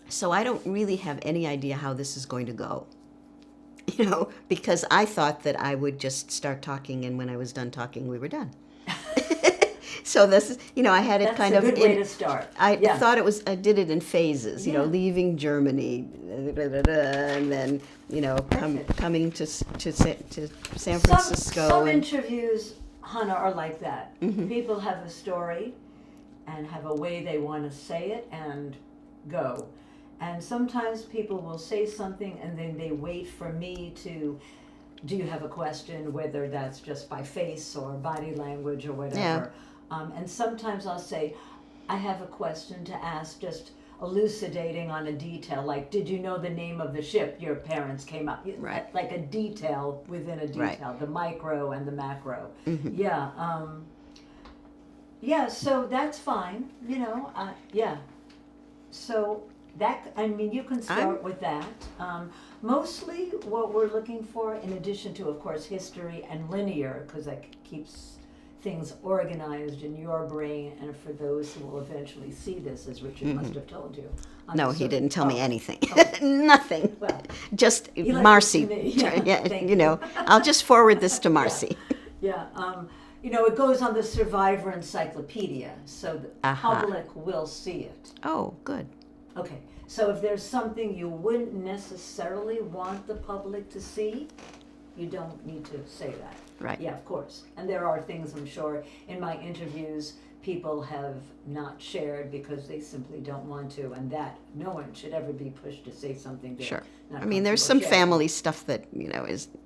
So I don't really have any idea how this is going to go. Because I thought that I would just start talking, and when I was done talking, we were done. So this is, I had it That's kind a of good way to start. I Yeah. thought I did it in phases, Yeah. leaving Germany, and then, coming to San Francisco. Some interviews, Hannah, are like that. Mm-hmm. People have a story and have a way they want to say it and go. And sometimes people will say something and then they wait for me to, do you have a question, whether that's just by face or body language or whatever. And sometimes I'll say, I have a question to ask, just elucidating on a detail, like, did you know the name of the ship your parents came up? Right. Like a detail within a detail, Right. the micro and the macro. Mm-hmm. Yeah, so that's fine, yeah. So you can start with that. Mostly what we're looking for, in addition to, of course, history and linear, because that keeps things organized in your brain, and for those who will eventually see this, as Richard must have told you. No, he didn't tell me Oh. anything. Nothing. Well, just he left Marcy. it to me. Yeah, thank you. I'll just forward this to Marcy. Yeah, it goes on the Survivor Encyclopedia, so the public will see it. Oh, good. Okay, so if there's something you wouldn't necessarily want the public to see, you don't need to say that. Right. Yeah, of course. And there are things, I'm sure, in my interviews, people have not shared because they simply don't want to, and that no one should ever be pushed to say something they're Sure. not I mean, there's some comfortable sharing. family stuff that,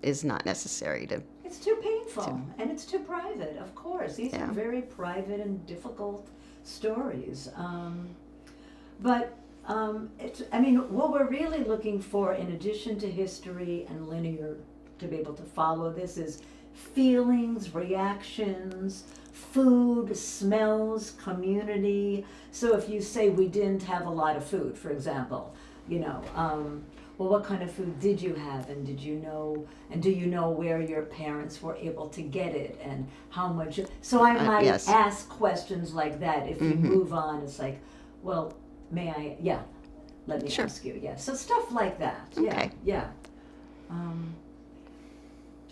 is not necessary to. It's too painful, and it's too private, of course. These are very private and difficult stories. What we're really looking for, in addition to history and linear, to be able to follow this, is feelings, reactions, food, smells, community. So if you say we didn't have a lot of food, for example, well, what kind of food did you have, and do you know where your parents were able to get it, and how much? So I might ask questions like that. If you move on, it's like, well, may I? Yeah, let me ask you. Yeah, so stuff like that. Okay. Yeah.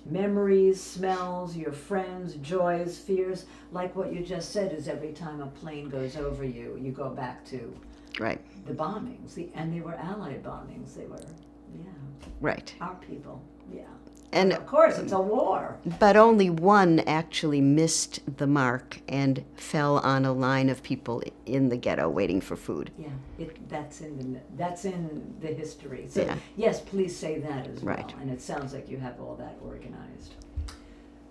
Memories, smells, your friends, joys, fears. Like what you just said is every time a plane goes over you, you go back to Right. the bombings, and they were Allied bombings. They were, Right. our people, And of course, it's a war. but only one actually missed the mark and fell on a line of people in the ghetto waiting for food. Yeah, that's in the history. So Yeah. yes, please say that as well. Right. And it sounds like you have all that organized.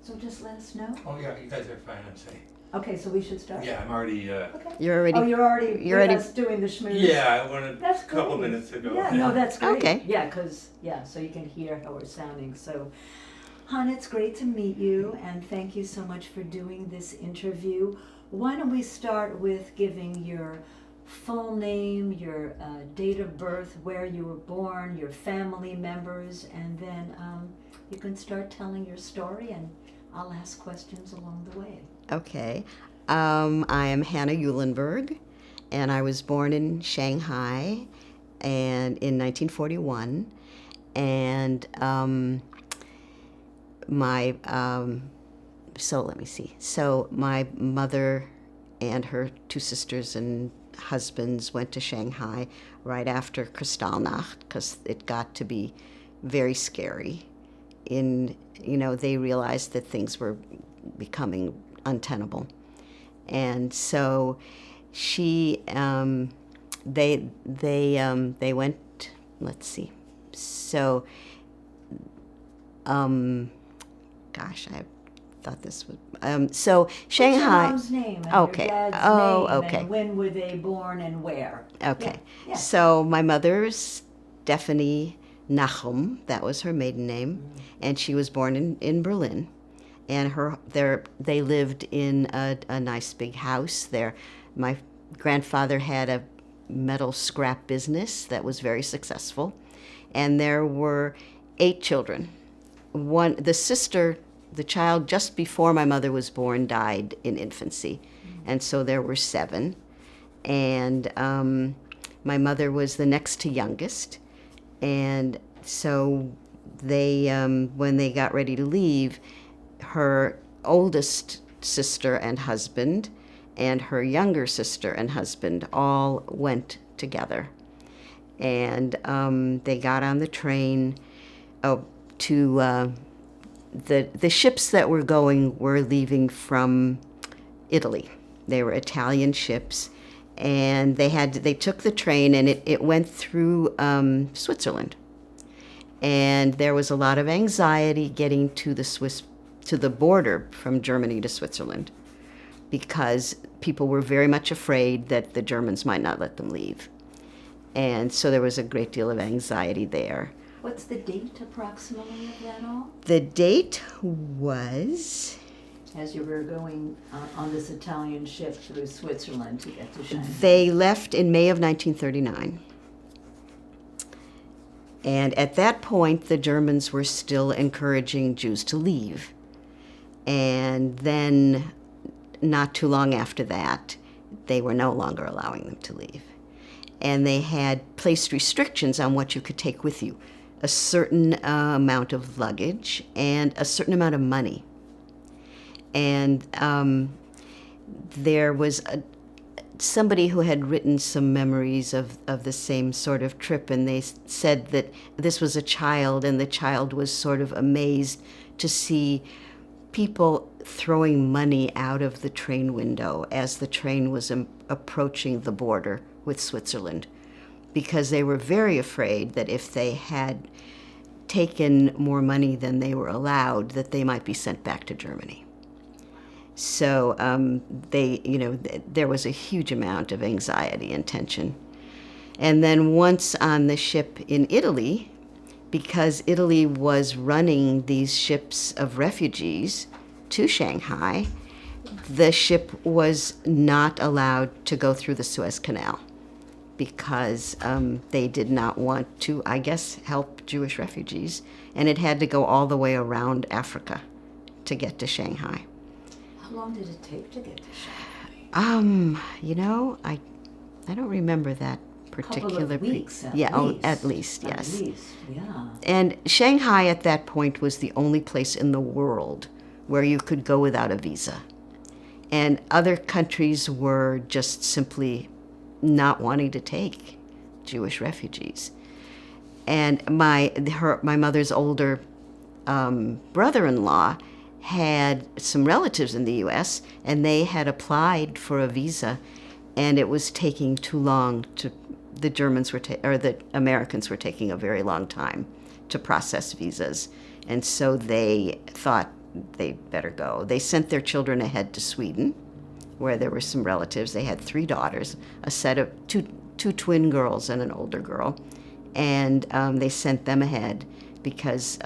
So just let us know. Oh, yeah, you guys are fine, I'm saying. Okay, so we should start. Yeah, I'm already, Okay. You're already. Oh, you're already you're with already- us doing the schmooze. yeah, I wanted That's a couple great. minutes ago. Yeah, no, that's great. Okay. Yeah, so you can hear how we're sounding. So, hon, it's great to meet you, and thank you so much for doing this interview. Why don't we start with giving your full name, your date of birth, where you were born, your family members, and then you can start telling your story, and I'll ask questions along the way. Okay. I am Hannah Eulenberg, and I was born in Shanghai and in 1941. And so let me see. So my mother and her two sisters and husbands went to Shanghai right after Kristallnacht because it got to be very scary. They realized that things were becoming untenable. And so they went, let's see. So, gosh, I thought this was, so Shanghai. What's your mom's name and Okay. your dad's Oh, name, okay. and when were they born and where? Okay. Yeah. So my mother's Stephanie Nachum, that was her maiden name, and she was born in Berlin. And they lived in a nice big house there. My grandfather had a metal scrap business that was very successful, and there were 8 children. The child just before my mother was born died in infancy, and so there were 7. And My mother was the next to youngest, and so they, when they got ready to leave, her oldest sister and husband and her younger sister and husband all went together. And they got on the train to the ships that were going were leaving from Italy. They were Italian ships, and they took the train, and it went through Switzerland. And there was a lot of anxiety getting to the border from Germany to Switzerland, because people were very much afraid that the Germans might not let them leave. And so there was a great deal of anxiety there. What's the date approximately of that all? The date was... As you were going on this Italian ship through Switzerland to get to Shanghai. They left in May of 1939. And at that point, the Germans were still encouraging Jews to leave. And then, not too long after that, they were no longer allowing them to leave. And they had placed restrictions on what you could take with you, a certain amount of luggage and a certain amount of money. And there was somebody who had written some memories of the same sort of trip, and they said that this was a child, and the child was sort of amazed to see people throwing money out of the train window as the train was approaching the border with Switzerland, because they were very afraid that if they had taken more money than they were allowed, that they might be sent back to Germany. So there was a huge amount of anxiety and tension. And then once on the ship in Italy, because Italy was running these ships of refugees to Shanghai, the ship was not allowed to go through the Suez Canal, because they did not want to, I guess, help Jewish refugees. And it had to go all the way around Africa to get to Shanghai. How long did it take to get to Shanghai? I don't remember that particular. Couple of weeks, at yeah, least. At least, yes. At least, yeah. And Shanghai at that point was the only place in the world where you could go without a visa. And other countries were just simply not wanting to take Jewish refugees. And my mother's older brother-in-law had some relatives in the U.S., and they had applied for a visa, and it was taking too long to. The Americans were taking a very long time to process visas, and so they thought they'd better go. They sent their children ahead to Sweden, where there were some relatives. They had 3 daughters, a set of two twin girls and an older girl, and they sent them ahead because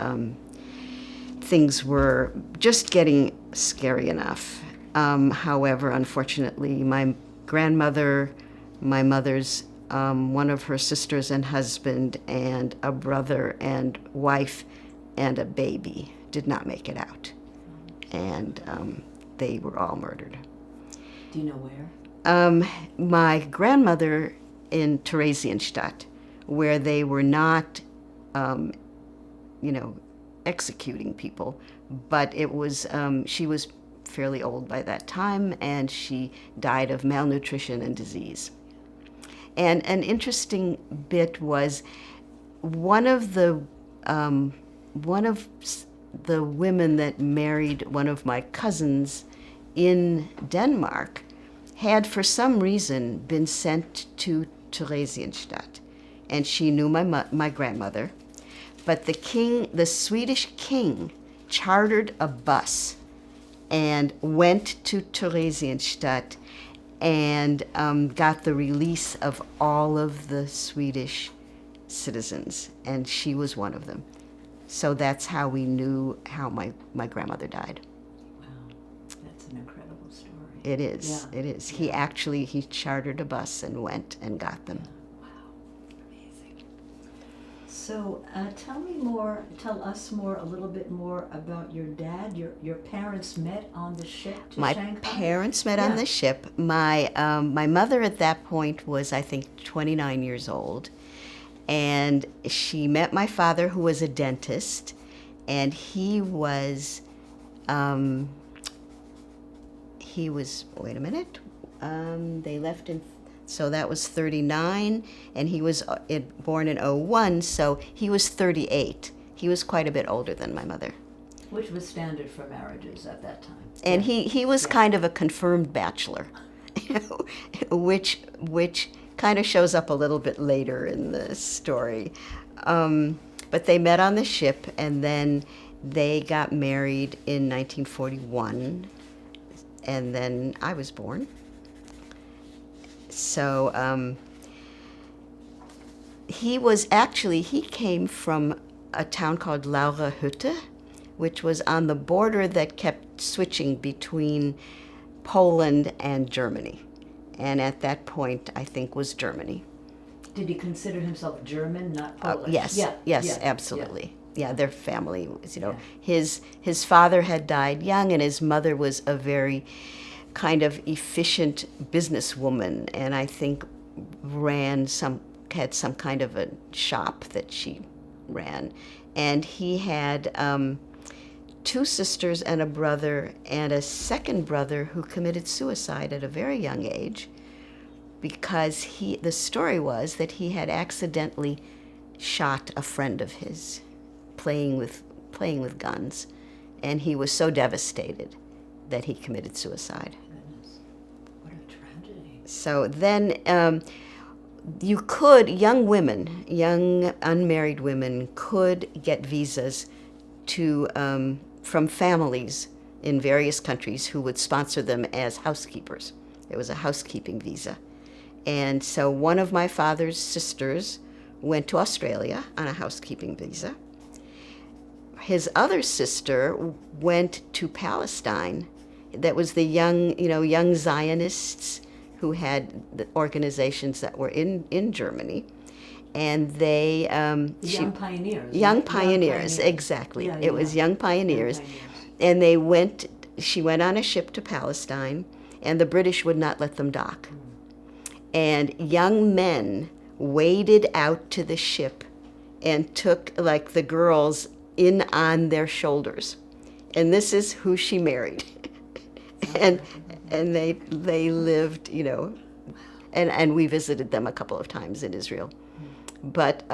things were just getting scary enough. However, unfortunately, my grandmother, my mother's one of her sisters and husband, and a brother and wife and a baby did not make it out. And they were all murdered. Do you know where? My grandmother in Theresienstadt, where they were not, executing people, but it was, she was fairly old by that time, and she died of malnutrition and disease. And an interesting bit was one of the women that married one of my cousins in Denmark had, for some reason, been sent to Theresienstadt, and she knew my grandmother. But the Swedish king, chartered a bus and went to Theresienstadt and got the release of all of the Swedish citizens, and she was one of them. So that's how we knew how my grandmother died. Wow, that's an incredible story. It is, Yeah. it is. He chartered a bus and went and got them. Wow, amazing. So tell us more, a little bit more about your dad. Your parents met on the ship to My Shanghai? parents met Yeah. on the ship. My mother at that point was, I think, 29 years old, and she met my father, who was a dentist, and he was, wait a minute, they left in, so that was 39, and he was born in '01, so he was 38. He was quite a bit older than my mother. Which was standard for marriages at that time. And Yeah. he was Yeah. kind of a confirmed bachelor, which kind of shows up a little bit later in the story. But they met on the ship, and then they got married in 1941, and then I was born. So he came from a town called Laurahütte, which was on the border that kept switching between Poland and Germany. And at that point, I think, was Germany. Did he consider himself German, not Polish? Yes, Yeah, yes, yeah, absolutely. Yeah, their family was, Yeah. his father had died young, and his mother was a very kind of efficient businesswoman, and I think had some kind of a shop that she ran. And he had two sisters and a brother, and a second brother who committed suicide at a very young age, because the story was that he had accidentally shot a friend of his playing with guns, and he was so devastated that he committed suicide. Goodness, what a tragedy. So then young unmarried women could get visas from families in various countries who would sponsor them as housekeepers. It was a housekeeping visa. And so one of my father's sisters went to Australia on a housekeeping visa. His other sister went to Palestine. That was the young Zionists who had the organizations that were in Germany. And they... Young pioneers. Young right? pioneers, exactly. Yeah, It was young pioneers. Young pioneers. And she went on a ship to Palestine, and the British would not let them dock. And young men waded out to the ship and took, like, the girls in on their shoulders. And this is who she married. and they lived, and we visited them a couple of times in Israel. But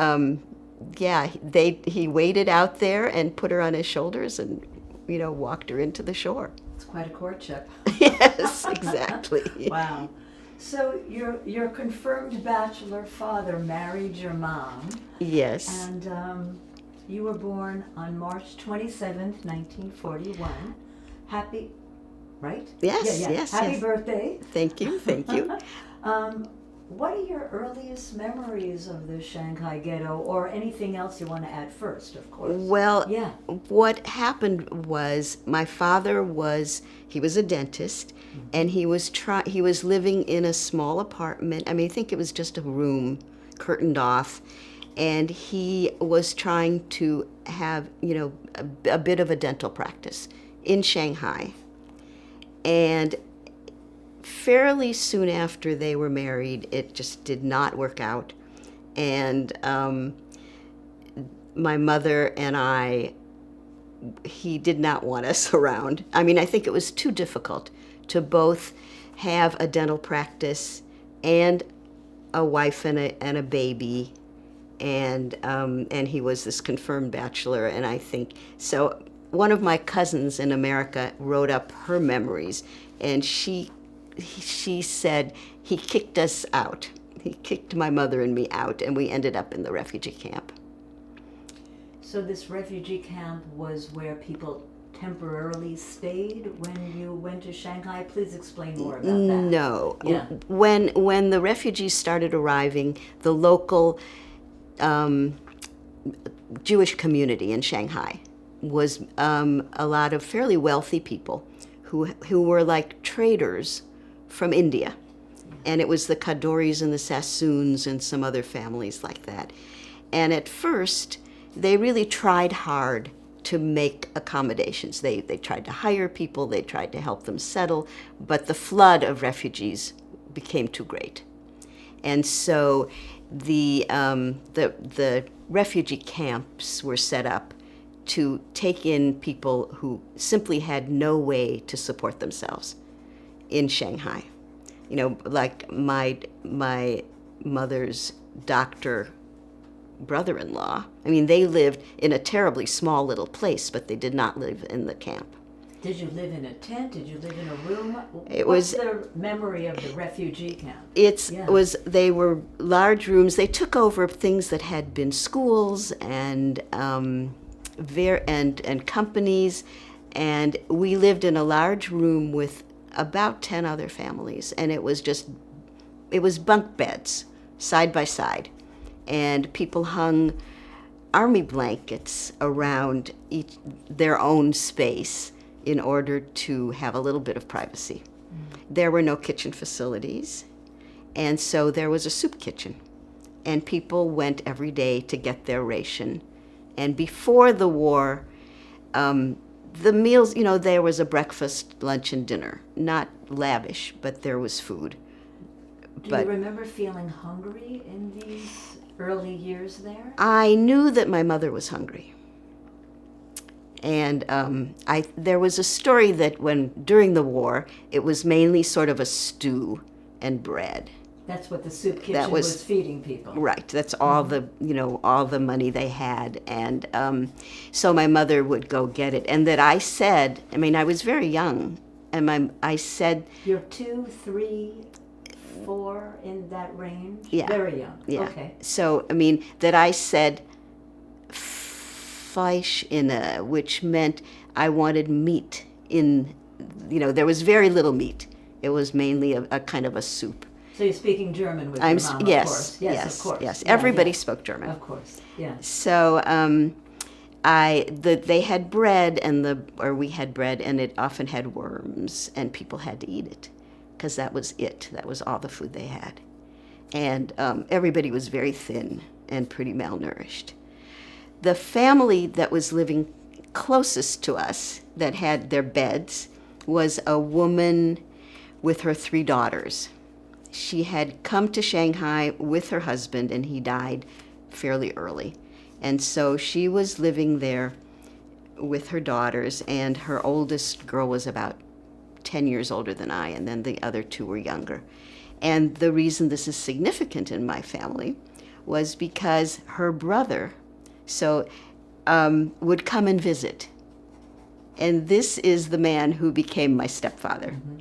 he waded out there and put her on his shoulders and, walked her into the shore. It's quite a courtship. Yes, exactly. Wow. So your confirmed bachelor father married your mom, Yes. and you were born on March 27th, 1941. Happy, right? Yes, Yeah. yes, Happy yes. birthday. Thank you. What are your earliest memories of the Shanghai ghetto, or anything else you want to add first, of course? Well, Yeah. what happened was my father he was a dentist, and he was living in a small apartment. I think it was just a room curtained off, and he was trying to have, a bit of a dental practice in Shanghai. And fairly soon after they were married, it just did not work out. And my mother and he did not want us around. I think it was too difficult to both have a dental practice and a wife and a baby. And he was this confirmed bachelor, and I think so. One of my cousins in America wrote up her memories, and she said he kicked us out. He kicked my mother and me out, and we ended up in the refugee camp. So this refugee camp was where people temporarily stayed when you went to Shanghai? Please explain more about that. No. Yeah. When the refugees started arriving, the local Jewish community in Shanghai was a lot of fairly wealthy people who were like traders from India. And it was the Kadoris and the Sassoons and some other families like that. And at first, they really tried hard to make accommodations. They tried to hire people, they tried to help them settle, but the flood of refugees became too great. And so the refugee camps were set up to take in people who simply had no way to support themselves in Shanghai. You know, like my mother's doctor brother-in-law. I mean, they lived in a terribly small little place, but they did not live in the camp. Did you live in a tent? Did you live in a room? It What's was- the memory of the refugee camp? Yeah. They were large rooms. They took over things that had been schools and companies, and we lived in a large room with about 10 other families, and it was bunk beds side by side, and people hung army blankets around their own space in order to have a little bit of privacy. There were no kitchen facilities, and so there was a soup kitchen, and people went every day to get their ration. And before the war, the meals, you know, there was a breakfast, lunch, and dinner. Not lavish, but there was food. Do you remember feeling hungry in these early years there? I knew that my mother was hungry. And there was a story that during the war, it was mainly sort of a stew and bread. That's what the soup kitchen was feeding people. Right. That's all all the money they had. And so my mother would go get it. And that I said, I mean, I was very young. And I said... You're 2, 3, 4 in that range? Yeah. Very young. Yeah. Okay. So, I mean, that I said Fleisch which meant I wanted meat in, there was very little meat. It was mainly a kind of a soup. So you're speaking German with your mom, of course. Yes, of course. yes. Yeah, Everybody yeah. spoke German. Of course, yeah. So they had bread, we had bread, and it often had worms, and people had to eat it, because that was it. That was all the food they had. And everybody was very thin and pretty malnourished. The family that was living closest to us, that had their beds, was a woman with her 3 daughters. She had come to Shanghai with her husband, and he died fairly early. And so she was living there with her daughters, and her oldest girl was about 10 years older than I, and then the other 2 were younger. And the reason this is significant in my family was because her brother would come and visit. And this is the man who became my stepfather. Mm-hmm.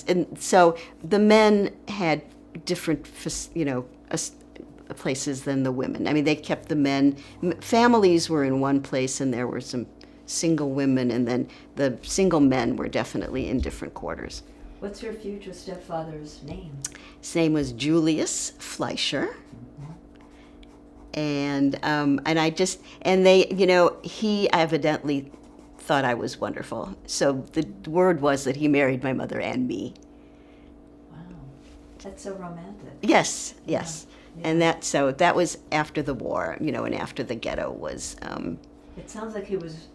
And so the men had different, places than the women. I mean, they kept the men, families were in one place, and there were some single women, and then the single men were definitely in different quarters. What's your future stepfather's name? His name was Julius Fleischer. And he evidently thought I was wonderful. So the word was that he married my mother and me. Wow, that's so romantic. Yes. Yeah. And that was after the war, and after the ghetto was. It sounds like he was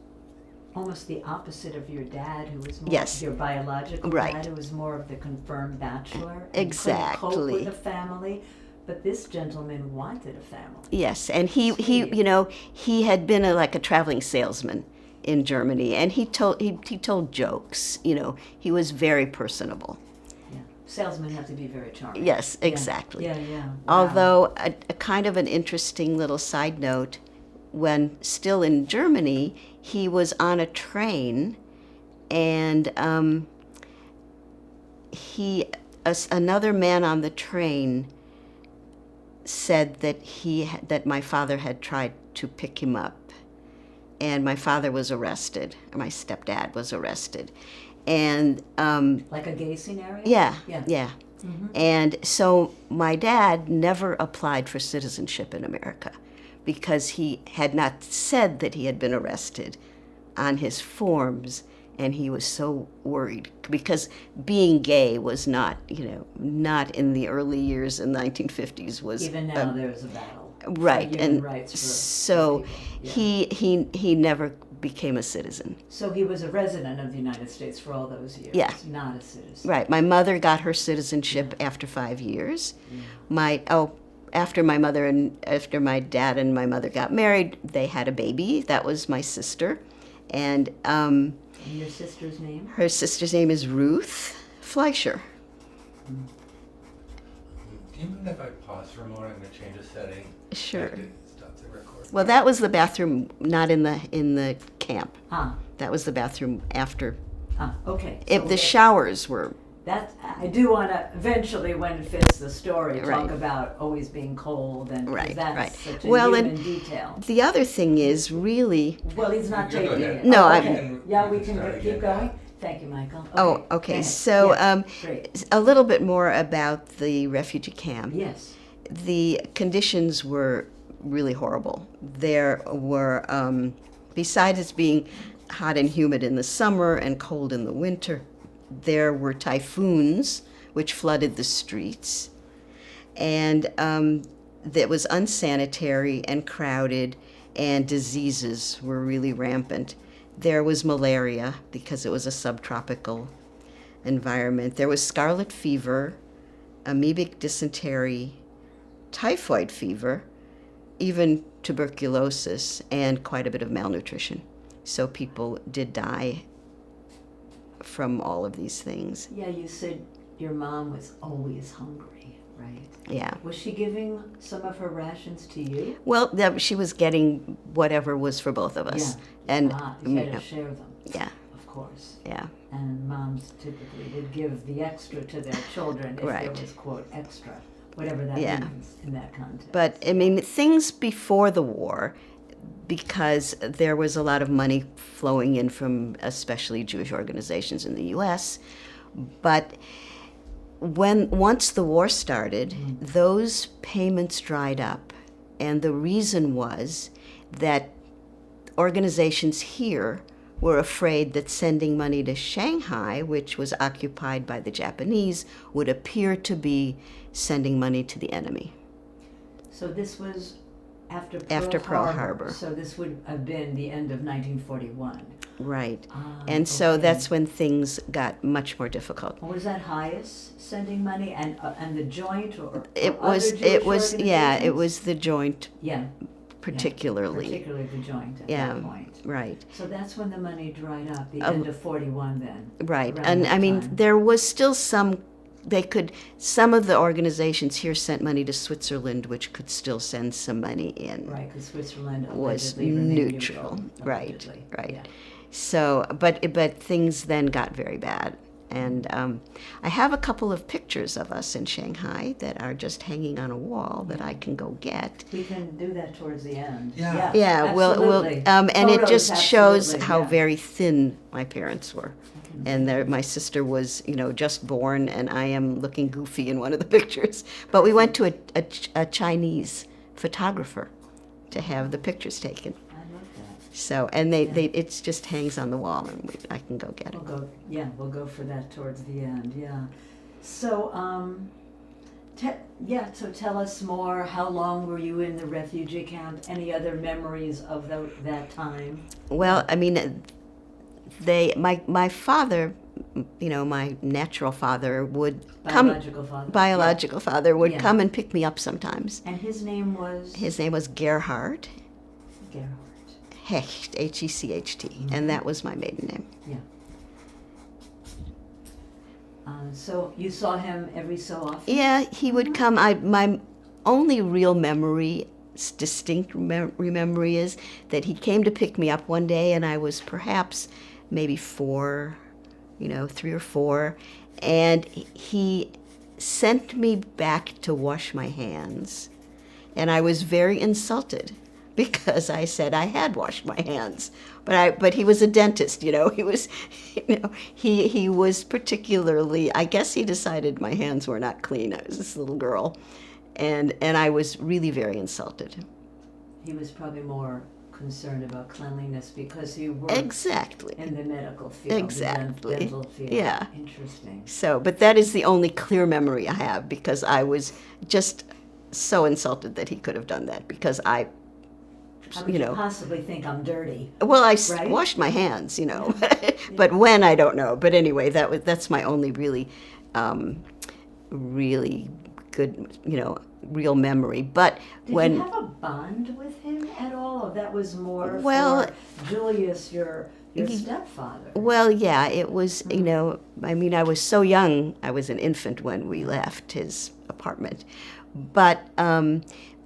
almost the opposite of your dad, who was more Yes. your biological Right. dad, who was more of the confirmed bachelor. And Exactly. couldn't cope with a family. But this gentleman wanted a family. Yes, and he had been a traveling salesman in Germany, and he told jokes. He was very personable. Yeah, salesmen have to be very charming. Yes, exactly. Yeah. Wow. Although a kind of an interesting little side note, when still in Germany, he was on a train, and another man on the train said that my father had tried to pick him up, and my father was arrested, or my stepdad was arrested, and like a gay scenario. Yeah. Mm-hmm. And so my dad never applied for citizenship in America, because he had not said that he had been arrested on his forms. And he was so worried, because being gay was not in the early years in the 1950s was Even now there's a battle. right, human and rights for so people. Yeah. he never became a citizen. So he was a resident of the United States for all those years. Yeah. Not a citizen. Right. My mother got her citizenship after 5 years. After my dad and my mother got married, they had a baby. That was my sister, and And your sister's name? her sister's name is Ruth Fleischer. Do you mind if I pause for a moment? I'm going to change a setting. Sure. I have to stop the record. Well, that was the bathroom, not in the camp. Ah, That was the bathroom after. okay. If So the showers were. I do want to eventually, when it fits the story, talk Right. about always being cold, and 'cause Right, that's right. such a Well, human and- detail. The other thing is really. Well, he's not You go taking ahead. it. No, Oh, I'm- okay. Yeah, we You can can start keep again. going. Thank you, Michael. Oh, Go okay. ahead. So Yeah, great. a little bit more about the refugee camp. Yes. The conditions were really horrible. There were, besides it being hot and humid in the summer and cold in the winter, there were typhoons which flooded the streets, and that was unsanitary and crowded, and diseases were really rampant. There was malaria because it was a subtropical environment. There was scarlet fever, amoebic dysentery, typhoid fever, even tuberculosis, and quite a bit of malnutrition. So people did die from all of these things. Yeah, you said your mom was always hungry, right? Yeah. Was she giving some of her rations to you? Well, she was getting whatever was for both of us. Yeah. And You had to share them, yeah, of course. yeah. And moms typically would give the extra to their children if there Right. was, quote, extra, whatever that Yeah. means in that context. But I mean, things before the war, because there was a lot of money flowing in from especially Jewish organizations in the U.S. But once the war started, those payments dried up, and the reason was that organizations here were afraid that sending money to Shanghai, which was occupied by the Japanese, would appear to be sending money to the enemy. So this was after After Pearl Harbor. So this would have been the end of 1941. Right. Ah, And so okay. that's when things got much more difficult. Was that highest sending money and the joint or It other was Jewish yeah, it organizations? was the joint Yeah, particularly. particularly the joint at Yeah. that point. Right. So that's when the money dried up, the Um, end of 41 then. Right. around And that I mean time. there was still some of the organizations here sent money to Switzerland which could still send some money in. Right, because Switzerland Was allegedly remained neutral. Right. allegedly, Right. yeah. So, but things then got very bad, and I have a couple of pictures of us in Shanghai that are just hanging on a wall that I can go get. We can do that towards the end. Yeah. Yeah, we'll absolutely. and it Photos, just shows absolutely, how yeah. very thin my parents were, and my sister was just born, and I am looking goofy in one of the pictures. But we went to a Chinese photographer to have the pictures taken. I love that. So, and it just hangs on the wall, and I can go get it. We'll go for that towards the end, yeah. So, so tell us more. How long were you in the refugee camp? Any other memories of that time? Well, I mean, my father, my natural father would Biological father. would Yeah. come and pick me up sometimes. And his name was? His name was Gerhard Gerhard. Hecht, Hecht, and that was my maiden name. Yeah. So you saw him every so often? Yeah, he would come. My only real memory, distinct memory, is that he came to pick me up one day, and I was perhaps maybe 4, 3 or 4, and he sent me back to wash my hands, and I was very insulted because I said I had washed my hands, but he was a dentist, he was, he was particularly, I guess he decided my hands were not clean. I was this little girl, and I was really very insulted. He was probably more concerned about cleanliness because he worked Exactly. in the medical field, Exactly. the dental field. Yeah. Interesting. So, but that is the only clear memory I have because I was just so insulted that he could have done that because How could you you know, possibly think I'm dirty? well, Right? washed my hands, you know, but when I don't know. But anyway, that's my only really, really good, you know, real memory. But Did when you have a bond with him at all, or that was more Well, for Julius, your stepfather? well, yeah, it was, you know, I mean, I was so young, I was an infant when we left his apartment. But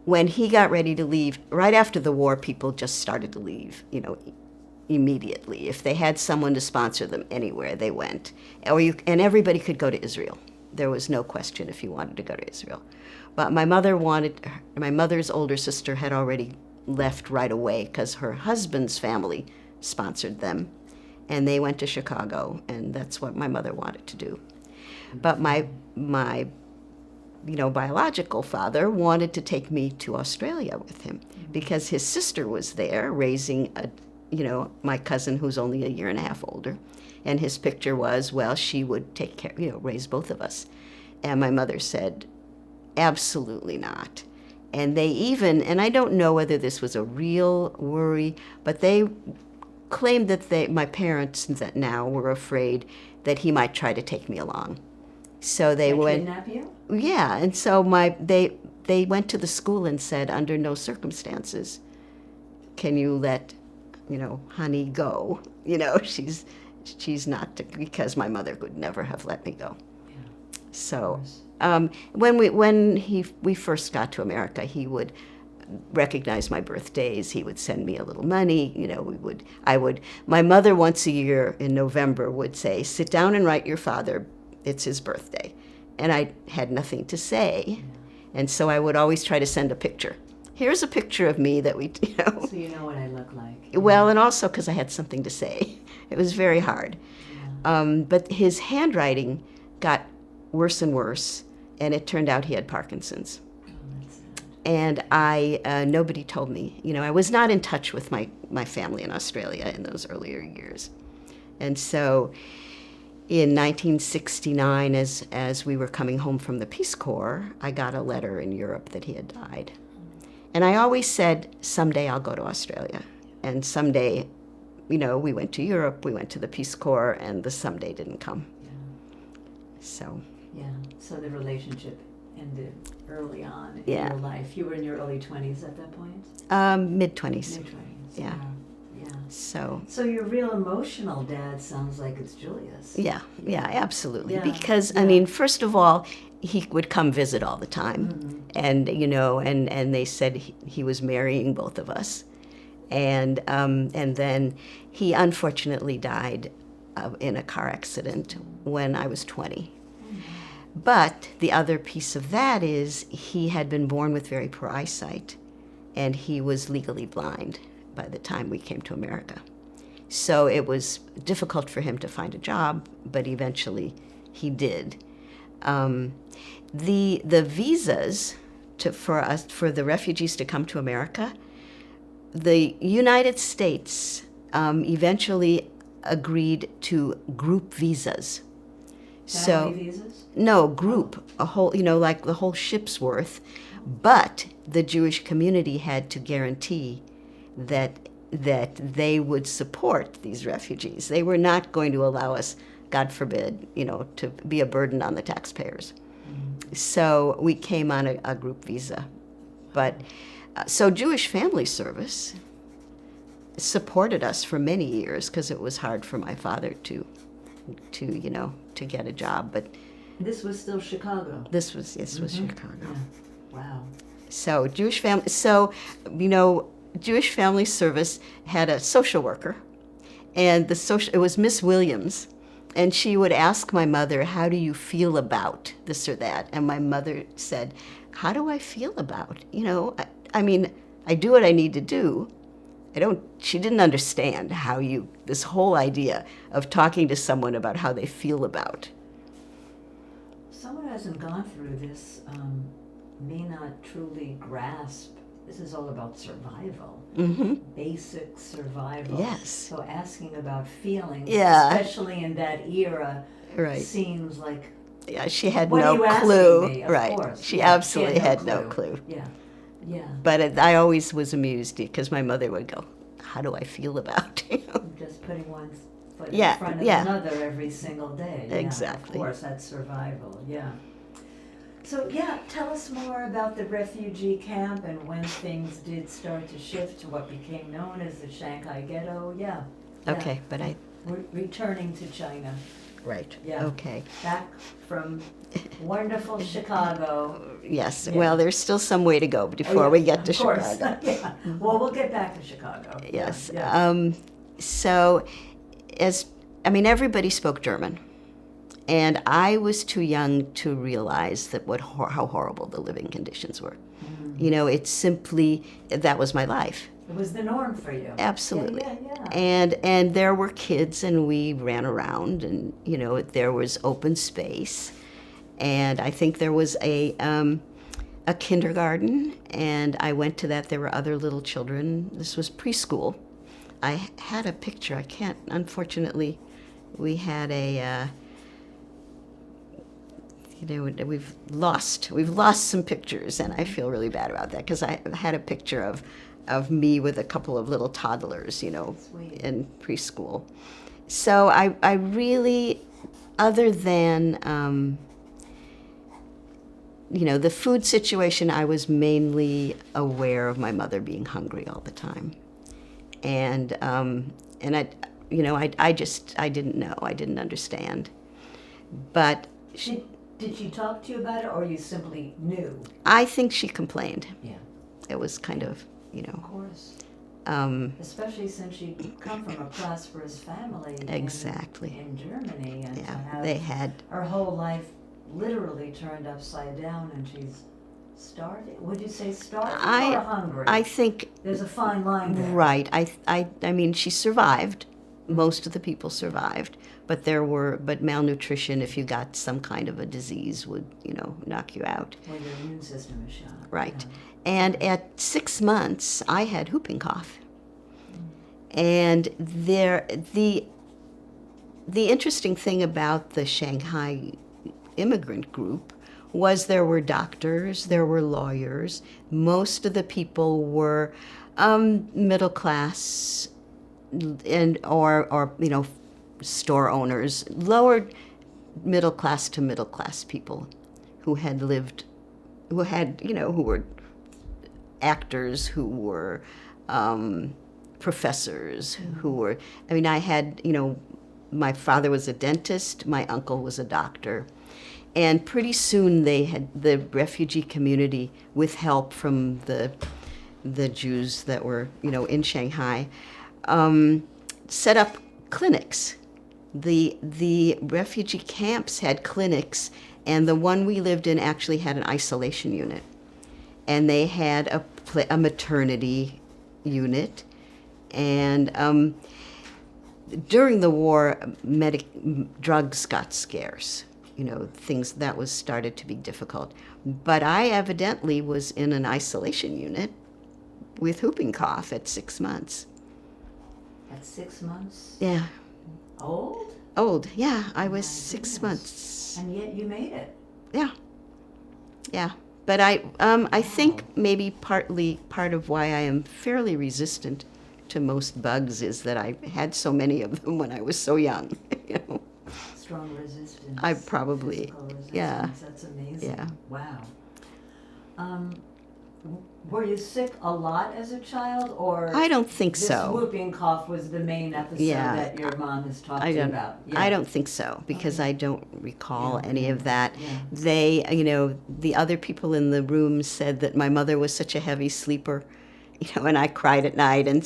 when he got ready to leave, right after the war, people just started to leave, you know, immediately. If they had someone to sponsor them anywhere, they went. And everybody could go to Israel. There was no question if you wanted to go to Israel. But my mother's older sister had already left right away because her husband's family sponsored them. And they went to Chicago, and that's what my mother wanted to do. But my you know, biological father wanted to take me to Australia with him because his sister was there raising you know, my cousin who's only a year and a half older. And his picture was, well, she would take care, you know, raise both of us. And my mother said, absolutely not. And they even, and I don't know whether this was a real worry, but they claimed that my parents that now were afraid that he might try to take me along. So they went. Kidnap you? Yeah, and so they went to the school and said, under no circumstances can you let, you know, honey go. You know, she's not because my mother would never have let me go. Yeah. So when we first got to America, he would recognize my birthdays. He would send me a little money. You know, my mother once a year in November would say, sit down and write your father. It's his birthday. And I had nothing to say. And so I would always try to send a picture. Here's a picture of me that we, you know. So you know what I look like. Well, and also because I had something to say. It was very hard. Yeah. But his handwriting got worse and worse, and it turned out he had Parkinson's. Oh, that's sad. And nobody told me. You know, I was not in touch with my family in Australia in those earlier years. And so in 1969, as we were coming home from the Peace Corps, I got a letter in Europe that he had died. And I always said, someday I'll go to Australia. And someday, you know, we went to Europe, we went to the Peace Corps, and the someday didn't come. Yeah. So. Yeah. So the relationship ended early on in Yeah. your life. You were in your early 20s at that point? Mid-20s. Mid-20s. Yeah. Yeah. So. So your real emotional dad sounds like it's Julius. Yeah, absolutely. Yeah, Because, yeah. I mean, first of all, he would come visit all the time. And, you know, and they said he was marrying both of us. And then he unfortunately died in a car accident when I was 20. But the other piece of that is he had been born with very poor eyesight, and he was legally blind by the time we came to America. So it was difficult for him to find a job, but eventually he did. The visas for the refugees to come to America, the United States eventually agreed to group visas. Family visas? No, group, a whole, you know, like the whole ship's worth. But the Jewish community had to guarantee that they would support these refugees. They were not going to allow us, God forbid, you know, to be a burden on the taxpayers. So we came on a group visa. But so Jewish Family Service supported us for many years because it was hard for my father to you know, to get a job. But This was still Chicago. this was Chicago. Yeah. Wow. So Jewish Family Service had a social worker, and it was Miss Williams, and she would ask my mother, how do you feel about this or that? And my mother said, how do I feel about? You know, I mean, I do what I need to do. She didn't understand this whole idea of talking to someone about how they feel about. Someone who hasn't gone through this may not truly grasp. This is all about survival. Mm-hmm. Basic survival. Yes. So asking about feelings, Yeah. especially in that era, Right. seems like Yeah, she had What no are you asking clue. me? Of Right. course. She Yeah, absolutely had no clue. Yeah, yeah. But I always was amused because my mother would go, "How do I feel about you?" Just putting one foot Yeah, in front of yeah. another every single day. Yeah, Exactly. of course, that's survival. Yeah. So yeah, tell us more about the refugee camp and when things did start to shift to what became known as the Shanghai ghetto. Yeah. Yeah. Okay, but We're returning to China. right. Yeah. Okay. Back from wonderful Chicago. Yes. Yeah. Well, there's still some way to go Oh, before yeah, we get to of course. Chicago. Yeah. Well, we'll get back to Chicago. Yes. Yeah, yeah. So, everybody spoke German, and I was too young to realize that how horrible the living conditions were. It's simply that was my life. It was the norm for you. Absolutely. Yeah. And there were kids, and we ran around, and there was open space, and I think there was a kindergarten, and I went to that. There were other little children. This was preschool. I had a picture. I can't. Unfortunately, we had a. We've lost some pictures, and I feel really bad about that because I had a picture of me with a couple of little toddlers, Sweet. in preschool. So I really, other than, the food situation, I was mainly aware of my mother being hungry all the time. And I didn't know, I didn't understand. But Did she talk to you about it, or you simply knew? I think she complained. Yeah. It was kind of, Of course. um, Especially since she'd come from a prosperous family. Exactly. In Germany, and to yeah, have they had, her whole life literally turned upside down, and she's starving. Would you say starving or hungry? I think, There's a fine line there. right, I mean, she survived. Most of the people survived, but but malnutrition, if you got some kind of a disease, would, knock you out. When your immune system is shot. Right. Yeah. And at 6 months, I had whooping cough. And the interesting thing about the Shanghai immigrant group was there were doctors, there were lawyers. Most of the people were middle class and or store owners, lower middle class to middle class people who were actors, who were professors, who were, I had, my father was a dentist, my uncle was a doctor. And pretty soon the refugee community, with help from the Jews that were, in Shanghai, set up clinics. The refugee camps had clinics, and the one we lived in actually had an isolation unit. And they had a maternity unit. And during the war, drugs got scarce. Things that was started to be difficult. But I evidently was in an isolation unit with whooping cough at 6 months. At 6 months? Yeah. Old? Yeah. I was My 6 goodness. months. And yet you made it. Yeah. But I think maybe part of why I am fairly resistant to most bugs is that I had so many of them when I was so young. Strong resistance. I probably, physical resistance. yeah. That's amazing. Yeah. Wow. Were you sick a lot as a child, or I don't think this so. whooping cough was the main episode Yeah. that your mom has talked I to you don't. about? I don't think so because I don't recall Yeah, any of that. yeah. They, the other people in the room said that my mother was such a heavy sleeper, and I cried at night. And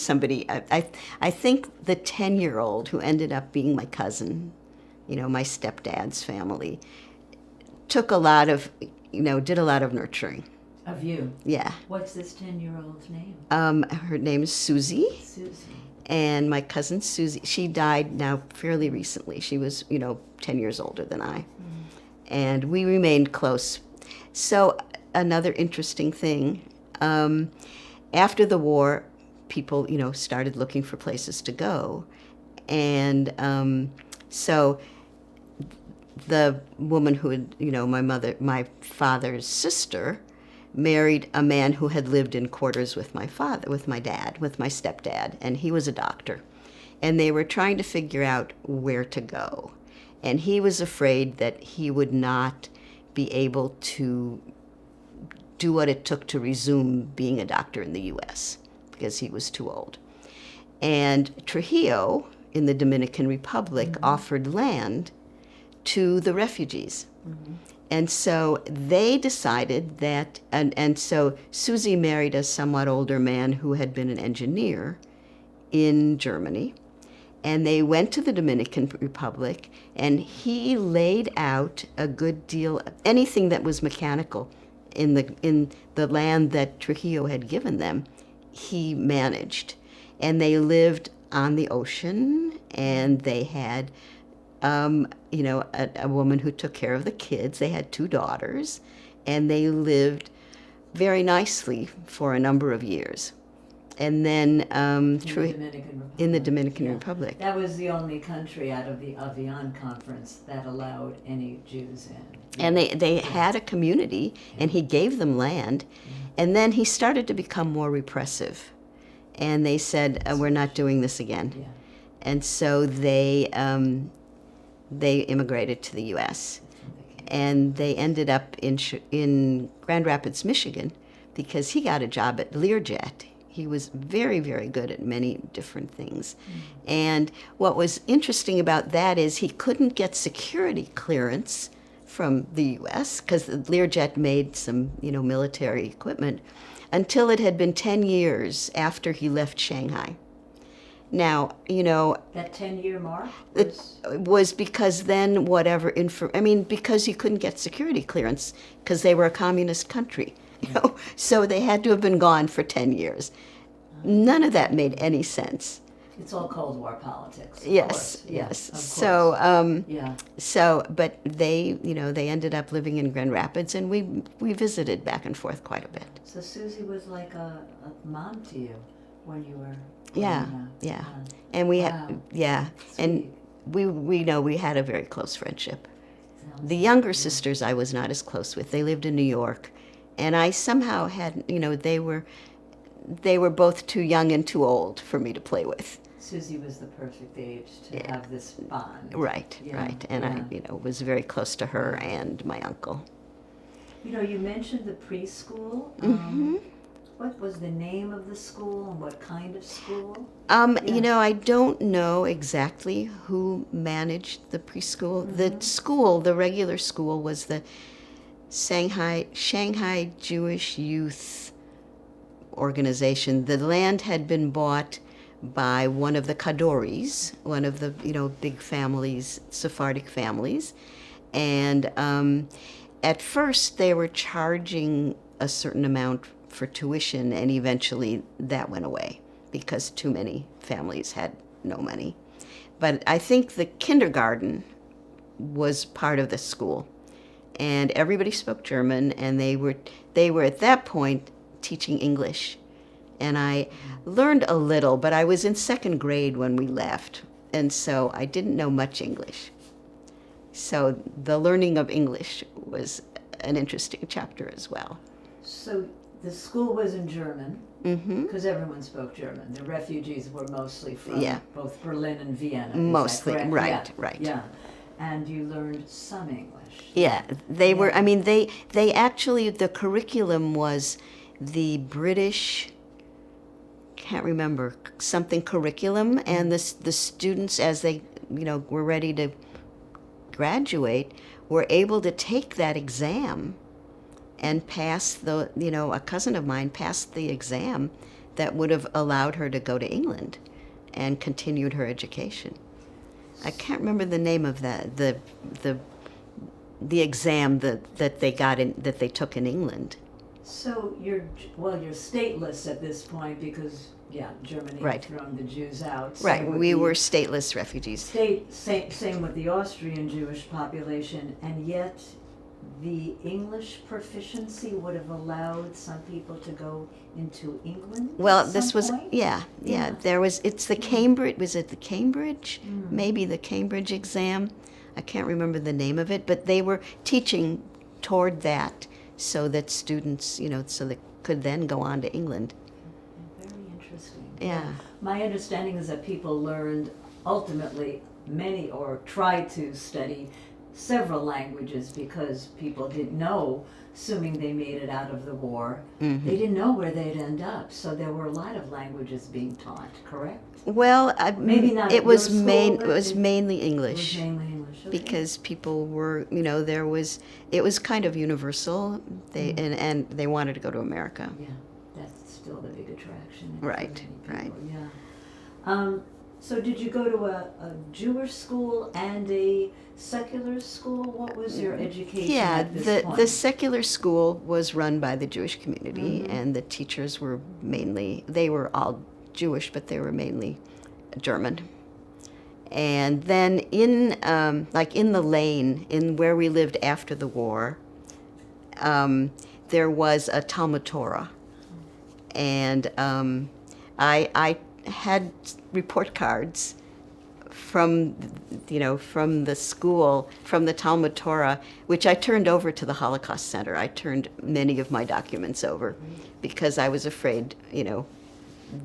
I think the 10-year-old who ended up being my cousin, my stepdad's family, did a lot of nurturing. Of you. Yeah. What's this 10-year-old's name? Her name is Susie. Susie. And my cousin Susie, she died now fairly recently. She was, 10 years older than I. And we remained close. So another interesting thing, after the war, people, started looking for places to go. And so the woman who had, my father's sister, married a man who had lived in quarters with my father, with my dad, with my stepdad, and he was a doctor. And they were trying to figure out where to go. And he was afraid that he would not be able to do what it took to resume being a doctor in the U.S. because he was too old. And Trujillo, in the Dominican Republic, offered land to the refugees. And so they decided that, and so Susie married a somewhat older man who had been an engineer in Germany. And they went to the Dominican Republic, and he laid out a good deal, anything that was mechanical in the land that Trujillo had given them, he managed. And they lived on the ocean, and they had a woman who took care of the kids. They had 2 daughters, and they lived very nicely for a number of years. And then in the Dominican Republic. That was the only country out of the Avian Conference that allowed any Jews in. And they had a community, and he gave them land. And then he started to become more repressive. And they said, we're not doing this again. Yeah. And so they immigrated to the U.S. And they ended up in Grand Rapids, Michigan, because he got a job at Learjet. He was very, very good at many different things. And what was interesting about that is he couldn't get security clearance from the U.S. because Learjet made some, military equipment until it had been 10 years after he left Shanghai. Now, That 10-year mark was because then because you couldn't get security clearance because they were a communist country. So they had to have been gone for 10 years. None of that made any sense. It's all Cold War politics. Yes. So, but they, they ended up living in Grand Rapids, and we visited back and forth quite a bit. So Susie was like a mom to you when you were. Yeah. And we had, and we had a very close friendship. The younger sisters I was not as close with. They lived in New York. And I somehow had, they were both too young and too old for me to play with. Susie was the perfect age to have this bond. Right. And I, was very close to her and my uncle. You mentioned the preschool. What was the name of the school and what kind of school? I don't know exactly who managed the preschool. The regular school was the Shanghai Jewish Youth Organization. The land had been bought by one of the Kadoris, one of the big families, Sephardic families, and at first they were charging a certain amount for tuition, and eventually that went away because too many families had no money. But I think the kindergarten was part of the school. And everybody spoke German, and they were at that point teaching English. And I learned a little, but I was in 2nd grade when we left, and so I didn't know much English. So the learning of English was an interesting chapter as well. So the school was in German, because everyone spoke German. The refugees were mostly from both Berlin and Vienna. Mostly, right. Yeah. And you learned some English. Yeah, they were, they actually, the curriculum was the British, can't remember, something curriculum, and the students, as they, were ready to graduate, were able to take that exam and pass a cousin of mine passed the exam that would have allowed her to go to England and continued her education. I can't remember the name of the exam that they got that they took in England. So you're stateless at this point because Germany had thrown the Jews out. Right, we were stateless refugees. Same with the Austrian Jewish population, and yet the English proficiency would have allowed some people to go into England. Well, this was there was it's the Cambridge, was it the Cambridge? Maybe the Cambridge exam. I can't remember the name of it, but they were teaching toward that so that students, so they could then go on to England. Very interesting. Yeah. My understanding is that people learned ultimately many or tried to study several languages because people didn't know, assuming they made it out of the war, Mm-hmm. they didn't know where they'd end up. So there were a lot of languages being taught, correct? Well, Maybe not it at was your school, it but was mainly It was English. mainly English. Okay. Because people were, it was kind of universal. And they wanted to go to America. Yeah, that's still the big attraction. Right, for many people, right. Yeah. So did you go to a Jewish school and a secular school? What was your education Yeah, at this point? the secular school was run by the Jewish community, Mhm. and the teachers were they were all Jewish, but they were mainly German. And then in the lane, in where we lived after the war, there was a Talmud Torah. And I had report cards from the school, from the Talmud Torah, which I turned over to the Holocaust Center. I turned many of my documents over because I was afraid,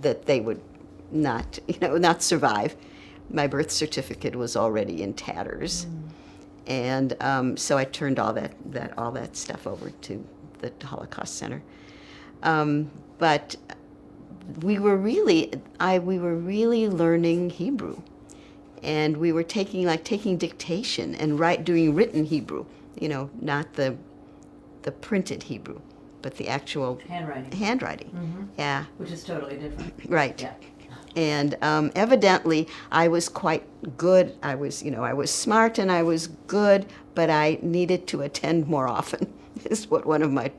that they would not survive. My birth certificate was already in tatters, and so I turned all that stuff over to the Holocaust Center. But we were really learning Hebrew, and we were taking dictation and doing written Hebrew, not the printed Hebrew, but the actual handwriting. Mm-hmm. Yeah, Which is totally different. right. Yeah. And evidently, I was quite good. I was smart and I was good, but I needed to attend more often. Is what one of my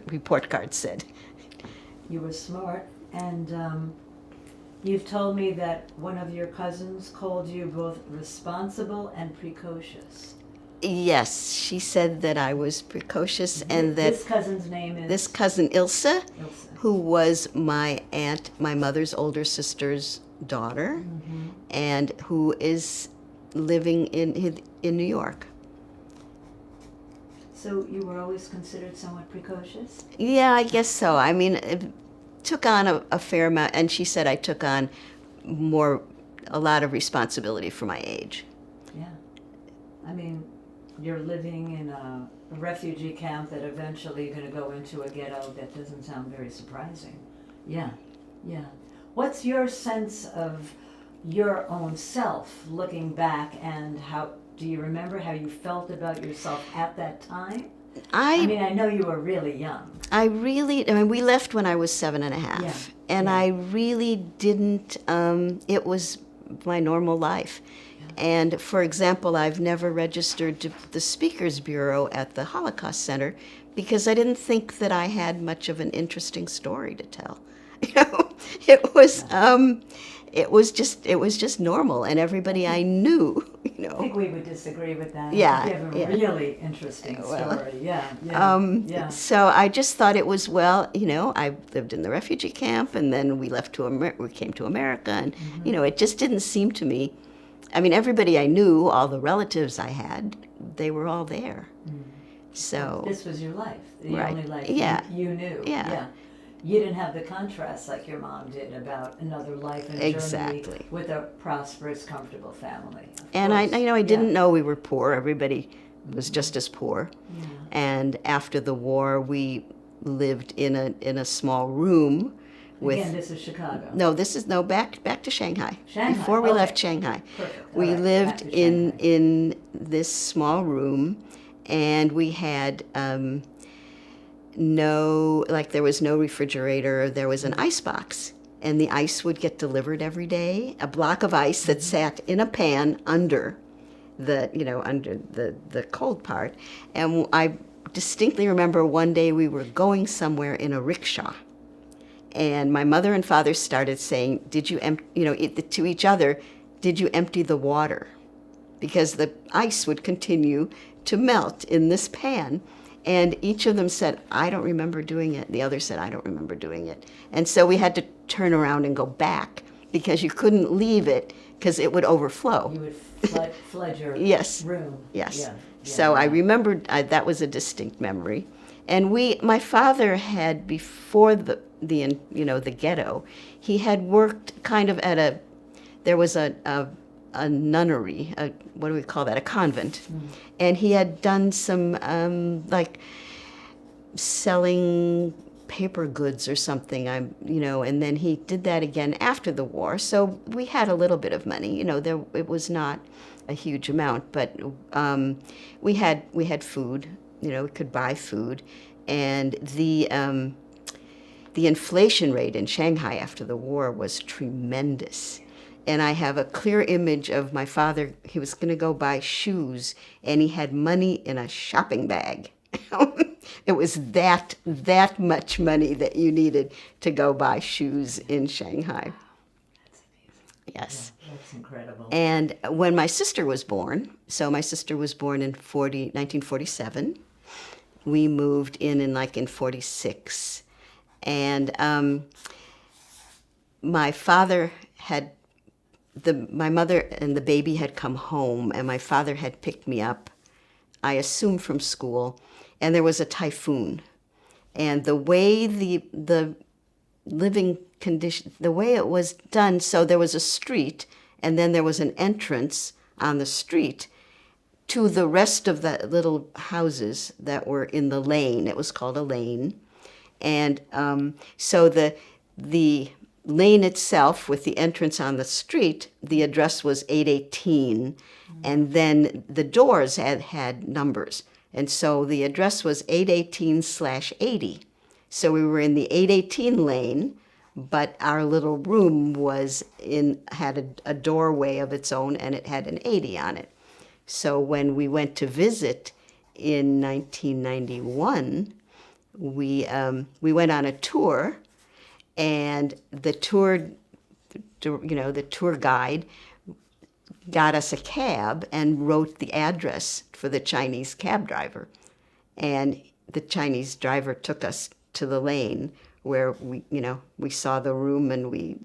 report cards said. You were smart, and you've told me that one of your cousins called you both responsible and precocious. Yes, she said that I was precocious, and that This cousin's name is? this cousin Ilse, Ilse. who was my mother's older sister's daughter, Mm-hmm. and who is living in New York. So you were always considered somewhat precocious? Yeah, I guess so. I mean, it took on a fair amount, and she said I took on a lot of responsibility for my age. Yeah. I mean, you're living in a refugee camp that eventually you're going to go into a ghetto. That doesn't sound very surprising. Yeah, yeah. What's your sense of your own self looking back, and do you remember how you felt about yourself at that time? I mean, I know you were really young. We left when I was 7.5, Yeah, and yeah. I really didn't, it was my normal life. And for example, I've never registered to the Speakers Bureau at the Holocaust Center because I didn't think that I had much of an interesting story to tell. It was just normal, and everybody I knew, I think we would disagree with that. Yeah, You have a yeah. really interesting Well, story. Yeah. So I just thought it was, I lived in the refugee camp, and then we came to America, and it just didn't seem to me. I mean, everybody I knew, all the relatives I had, they were all there. So This was your life, the Right. only life Yeah. you knew. Yeah. You didn't have the contrast like your mom did about another life in Exactly. Germany with a prosperous, comfortable family. Of And I course. didn't know we were poor. Everybody was just as poor. Yeah. And after the war, we lived in a small room with. Again, this is Chicago. No, back to Shanghai. Shanghai, Before we okay. left Shanghai. Perfect. We All right, lived back to Shanghai. in this small room, and we had there was no refrigerator. There was an ice box, and the ice would get delivered every day, a block of ice that sat in a pan under the cold part. And I distinctly remember one day we were going somewhere in a rickshaw, and my mother and father started saying, to each other, "Did you empty the water?" Because the ice would continue to melt in this pan. And each of them said, "I don't remember doing it." The other said, "I don't remember doing it." And so we had to turn around and go back because you couldn't leave it because it would overflow. You would flood your Yes. room. Yes. Yeah. So I remembered that was a distinct memory. And my father had, before the ghetto, he had worked kind of at there was a nunnery, what do we call that, a convent. And he had done some like selling paper goods or something, and then he did that again after the war. So we had a little bit of money, it was not a huge amount, but we had food, we could buy food, and the inflation rate in Shanghai after the war was tremendous. And I have a clear image of my father. He was going to go buy shoes, and he had money in a shopping bag. It was that much money that you needed to go buy shoes in Shanghai. That's amazing. Yes. Yeah, that's incredible. And when my sister was born, so my sister was born in 1947. We moved in 46. And my father my mother and the baby had come home, and my father had picked me up, I assume from school, and there was a typhoon. And the way the living condition, the way it was done, so there was a street, and then there was an entrance on the street to the rest of the little houses that were in the lane. It was called a lane. And so the lane itself, with the entrance on the street, the address was 818, and then the doors had numbers, and so the address was 818/80. So we were in the 818 lane, but our little room had a doorway of its own, and it had an 80 on it. So when we went to visit in 1991, we went on a tour. And the tour guide got us a cab and wrote the address for the Chinese cab driver. And the Chinese driver took us to the lane where we saw the room, and we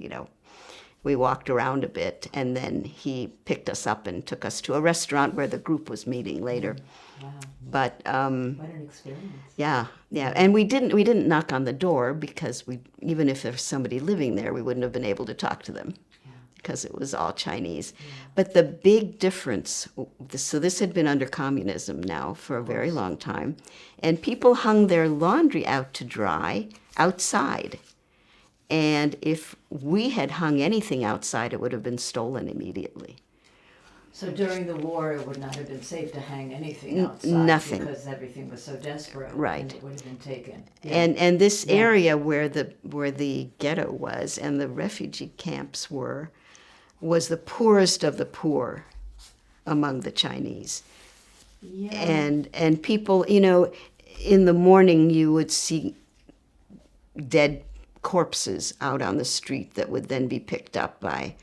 walked around a bit, and then he picked us up and took us to a restaurant where the group was meeting later. Wow. But What an experience. yeah, and we didn't knock on the door, because even if there was somebody living there, we wouldn't have been able to talk to them, because it was all Chinese. But the big difference, so this had been under communism now for a very long time, and people hung their laundry out to dry outside. And if we had hung anything outside, it would have been stolen immediately. So during the war, it would not have been safe to hang anything outside. Nothing. Because everything was so desperate. Right. And it would have been taken. And this area where the ghetto was and the refugee camps was the poorest of the poor among the Chinese. Yeah. And people, in the morning you would see dead corpses out on the street that would then be picked up by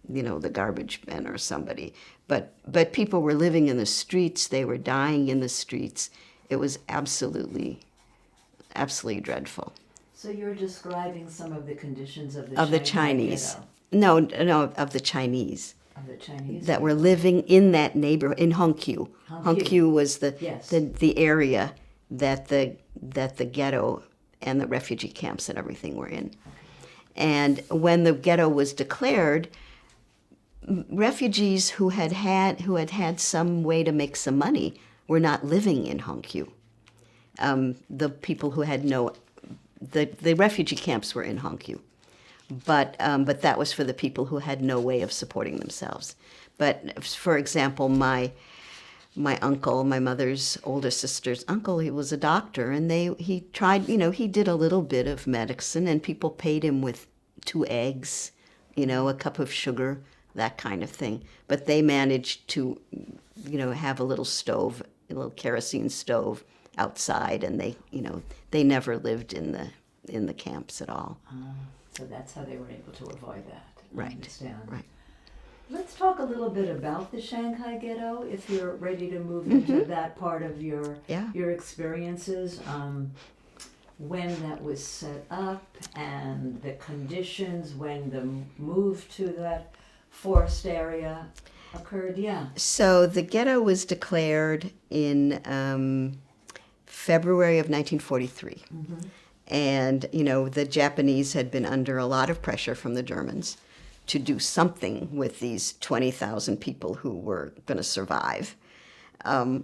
the garbage men or somebody. But people were living in the streets, they were dying in the streets. It was absolutely dreadful. So you're describing some of the conditions of the Of the Shanghai Chinese. ghetto. No, of the Chinese. Of the Chinese. That were living in that neighborhood, in Hongqiu. Hongqiu was the area that the ghetto and the refugee camps and everything were in. And when the ghetto was declared, refugees who had had some way to make some money were not living in Hongqiu. The people who had the refugee camps were in Hongqiu, but that was for the people who had no way of supporting themselves. But for example, my uncle, my mother's older sister's uncle, he was a doctor, and he tried, he did a little bit of medicine, and people paid him with 2 eggs, a cup of sugar, that kind of thing. But they managed to, have a little stove, a little kerosene stove outside, and they never lived in the camps at all. So that's how they were able to avoid that. Right. I understand. Right. Let's talk a little bit about the Shanghai ghetto, if you're ready to move into that part of your experiences. when that was set up and the conditions when the move to that forest area occurred? Yeah. So the ghetto was declared in February of 1943. And, the Japanese had been under a lot of pressure from the Germans to do something with these 20,000 people who were going to survive. There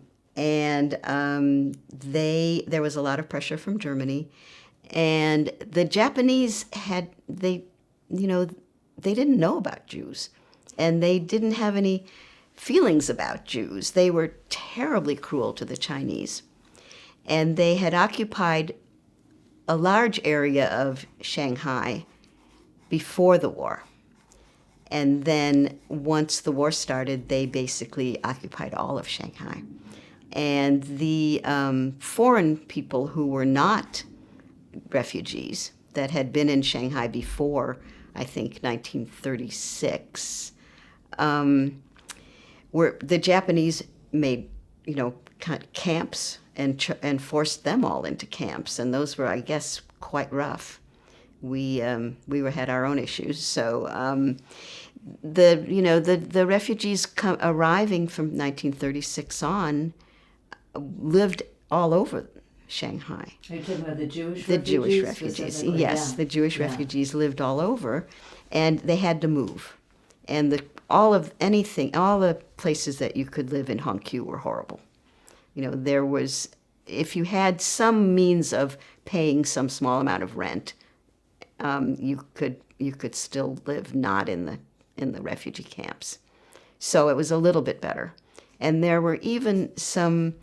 was a lot of pressure from Germany. And the Japanese they didn't know about Jews. And they didn't have any feelings about Jews. They were terribly cruel to the Chinese. And they had occupied a large area of Shanghai before the war. And then once the war started, they basically occupied all of Shanghai. And the foreign people who were not refugees that had been in Shanghai before, I think, 1936, the Japanese made, camps and forced them all into camps, and those were, I guess, quite rough. We had our own issues, so the refugees arriving from 1936 on lived all over Shanghai. Are you talking about the Jewish The refugees? Jewish refugees, yes, Yeah. the Jewish Yeah. refugees lived all over, and they had to move, and all the places that you could live in Hongqiu were horrible. There was, if you had some means of paying some small amount of rent, you could still live not in the refugee camps. So it was a little bit better. And there were even some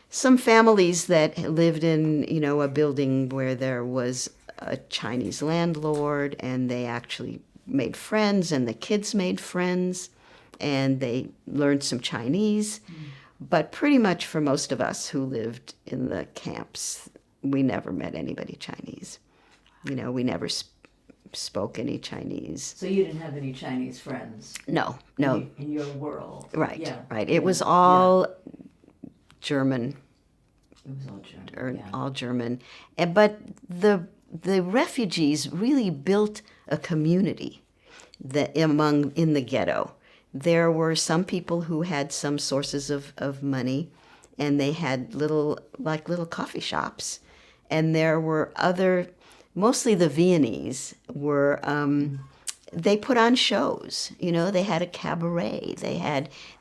families that lived in, a building where there was a Chinese landlord, and they actually made friends, and the kids made friends, and they learned some Chinese. But pretty much for most of us who lived in the camps, we never met anybody Chinese. We never spoke any Chinese. So you didn't have any Chinese friends? No. In your world? Right, Yeah. right. It was all German, It was all German. all German. But the refugees really built a community in the ghetto. There were some people who had some sources of money, and they had little coffee shops. And there were mostly the Viennese were, they put on shows. They had a cabaret.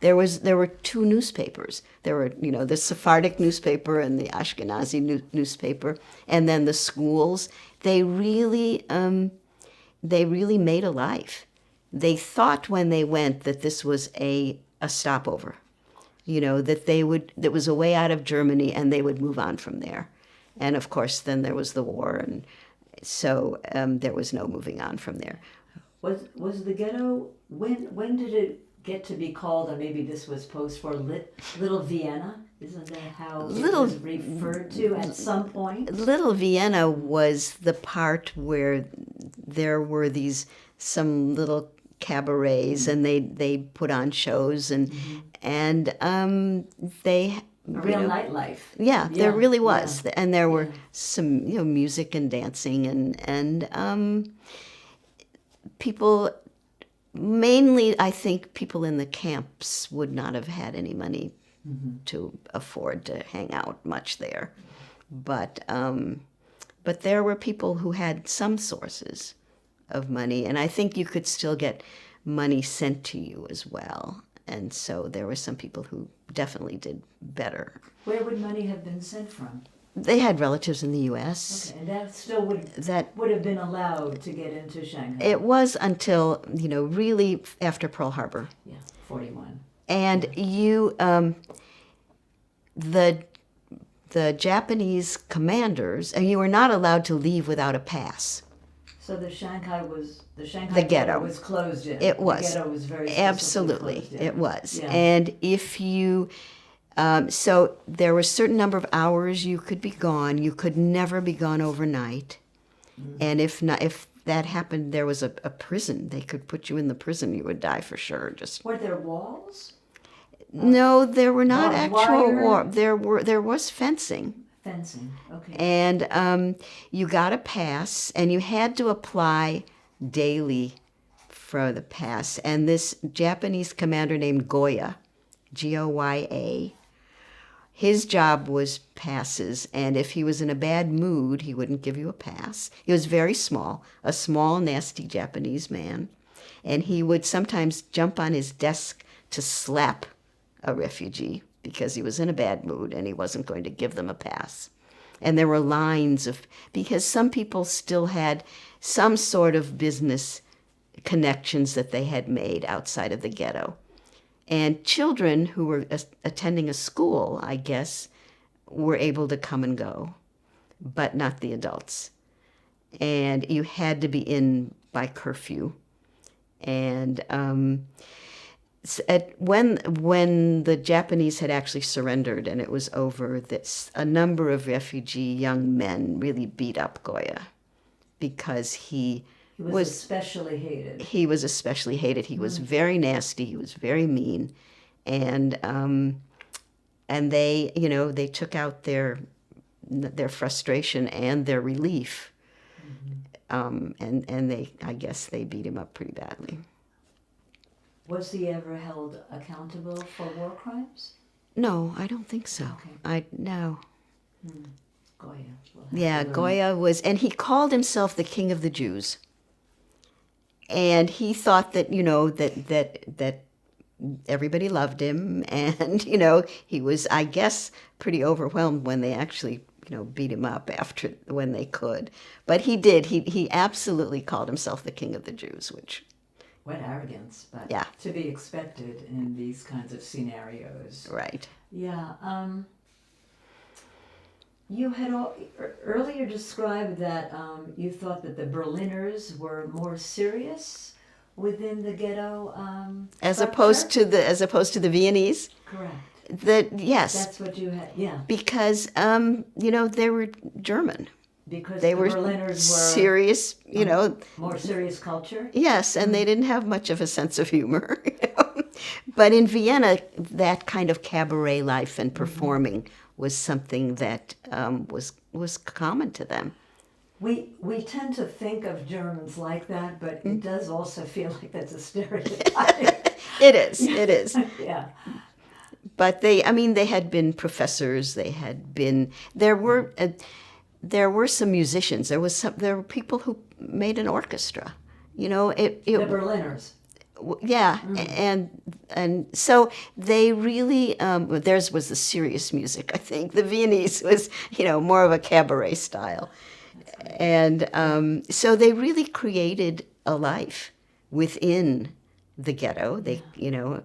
There were two newspapers. There were, the Sephardic newspaper and the Ashkenazi newspaper, and then the schools. They really made a life. They thought when they went that this was a stopover, that was a way out of Germany, and they would move on from there. And of course, then there was the war, and so there was no moving on from there. Was the ghetto, when did it get to be called, or maybe this was post-war, Little Vienna? Isn't that how it was referred to at some point? Little Vienna was the part where there were some little cabarets, and they put on shows, and they A real nightlife. Yeah, there really was, yeah. and there were some music and dancing, and people. Mainly, I think people in the camps would not have had any money to afford to hang out much there, but there were people who had some sources of money, and I think you could still get money sent to you as well. And so there were some people who definitely did better. Where would money have been sent from? They had relatives in the U.S. Okay, and that still would have been allowed to get into Shanghai. It was until, really after Pearl Harbor. Yeah, 41. And the Japanese commanders, and you were not allowed to leave without a pass. So the Shanghai The ghetto was closed in. It was. The ghetto was very Absolutely, closed in. it was. Yeah. And if you, so there were a certain number of hours you could be gone. You could never be gone overnight. And if that happened, there was a prison. They could put you in the prison. You would die for sure. Were there walls? No, there were not Wire? actual war. There was fencing. Fencing, okay. And you got a pass, and you had to apply daily for the pass. And this Japanese commander named Goya, Goya, his job was passes, and if he was in a bad mood, he wouldn't give you a pass. He was very small, a small, nasty Japanese man, and he would sometimes jump on his desk to slap a refugee because he was in a bad mood and he wasn't going to give them a pass. And there were lines of, because some people still had some sort of business connections that they had made outside of the ghetto. And children who were attending a school, I guess, were able to come and go, but not the adults. And you had to be in by curfew. And when the Japanese had actually surrendered and it was over, a number of refugee young men really beat up Goya because he was especially hated. He was especially hated. He was very nasty. He was very mean, and they, they took out their frustration and their relief, and I guess they beat him up pretty badly. Was he ever held accountable for war crimes? No, I don't think so. Okay. No. Goya. Yeah, Goya was, and he called himself the King of the Jews. And he thought that, that everybody loved him, and, he was, I guess, pretty overwhelmed when they actually, beat him up when they could. But he did. He absolutely called himself the King of the Jews, which... What arrogance, but yeah, to be expected in these kinds of scenarios. Right. Yeah. You had earlier described that you thought that the Berliners were more serious within the ghetto as opposed to the Viennese. Correct. Yes. That's what you had. Yeah. Because they were German. Because they the were Berliners were serious, more serious culture. Yes, and they didn't have much of a sense of humor. But in Vienna, that kind of cabaret life and performing was something that was common to them. We tend to think of Germans like that, but it does also feel like that's a stereotype. It is. Yeah. But they had been professors. There were some musicians. There were people who made an orchestra. The Berliners. Yeah, and so they really theirs was the serious music. I think the Viennese was more of a cabaret style, and so they really created a life within the ghetto. They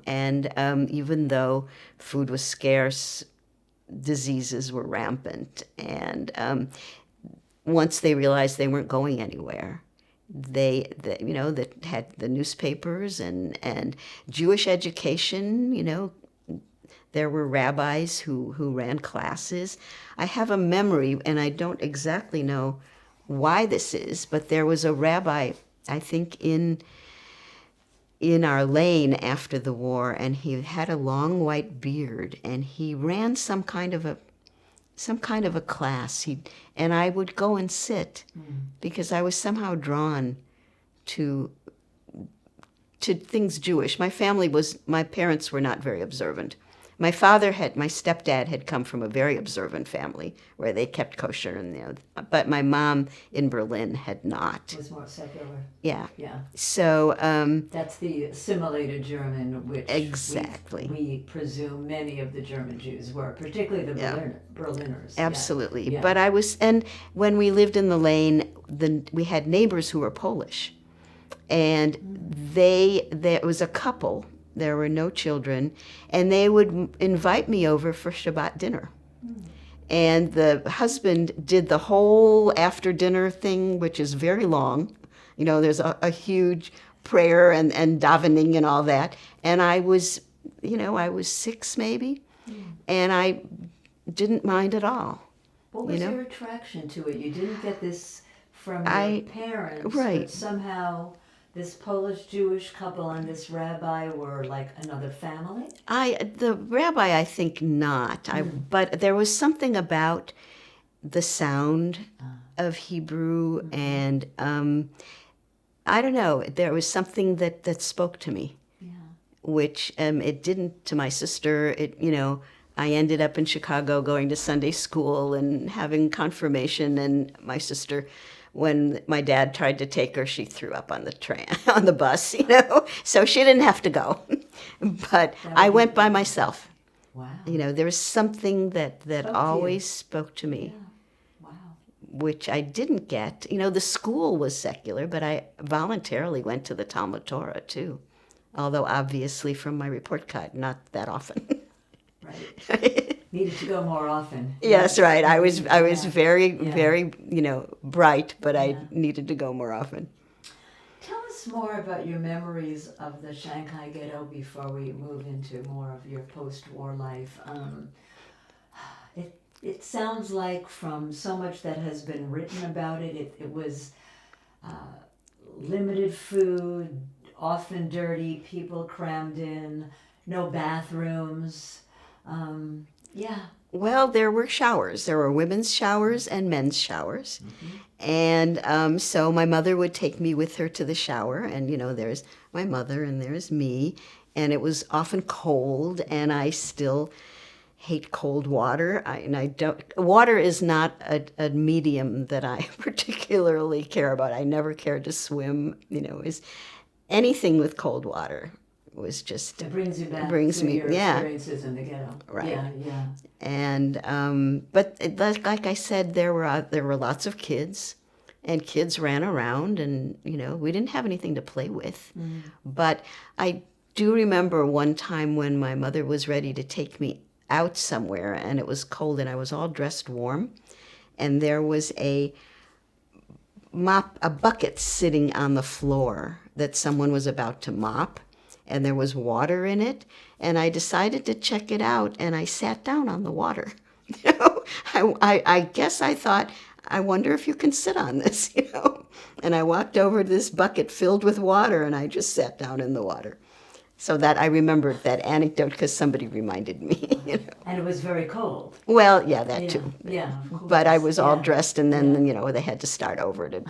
and even though food was scarce, diseases were rampant, and once they realized they weren't going anywhere, they that had the newspapers and Jewish education. There were rabbis who ran classes. I have a memory, and I don't exactly know why this is, but there was a rabbi, I think, in our lane after the war, and he had a long white beard, and he ran some kind of a class. And I would go and sit because I was somehow drawn to things Jewish. My parents were not very observant. My stepdad had come from a very observant family where they kept kosher, but my mom in Berlin had not. It was more secular. Yeah. Yeah. So that's the assimilated German, which exactly we presume many of the German Jews were, particularly the Berliners. Absolutely. Yeah. But and when we lived in the lane, we had neighbors who were Polish, and there was a couple. There were no children, and they would invite me over for Shabbat dinner. And the husband did the whole after dinner thing, which is very long. There's a huge prayer and davening and all that. And I was 6 maybe, and I didn't mind at all. What was your attraction to it? You didn't get this from your parents, right? But somehow this Polish-Jewish couple and this rabbi were like another family? The rabbi, I think not. But there was something about the sound of Hebrew, and I don't know, there was something that spoke to me, which it didn't to my sister. I ended up in Chicago going to Sunday school and having confirmation, and my sister, when my dad tried to take her, she threw up on the train, on the bus, so she didn't have to go. But I went by myself. Wow. There was something that Spoke to you. always spoke to me, Wow. which I didn't get. The school was secular, but I voluntarily went to the Talmud Torah too, although obviously from my report card, not that often. Right. Needed to go more often. Yes, right. I was Yeah. very, Yeah. very, bright, but I Yeah. needed to go more often. Tell us more about your memories of the Shanghai ghetto before we move into more of your post-war life. It sounds like from so much that has been written about it, it was limited food, often dirty, people crammed in, no bathrooms. Yeah. Well, there were showers. There were women's showers and men's showers. And so my mother would take me with her to the shower. And, there's my mother and there's me. And it was often cold. And I still hate cold water. Water is not a medium that I particularly care about. I never cared to swim. Anything with cold water was just It brings you back brings to me, your yeah. experiences in the ghetto. Right. Yeah. And but like I said, there were lots of kids, and kids ran around, and we didn't have anything to play with. But I do remember one time when my mother was ready to take me out somewhere, and it was cold, and I was all dressed warm, and there was a bucket sitting on the floor that someone was about to mop, and there was water in it, and I decided to check it out, and I sat down on the water. I guess I thought, I wonder if you can sit on this, And I walked over to this bucket filled with water, and I just sat down in the water. So that I remembered that anecdote because somebody reminded me. And it was very cold. Well, yeah, that too. Yeah, of course. But I was all Yeah. dressed, and then they had to start over to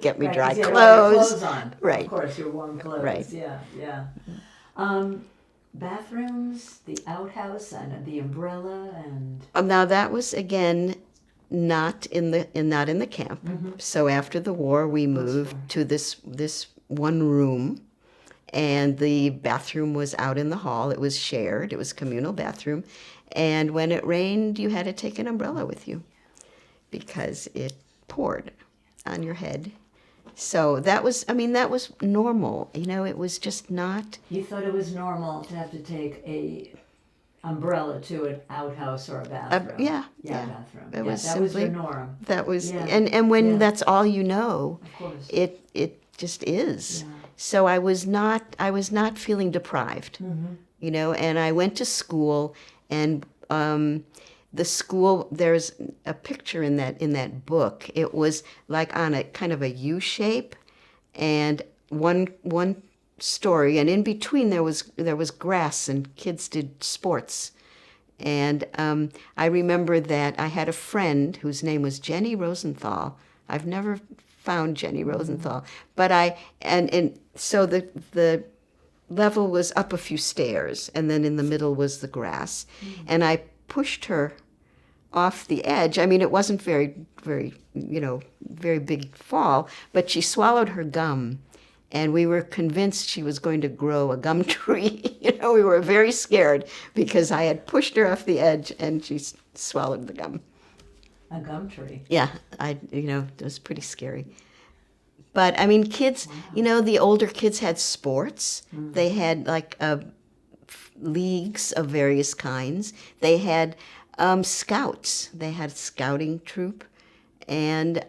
get me Right, dry 'cause you had all your clothes. clothes on. Right. Of course, your warm clothes. Right. Yeah. Bathrooms, the outhouse, and the umbrella, and Now that was again not in the camp. So after the war, we moved to this one room, and the bathroom was out in the hall. It was shared. It was a communal bathroom, and when it rained, you had to take an umbrella with you because it poured on your head. So that was normal. It was just not. you thought it was normal to have to take a umbrella to an outhouse or a bathroom. Yeah. Bathroom. It was that was your simply- norm. That was, Yeah. and when Yeah. that's all you know, Of course. it just is. Yeah. So I was not feeling deprived, and I went to school, and the school, there's a picture in that book. It was like on a kind of a U shape, and one story, and in between there was grass, and kids did sports. And I remember that I had a friend whose name was Jenny Rosenthal. I've never found Jenny Rosenthal, but so the level was up a few stairs, and then in the middle was the grass, and I pushed her off the edge. I mean, it wasn't very, very, very big fall, but she swallowed her gum, and we were convinced she was going to grow a gum tree. We were very scared because I had pushed her off the edge, and she swallowed the gum. A gum tree. Yeah, it was pretty scary. But I mean, kids, the older kids had sports. They had leagues of various kinds. They had scouts. They had a scouting troop, and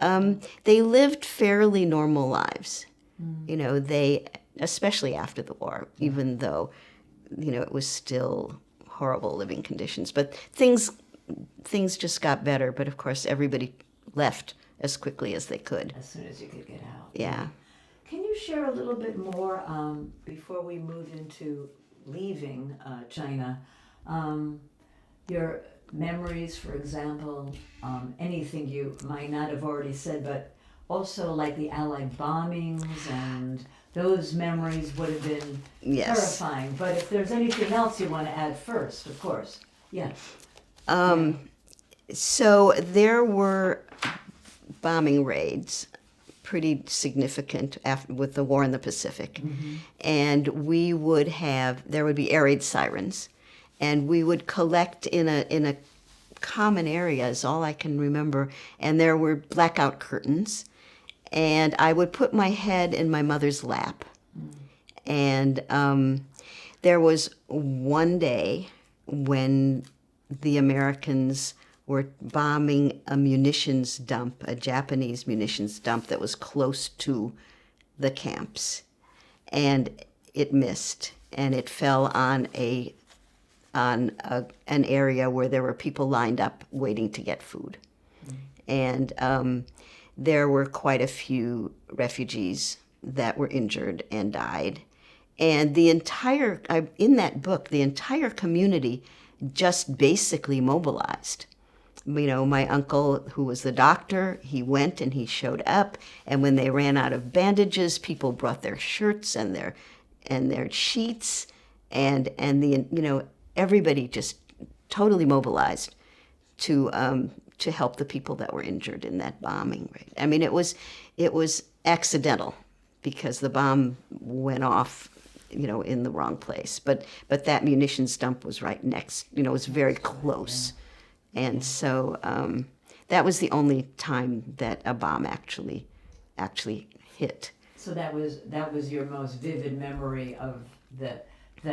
they lived fairly normal lives. They, especially after the war, even though, it was still horrible living conditions. But things just got better. But of course, everybody left as quickly as they could. As soon as you could get out. Yeah. Can you share a little bit more before we move into leaving China? Your memories, for example, anything you might not have already said, but also like the Allied bombings and those memories would have been Yes. terrifying. But if there's anything else you want to add first, of course. Yeah. So there were bombing raids, pretty significant after, with the war in the Pacific. And there would be air raid sirens. And we would collect in a common area is all I can remember. And there were blackout curtains. And I would put my head in my mother's lap. And there was one day when the Americans were bombing a munitions dump, a Japanese munitions dump that was close to the camps. And it missed, and it fell on an area where there were people lined up waiting to get food. And there were quite a few refugees that were injured and died. And in that book, the entire community just basically mobilized. You know, my uncle, who was the doctor, he went and he showed up. And when they ran out of bandages, people brought their shirts and their sheets, and everybody just totally mobilized to help the people that were injured in that bombing raid. I mean, it was accidental because the bomb went off, in the wrong place. But that munitions dump was right next. It was very close. And so that was the only time that a bomb actually hit. So that was your most vivid memory of the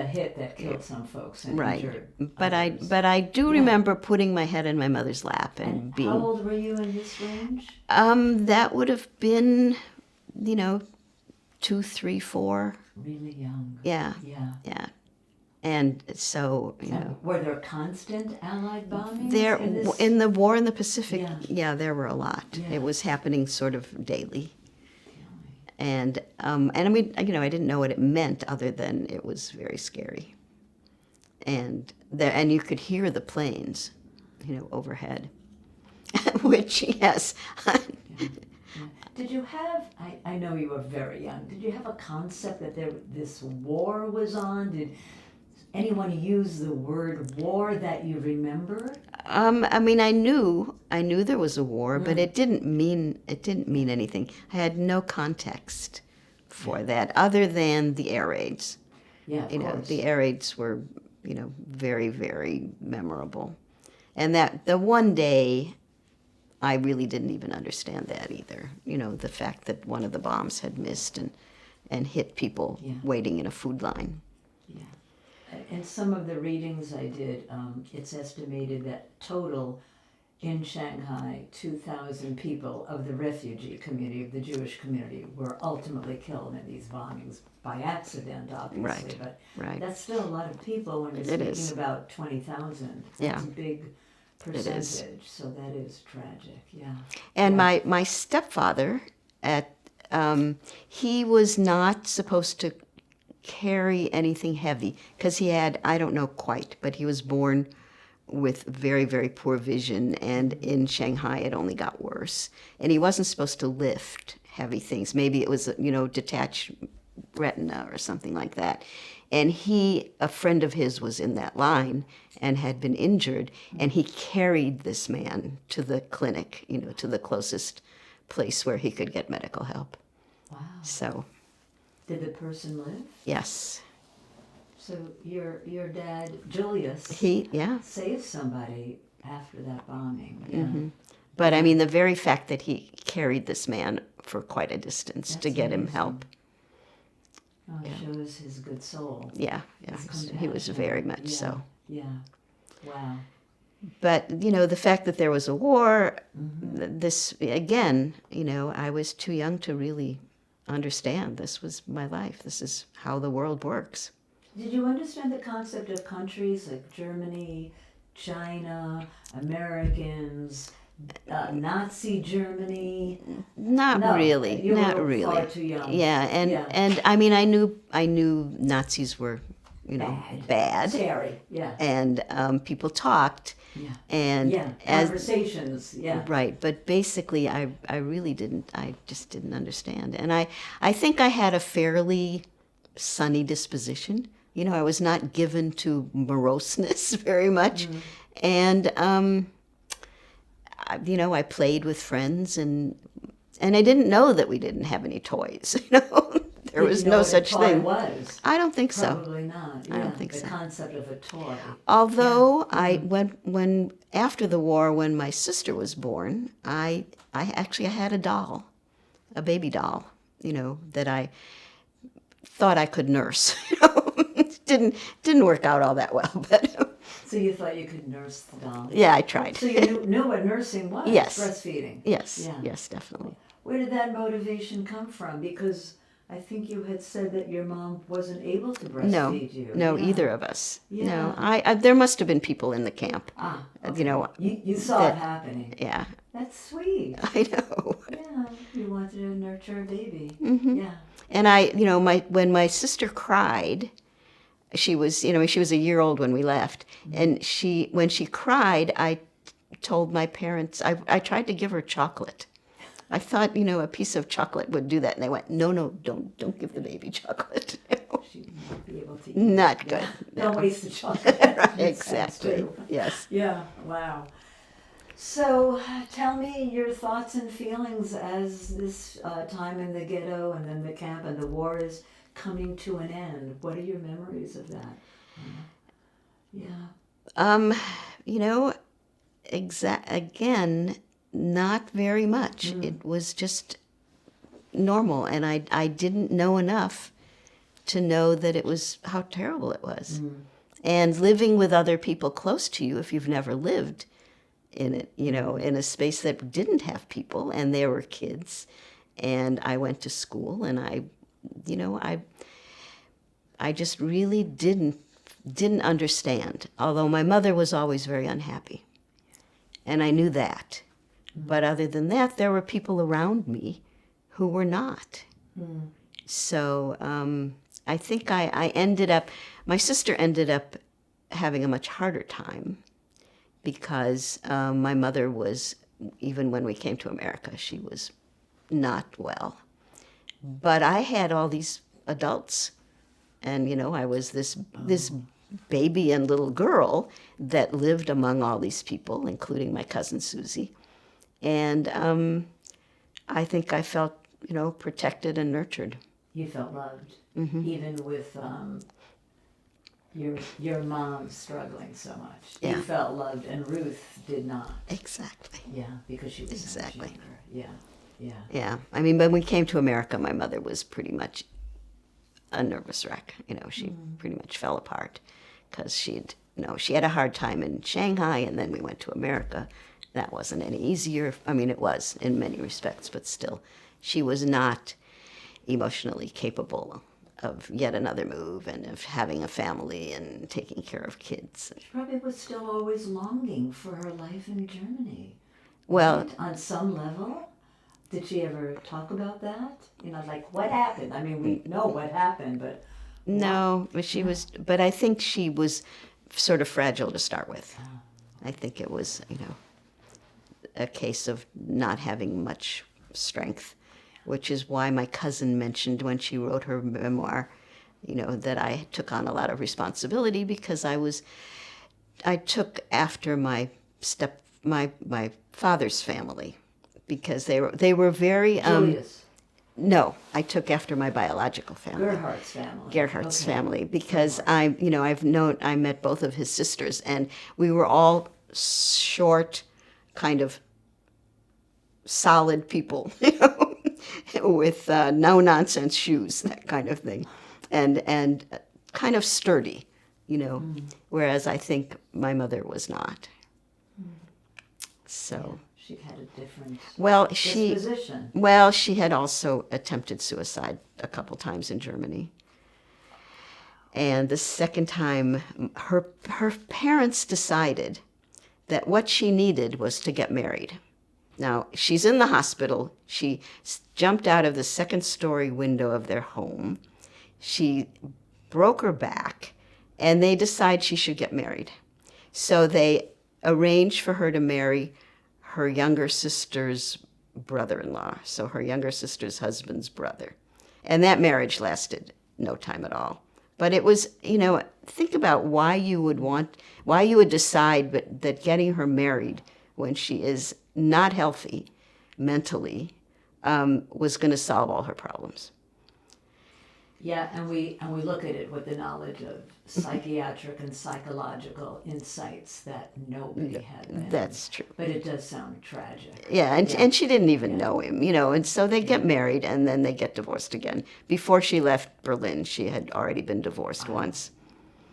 hit that killed some folks and injured others. But I do remember putting my head in my mother's lap and being. How old were you in this range? That would have been, 2, 3, 4. Really young. Yeah. And so, Were there constant Allied bombings? In the war in the Pacific, Yeah. there were a lot. Yeah. It was happening sort of daily. And I mean, I didn't know what it meant other than it was very scary. And you could hear the planes, overhead, which, yes. Did you have, I know you were very young, did you have a concept that this war was on? Did anyone use the word war that you remember? I mean, I knew there was a war, but it didn't mean anything. I had no context for that other than the air raids. Yeah, of course. The air raids were, very, very memorable. And that the one day, I really didn't even understand that either. The fact that one of the bombs had missed and hit people waiting in a food line. Yeah. In some of the readings I did, it's estimated that total in Shanghai, 2,000 people of the refugee community, of the Jewish community, were ultimately killed in these bombings by accident, obviously. Right. That's still a lot of people when you're speaking about 20,000. That's a big percentage, so that is tragic, yeah. And my stepfather, he was not supposed to carry anything heavy because he had, I don't know quite, but he was born with very, very poor vision, and in Shanghai it only got worse. And he wasn't supposed to lift heavy things. Maybe it was, detached retina or something like that. And a friend of his was in that line and had been injured, and he carried this man to the clinic, to the closest place where he could get medical help. Wow. So. Did the person live? Yes. So your dad, Julius, saved somebody after that bombing. Yeah. Mm-hmm. But I mean, the very fact that he carried this man for quite a distance to get him help. Oh, it shows his good soul. Yeah. He was very much so. Yeah. Wow. But, the fact that there was a war, this, again, I was too young to really understand. This was my life. This is how the world works. Did you understand the concept of countries like Germany, China, Americans, Nazi Germany? Not really. You were far too young. Yeah, and I mean, I knew Nazis were, bad. Scary, yeah. And people talked. Yeah. And Yeah, as conversations, yeah. right, but basically, I really didn't. I just didn't understand, and I think I had a fairly sunny disposition. I was not given to moroseness very much, and I played with friends, and I didn't know that we didn't have any toys. There was no such thing. Was? I don't think so. Probably not. Yeah, I don't think the so. concept of a toy. Although when after the war, when my sister was born, I actually had a doll, a baby doll, that I thought I could nurse. It didn't work out all that well, but So you thought you could nurse the doll? yeah, I tried. So you knew what nursing was? Yes. Breastfeeding? Yes, Yeah. yes, definitely. Where did that motivation come from? Because I think you had said that your mom wasn't able to breastfeed you. No, Yeah. either of us. Yeah. No, I there must have been people in the camp. Okay. You saw that- it happening. Yeah, That's sweet. I know. Yeah, you wanted to nurture a baby. Mm-hmm. Yeah. And when my sister cried, she was a year old when we left, and when she cried, I told my parents, I tried to give her chocolate. I thought, a piece of chocolate would do that, and they went, no, don't give the baby chocolate. She won't be able to eat. Not good. Yeah. No. Don't waste the chocolate. Exactly. Yes. Yeah, wow. So tell me your thoughts and feelings as this time in the ghetto and then the camp and the war is coming to an end. What are your memories of that? Yeah. Again, not very much. It was just normal, and I didn't know enough to know that it was how terrible it was. And living with other people close to you, if you've never lived in it, in a space that didn't have people, and there were kids, and I went to school, and I just really didn't understand. Although my mother was always very unhappy, and I knew that. But other than that, there were people around me who were not. So I think I ended up, my sister ended up having a much harder time because my mother was, even when we came to America, she was not well. But I had all these adults, and I was this baby and little girl that lived among all these people, including my cousin Susie. And I think I felt, protected and nurtured. You felt loved, even with your mom struggling so much. Yeah. You felt loved, and Ruth did not. Exactly. Yeah, because she was so much Exactly. younger. Yeah. Yeah. I mean, when we came to America, my mother was pretty much a nervous wreck. She pretty much fell apart because she had a hard time in Shanghai, and then we went to America. That wasn't any easier. I mean, it was in many respects, but still, she was not emotionally capable of yet another move and of having a family and taking care of kids. She probably was still always longing for her life in Germany. Well, Right? On some level? Did she ever talk about that? Like what happened? I mean, we know what happened, but no, but I think she was sort of fragile to start with. I think it was, a case of not having much strength, which is why my cousin mentioned when she wrote her memoir, that I took on a lot of responsibility because I took after my father's family because they were very Julius. No, I took after my biological family. Gerhardt's family. Gerhardt's Okay. family, because I met both of his sisters, and we were all short, kind of solid people, with no nonsense shoes, that kind of thing, and kind of sturdy, whereas I think my mother was not. So. She had a different disposition. Well, she had also attempted suicide a couple times in Germany. And the second time, her parents decided that what she needed was to get married. Now, she's in the hospital. She jumped out of the second-story window of their home. She broke her back. and they decide she should get married. So they arrange for her to marry her younger sister's brother-in-law, so her younger sister's husband's brother. And that marriage lasted no time at all. But it was, think about why you would decide that getting her married when she is not healthy mentally was going to solve all her problems. Yeah, and we look at it with the knowledge of psychiatric and psychological insights that nobody had then. That's true. But it does sound tragic. Yeah, and she didn't even know him, and so they get married and then they get divorced again. Before she left Berlin, she had already been divorced once.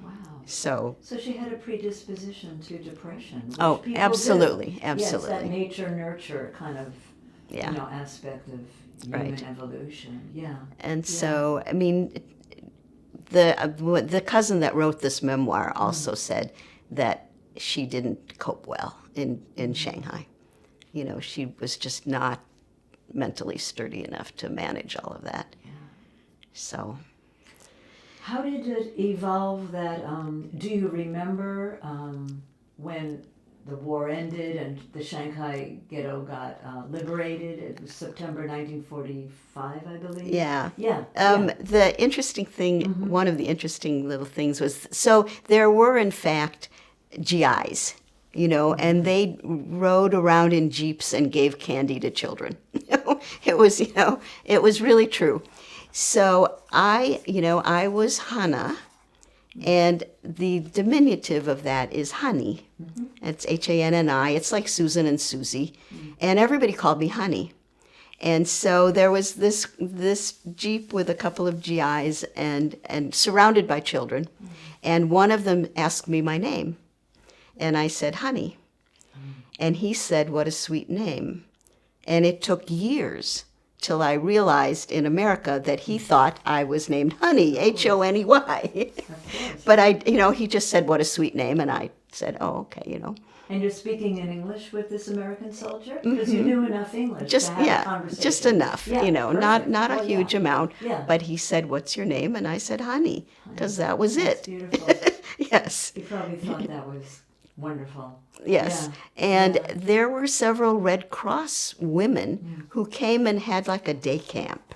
Wow. So she had a predisposition to depression. Which oh, people absolutely, do. absolutely. Yes, that nature-nurture kind of aspect of human evolution. Yeah. And so, I mean, the cousin that wrote this memoir also said that she didn't cope well in Shanghai. She was just not mentally sturdy enough to manage all of that. Yeah. So. How did it evolve that, do you remember when the war ended and the Shanghai ghetto got liberated? It was September 1945, I believe. Yeah. Yeah. The interesting thing, one of the interesting little things was, so there were in fact GIs, and they rode around in jeeps and gave candy to children. It was really true. So I was Hannah, and the diminutive of that is Honey. It's Hanni. It's like Susan and Susie, and everybody called me Honey. And so there was this jeep with a couple of GIs and surrounded by children, and one of them asked me my name, and I said Honey, and he said, "What a sweet name," and it took years till I realized in America that he thought I was named Honey, Honey. But he just said, "What a sweet name," and I said, "Oh, okay, And you're speaking in English with this American soldier? Because you knew enough English to have a conversation. Just enough, not a huge amount. Yeah. But he said, "What's your name?" And I said, Honey, because that was That's it. beautiful. Yes. You probably thought that was wonderful. Yes. Yeah. And there were several Red Cross women who came and had like a day camp.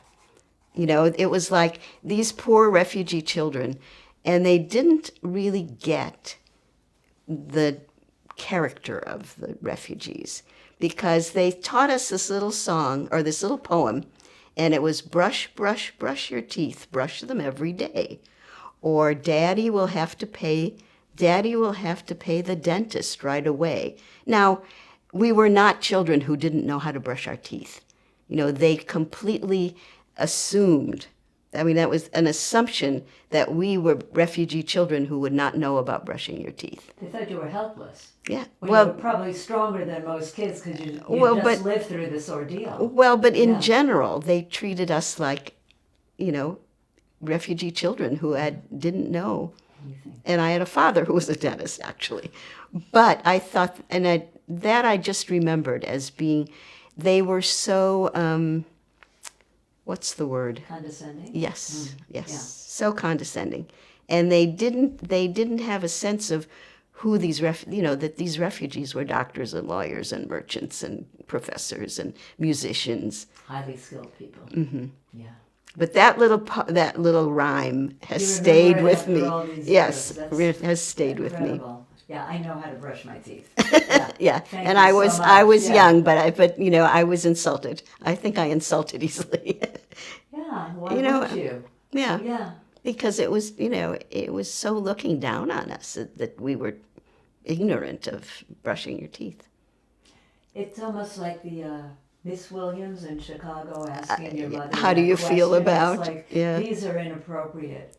It was like these poor refugee children, and they didn't really get the character of the refugees because they taught us this little song or this little poem, and it was brush, brush, brush your teeth, brush them every day, or Daddy will have to pay the dentist right away. Now, we were not children who didn't know how to brush our teeth. They completely assumed, that was an assumption that we were refugee children who would not know about brushing your teeth. They thought you were helpless. Yeah. When you were probably stronger than most kids because you just lived through this ordeal. Well, but in general, they treated us like, refugee children who didn't know. And I had a father who was a dentist, actually. But I thought, I just remembered as being, they were so, what's the word? Condescending? Yes, yes, Yeah. so condescending. And they didn't have a sense of who these, that these refugees were doctors and lawyers and merchants and professors and musicians. Highly skilled people. Mm-hmm. Yeah. But that little rhyme has stayed with me. Yes, it has stayed with me. Yeah, I know how to brush my teeth. Yeah, Thank and you I was so much. young, but I was insulted. I think I insulted easily. Yeah, why would you? Yeah. Yeah. Because it was so looking down on us that we were ignorant of brushing your teeth. It's almost like the Miss Williams in Chicago asking your mother. How do you feel question. about? It's like, yeah. These are inappropriate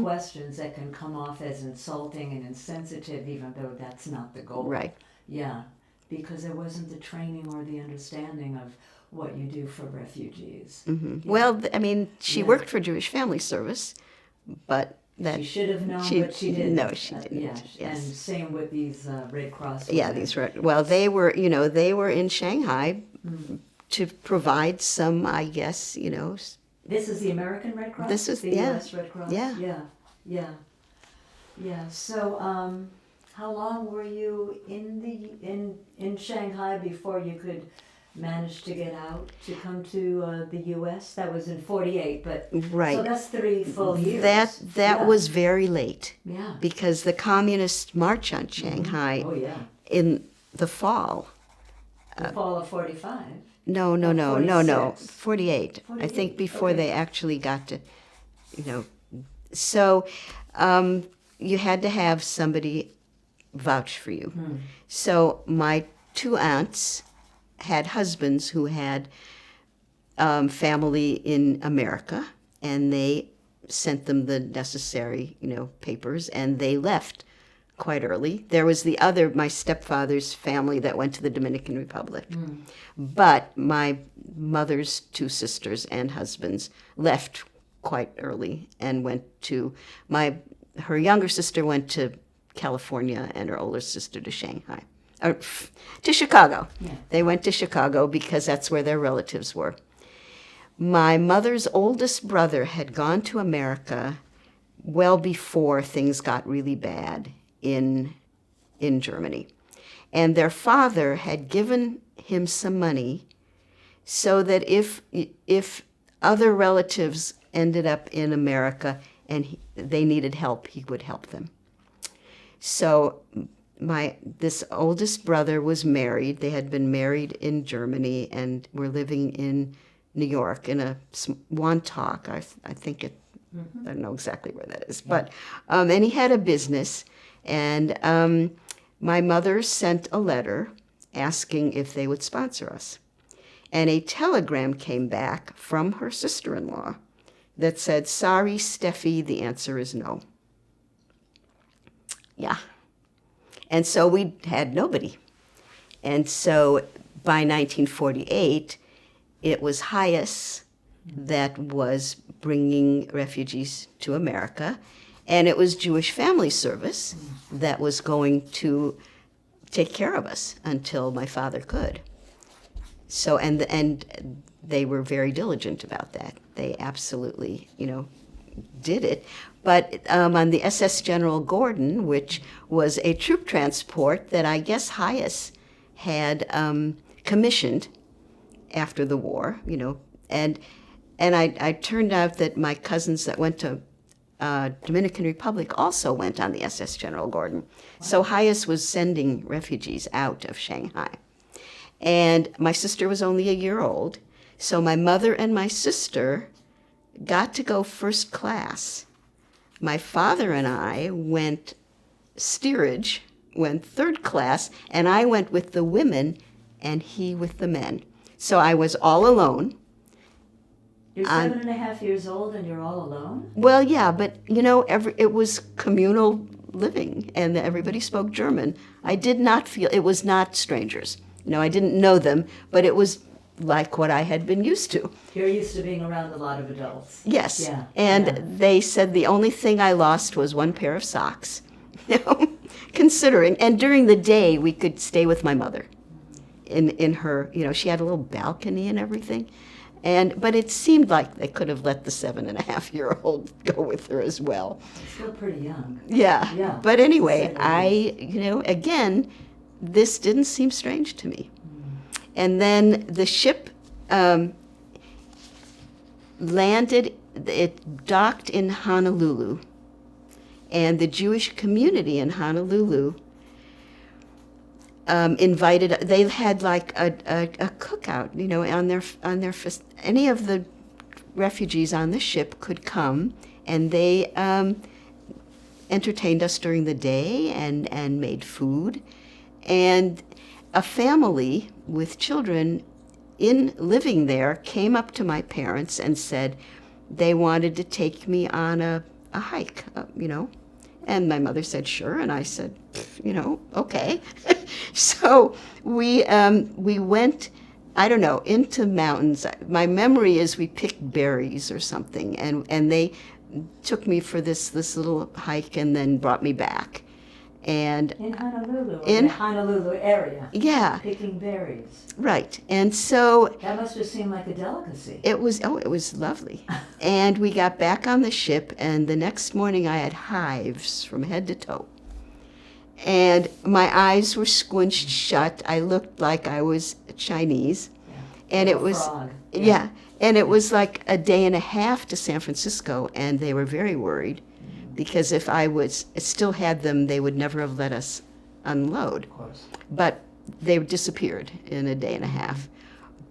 questions that can come off as insulting and insensitive, even though that's not the goal. Right. Yeah, because there wasn't the training or the understanding of what you do for refugees. Mm-hmm. Yeah. Well, she worked for Jewish Family Service, but that she should have known, but she didn't. No, she didn't. Yeah, yes. and same with these Red Cross. Yeah, they were in Shanghai to provide some, I guess, This is the American Red Cross? This is the U.S. Red Cross? Yeah. Yeah, yeah. Yeah, so, how long were you in Shanghai before you could manage to get out, to come to, the US? That was in 48, but, so Right. that's 3 full years. That Yeah. was very late Yeah. because the communists march on Shanghai Oh, yeah. in the fall. The fall of 45. No, no, Oh, no, no, no. 46. 48. I think 48, before okay. they actually got to, you know. So you had to have somebody vouch for you. So my 2 aunts had husbands who had family in America, and they sent them the necessary, papers, and they left quite early. There was my stepfather's family that went to the Dominican Republic. But my mother's 2 sisters and husbands left quite early and went to, her younger sister went to California and her older sister to Shanghai, or to Chicago. Yeah. They went to Chicago because that's where their relatives were. My mother's oldest brother had gone to America well before things got really bad in Germany. And their father had given him some money so that if other relatives ended up in America and they needed help, he would help them. So this oldest brother was married. They had been married in Germany and were living in New York in a Wantage. I think it. I don't know exactly where that is, but and he had a business, and my mother sent a letter asking if they would sponsor us, and a telegram came back from her sister-in-law that said, "Sorry, Steffi, the answer is no." Yeah. And so we had nobody. And so by 1948, it was Hayes that was bringing refugees to America, and it was Jewish Family Service that was going to take care of us until my father could. So, and they were very diligent about that. They absolutely, did it. But on the SS General Gordon, which was a troop transport that I guess Hayes had commissioned after the war, and I turned out that my cousins that went to Dominican Republic also went on the SS General Gordon. Wow. So Hayes was sending refugees out of Shanghai. And my sister was only a year old, so my mother and my sister got to go first class. My father and I went steerage, went third class, and I went with the women and he with the men. So I was all alone. You're 7.5 years old and you're all alone? Well, yeah, but it was communal living and everybody spoke German. I did not feel, it was not strangers. I didn't know them, but it was like what I had been used to. You're used to being around a lot of adults. Yes. Yeah. And yeah. They said the only thing I lost was 1 pair of socks. Considering, and during the day we could stay with my mother in her, she had a little balcony and everything. But it seemed like they could have let the 7.5-year-old go with her as well. Still pretty young. Yeah. Yeah. But anyway, again, this didn't seem strange to me. And then the ship landed, it docked in Honolulu. And the Jewish community in Honolulu invited, they had like a cookout, on their any of the refugees on the ship could come, and they entertained us during the day and made food. And a family with children living there came up to my parents and said they wanted to take me on a hike, And my mother said, sure, and I said, okay. So we went, I don't know, into mountains. My memory is we picked berries or something, and they took me for this little hike and then brought me back. And In Honolulu, or In- the Honolulu area, yeah, picking berries. right. And so That must have seemed like a delicacy. it was lovely. And we got back on the ship, and the next morning I had hives from head to toe. And my eyes were squinched shut. I looked like I was Chinese. Yeah. And Like it a was, frog. yeah, and it was like a day and a half to San Francisco, and they were very worried because if I was still had them, they would never have let us unload. Of course. But they disappeared in a day and a half.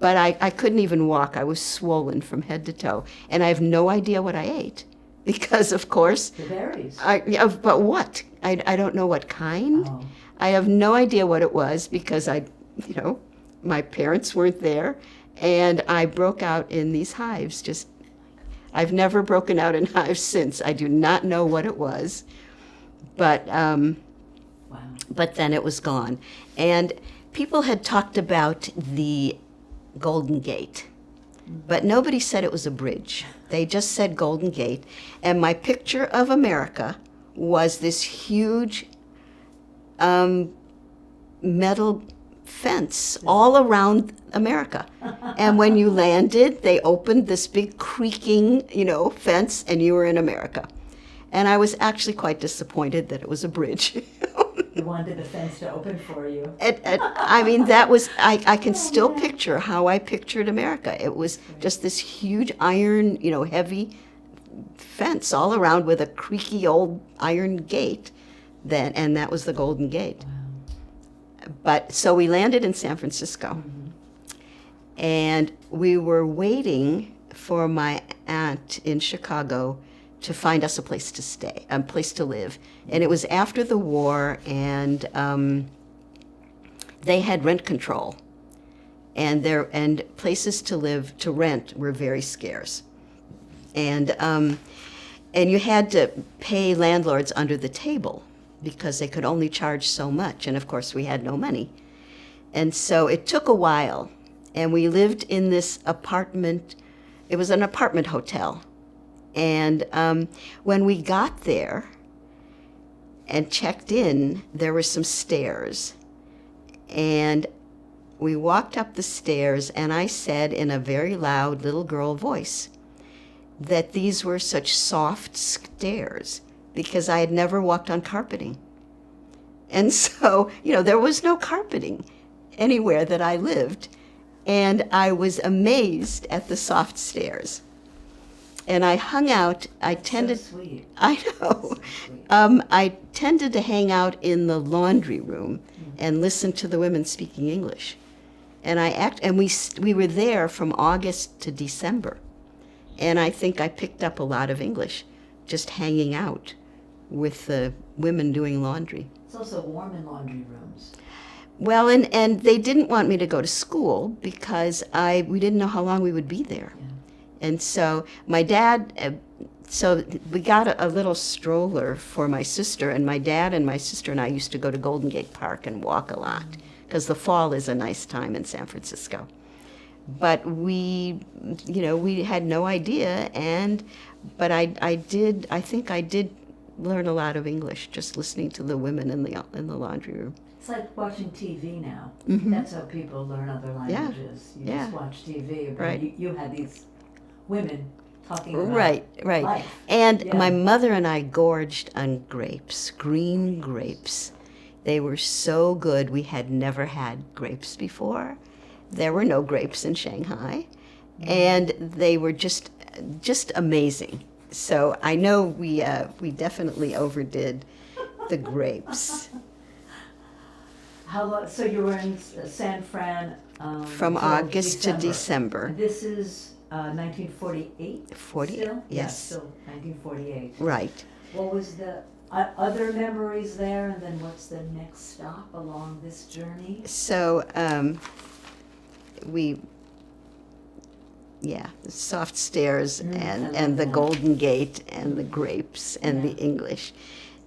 But I couldn't even walk. I was swollen from head to toe, and I have no idea what I ate because, of course, The berries. yeah, but what? I don't know what kind. Oh. I have no idea what it was because my parents weren't there, and I broke out in these hives. I've never broken out in hives since. I do not know what it was, but Wow. but then it was gone. And people had talked about the Golden Gate, but nobody said it was a bridge. They just said Golden Gate, and my picture of America was this huge metal fence all around America. And when you landed, they opened this big creaking, fence, and you were in America. And I was actually quite disappointed that it was a bridge. You wanted the fence to open for you. I mean, that was, I can still picture how I pictured America. It was just this huge iron, heavy fence all around with a creaky old iron gate then, and that was the Golden Gate. Wow. But so we landed in San Francisco, Mm-hmm. and we were waiting for my aunt in Chicago to find us a place to stay, a place to live. And it was after the war, and they had rent control, and places to live, to rent, were very scarce. And you had to pay landlords under the table because they could only charge so much, and of course we had no money. And so it took a while, and we lived in this apartment. It was an apartment hotel. And when we got there and checked in, there were some stairs. And we walked up the stairs, and I said in a very loud little girl voice that these were such soft stairs because I had never walked on carpeting. And so, there was no carpeting anywhere that I lived. And I was amazed at the soft stairs. And I hung out, So sweet. I know. So sweet. I tended to hang out in the laundry room and listen to the women speaking English. And we were there from August to December. And I think I picked up a lot of English just hanging out with the women doing laundry. It's also warm in laundry rooms. Well, and they didn't want me to go to school because we didn't know how long we would be there. Yeah. And so my dad, so we got a little stroller for my sister, and my dad and my sister and I used to go to Golden Gate Park and walk a lot because the fall is a nice time in San Francisco. But we had no idea, but I think I did learn a lot of English just listening to the women in the laundry room. It's like watching TV now. Mhm. That's how people learn other languages. You Yeah. just watch TV, but Right. you had these women talking about Right. life. And Yeah. my mother and I gorged on grapes, green grapes. They were so good. We had never had grapes before. There were no grapes in Shanghai, and they were just amazing. So I know we definitely overdid the grapes. How long? So you were in San Fran From until August to December. This is 1948. 40, Still? Yeah, yes. still 1948. Right. What was the other memories there, and then what's the next stop along this journey? So the soft stairs I and the love that. Golden Gate and the grapes and the Yeah. English.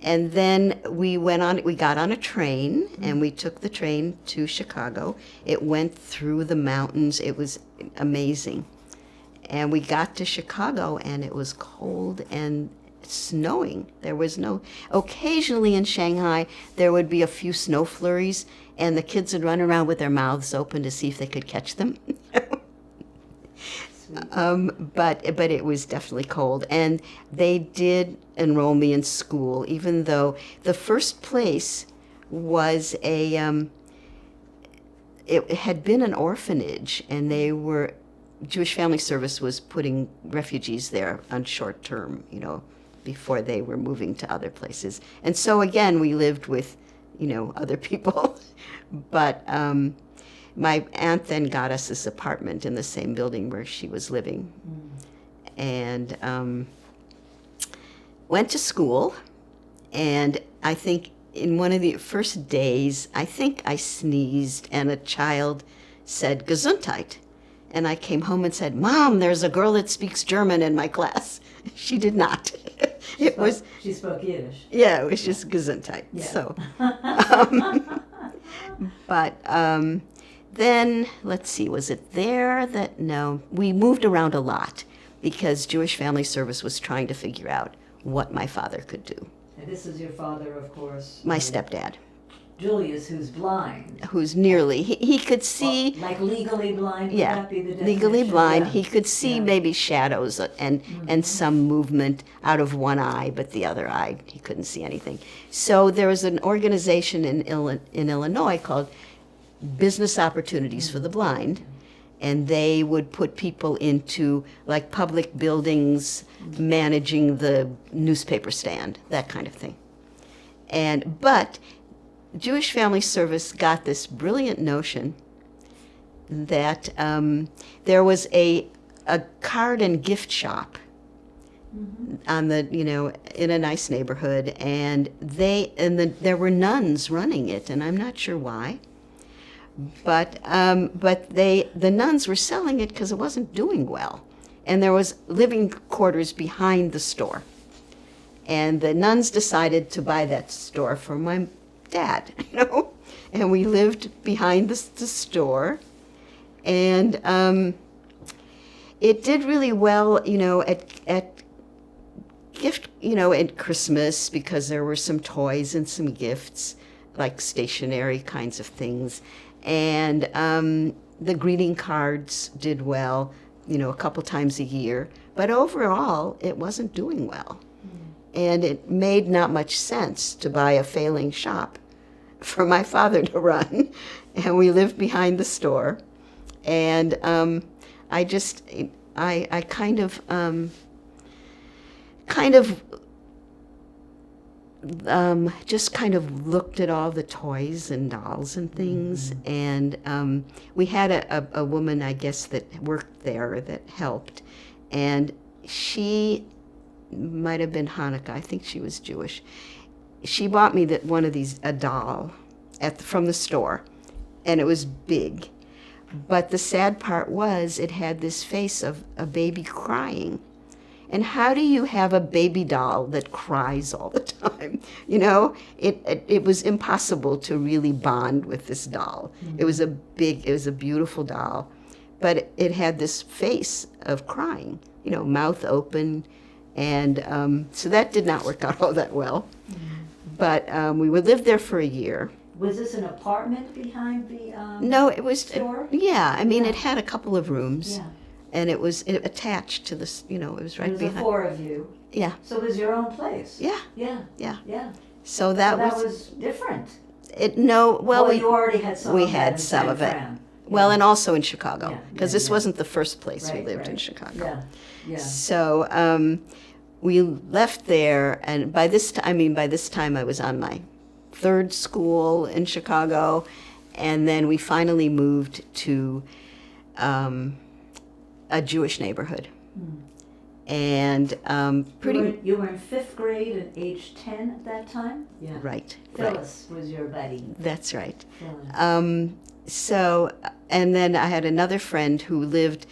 And then we got on a train, and we took the train to Chicago. It went through the mountains. It was amazing. And we got to Chicago, and it was cold and snowing. There was no, occasionally in Shanghai, there would be a few snow flurries, and the kids would run around with their mouths open to see if they could catch them. But it was definitely cold, and they did enroll me in school, even though the first place was it had been an orphanage, and Jewish Family Service was putting refugees there on short term, before they were moving to other places. And so again, we lived with, other people. But my aunt then got us this apartment in the same building where she was living. And went to school, and I think in one of the first days, I think I sneezed, and a child said, Gesundheit. And I came home and said, Mom, there's a girl that speaks German in my class. She did not. She spoke Yiddish. Yeah, it was just Gesundheit. Yeah. So, but then, let's see, was it there that, no, we moved around a lot because Jewish Family Service was trying to figure out what my father could do. And this is your father, of course. My stepdad, Julius, who's blind. who's nearly, he could see. Well, like legally blind, would Yeah, that be the definition? legally blind. Yeah. He could see Yeah. maybe shadows and some movement out of one eye, but the other eye, he couldn't see anything. So there was an organization in Illinois called Business Opportunities for the Blind, and they would put people into like public buildings, managing the newspaper stand, that kind of thing. But Jewish Family Service got this brilliant notion that there was a card and gift shop on the in a nice neighborhood, and there were nuns running it, and I'm not sure why, but the nuns were selling it because it wasn't doing well, and there was living quarters behind the store, and the nuns decided to buy that store for my dad, and we lived behind the store, and it did really well, at gift, at Christmas, because there were some toys and some gifts, like stationery kinds of things, and the greeting cards did well, a couple times a year, but overall it wasn't doing well. And it made not much sense to buy a failing shop for my father to run. And we lived behind the store. And I kind of just kind of looked at all the toys and dolls and things. And we had a woman, I guess, that worked there that helped. And she might have been Hanukkah. I think she was Jewish. She bought me a doll from the store, and it was big. But the sad part was it had this face of a baby crying. And how do you have a baby doll that cries all the time? It was impossible to really bond with this doll. It was a beautiful doll, but it had this face of crying, mouth open. And so that did not work out all that well. But we would live there for a year. Was this an apartment behind the No, it was store? Yeah, I mean, it had a couple of rooms, Yeah. and it was attached to this. It was right There was behind. the four of you. Yeah, So it was your own place. yeah, Yeah. yeah. Yeah. So So that that was was different. it. No, well, You already had some. we of that had in some San of it. Fran. Well, Yeah. and also in Chicago, Yeah, because yeah, this yeah. wasn't the first place we Right, lived in right. Chicago. Yeah. Yeah. So we left there, and by this time I was on my third school in Chicago, and then we finally moved to a Jewish neighborhood. And You were in fifth grade at age 10 at that time? Yeah. right. Phyllis was your buddy. That's right. Phyllis. So, and then I had another friend who lived,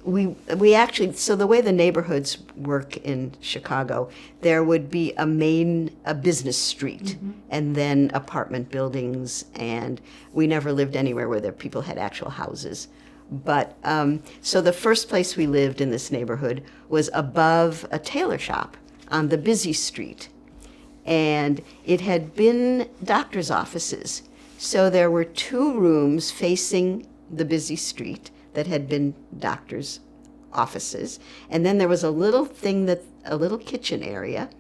we actually, so the way the neighborhoods work in Chicago, there would be a business street, and then apartment buildings, and we never lived anywhere where people had actual houses. But, so the first place we lived in this neighborhood was above a tailor shop on the busy street. And it had been doctor's offices. So there were 2 rooms facing the busy street that had been doctor's offices. And then there was a little kitchen area.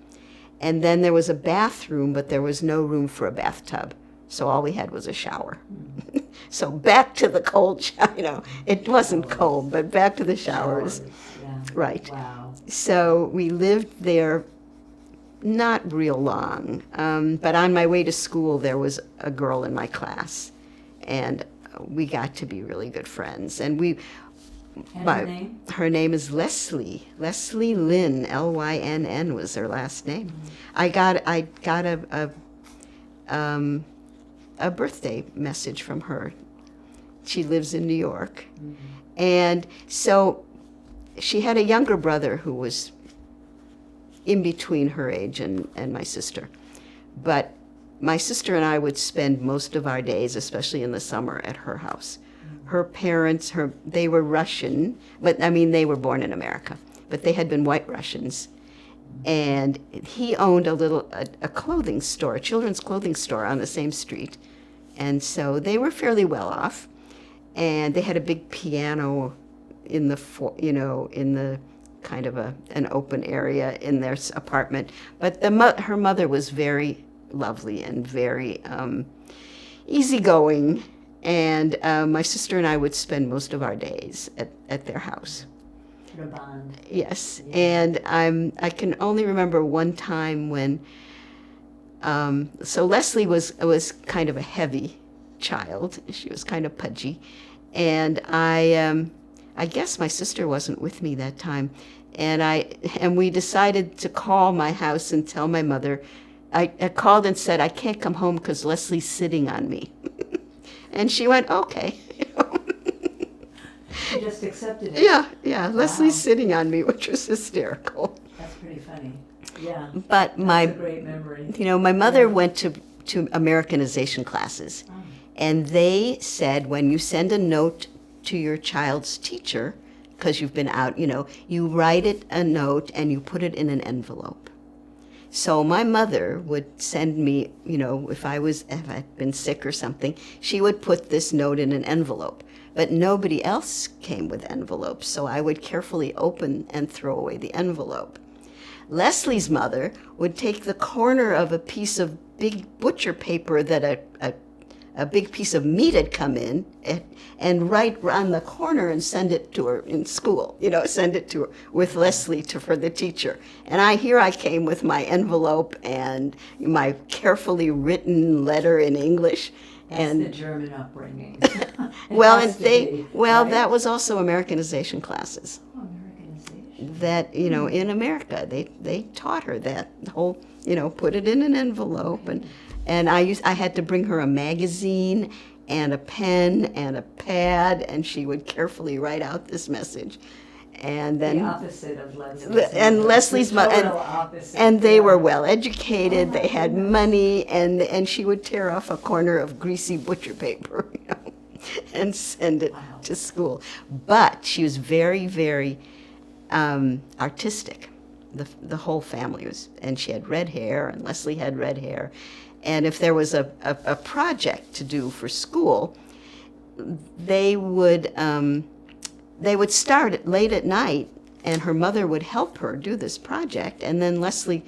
And then there was a bathroom, but there was no room for a bathtub. So all we had was a shower. So back to the cold shower, it wasn't cold, but back to the showers. Yeah. Right. Wow. So we lived there not real long, but on my way to school, there was a girl in my class, and we got to be really good friends. And Her name? Her name is Leslie Lynn. Lynn was her last name. I got a birthday message from her. She lives in New York, and so she had a younger brother who was in between her age and my sister. But my sister and I would spend most of our days, especially in the summer, at her house. Her parents, they were Russian, but they were born in America, but they had been White Russians. And he owned a clothing store, a children's clothing store on the same street. And so they were fairly well off. And they had a big piano in the kind of an open area in their apartment. But her mother was very lovely and very easygoing. And my sister and I would spend most of our days at their house. The bond. Yes, yeah. And I can only remember one time when, so Leslie was kind of a heavy child. She was kind of pudgy. And I guess my sister wasn't with me that time. And we decided to call my house and tell my mother. I called and said, I can't come home because Leslie's sitting on me. And she went, okay. She just accepted it. Yeah. Wow. Leslie's sitting on me, which was hysterical. That's pretty funny. Yeah. But that's a great memory. My mother went to Americanization classes. Oh. And they said, when you send a note to your child's teacher, because you've been out, you write a note and you put it in an envelope. So my mother would send me, if I'd been sick or something, she would put this note in an envelope. But nobody else came with envelopes, so I would carefully open and throw away the envelope. Leslie's mother would take the corner of a piece of big butcher paper that a big piece of meat had come in and write on the corner and send it to her in school, send it to her with Leslie for the teacher. And I came with my envelope and my carefully written letter in English. That's the German upbringing. Right? That was also Americanization classes. Oh, Americanization. That, in America, they taught her that whole, put it in an envelope. And I had to bring her a magazine and a pen and a pad, and she would carefully write out this message. And then the opposite of Leslie's. And Leslie's mother, and they were well educated. Oh, they had money, and she would tear off a corner of greasy butcher paper, and send it to school. But she was very, very artistic. The whole family was, and she had red hair, and Leslie had red hair. And if there was a project to do for school, they would start late at night, and her mother would help her do this project. And then Leslie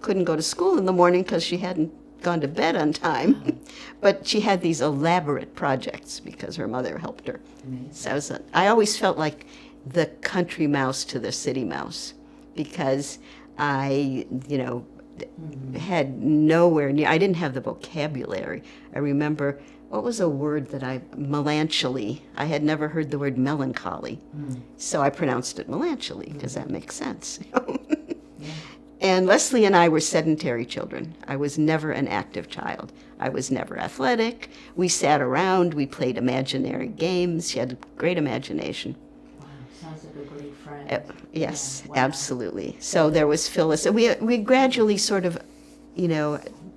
couldn't go to school in the morning because she hadn't gone to bed on time. But she had these elaborate projects because her mother helped her. So I always felt like the country mouse to the city mouse, because I, had nowhere near, I didn't have the vocabulary. I remember, what was a word melancholy? I had never heard the word melancholy. So I pronounced it melancholy, because that makes sense. And Leslie and I were sedentary children. I was never an active child. I was never athletic. We sat around, we played imaginary games. She had a great imagination. Wow, sounds like a great friend. Yes, wow. Absolutely. So there was Phyllis. We gradually sort of,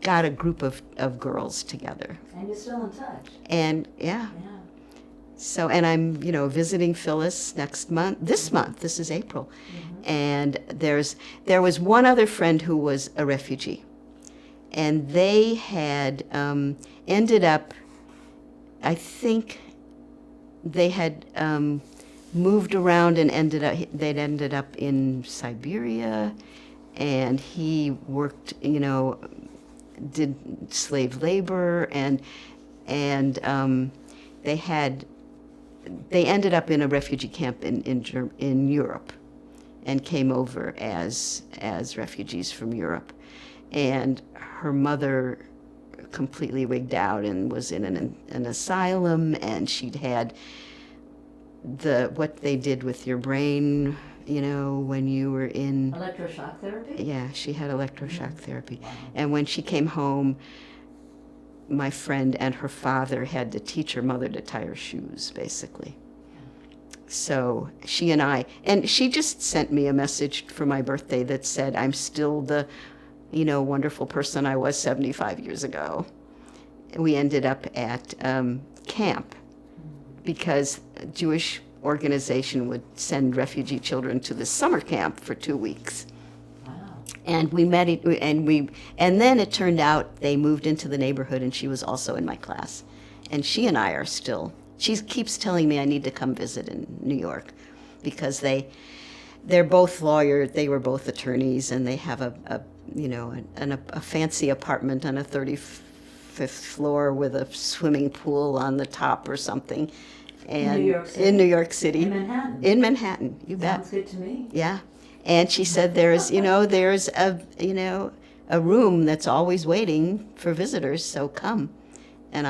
got a group of girls together. And you're still in touch. And yeah. So, and I'm, visiting Phyllis this month, this is April. and there was one other friend who was a refugee, and they had ended up, I think they had moved around and they'd ended up in Siberia, and he worked, did slave labor, and they ended up in a refugee camp in Europe, and came over as refugees from Europe, and her mother completely wigged out and was in an asylum, and she'd had what they did with your brain, when you were in Electroshock therapy? Yeah, she had electroshock therapy. Wow. And when she came home, my friend and her father had to teach her mother to tie her shoes, basically. So and she just sent me a message for my birthday that said, I'm still the, wonderful person I was 75 years ago. We ended up at camp because a Jewish organization would send refugee children to the summer camp for 2 weeks. Wow. And we met, and then it turned out they moved into the neighborhood, and she was also in my class. And she and I are still, she keeps telling me I need to come visit in New York, because they're both lawyers, they were both attorneys, and they have a fancy apartment on a 35th floor with a swimming pool on the top or something. And In New York City? In New York City. In Manhattan? In Manhattan, you bet. Sounds good to me. Yeah. And she said there's a room that's always waiting for visitors, so come. And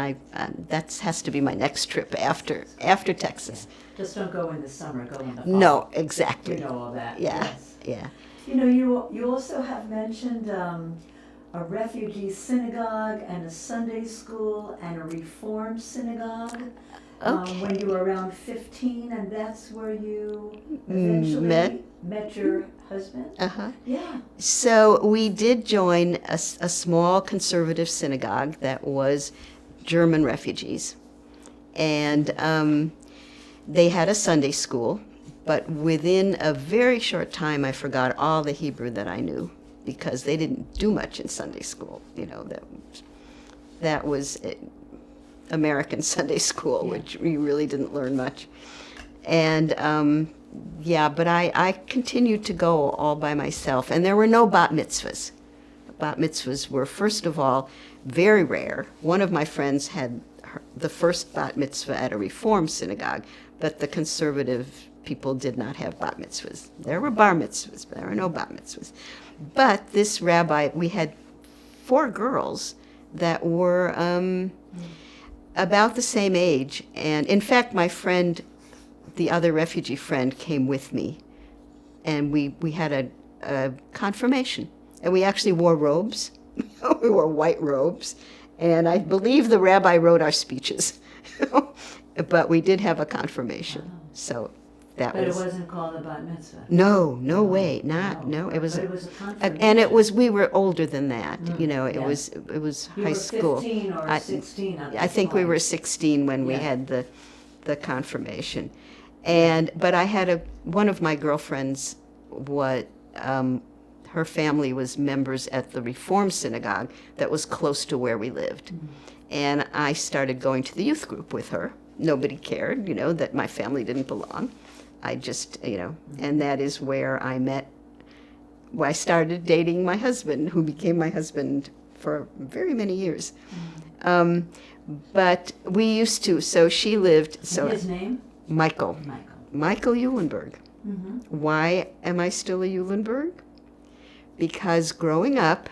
that has to be my next trip after Texas. Just don't go in the summer, go in the fall. No, exactly. You know all that. Yeah, Yes. yeah. You also have mentioned a refugee synagogue and a Sunday school and a Reformed synagogue. Okay. When you were around 15, and that's where you eventually met your husband? Uh-huh. Yeah. So we did join a small conservative synagogue that was German refugees. And they had a Sunday school, but within a very short time I forgot all the Hebrew that I knew, because they didn't do much in Sunday school. That was American Sunday school, Yeah. which we really didn't learn much. And but I continued to go all by myself, and there were no bat mitzvahs. Bat mitzvahs were, first of all, very rare. One of my friends had the first bat mitzvah at a Reform synagogue, but the conservative people did not have bat mitzvahs. There were bar mitzvahs, but there were no bat mitzvahs. But this rabbi, we had 4 girls that were about the same age. And in fact, my friend, the other refugee friend, came with me. And we had a confirmation. And we actually wore robes. We wore white robes. And I believe the rabbi wrote our speeches. But we did have a confirmation. Wow. So that But was... it wasn't called a bat mitzvah? No way, no. It was, But it was a confirmation. and we were older than that. Yeah. It was You high were school. 15 or I- 16 at I this think we point. were 16 when we Yeah. had the confirmation. But I had one of my girlfriends, her family was members at the Reform synagogue that was close to where we lived. Mm-hmm. And I started going to the youth group with her. Nobody cared, that my family didn't belong. I just, and that is where I started dating my husband, who became my husband for very many years. But we used to, so she lived, And his name? Michael Eulenberg. Mm-hmm. Why am I still a Eulenberg? Because growing up,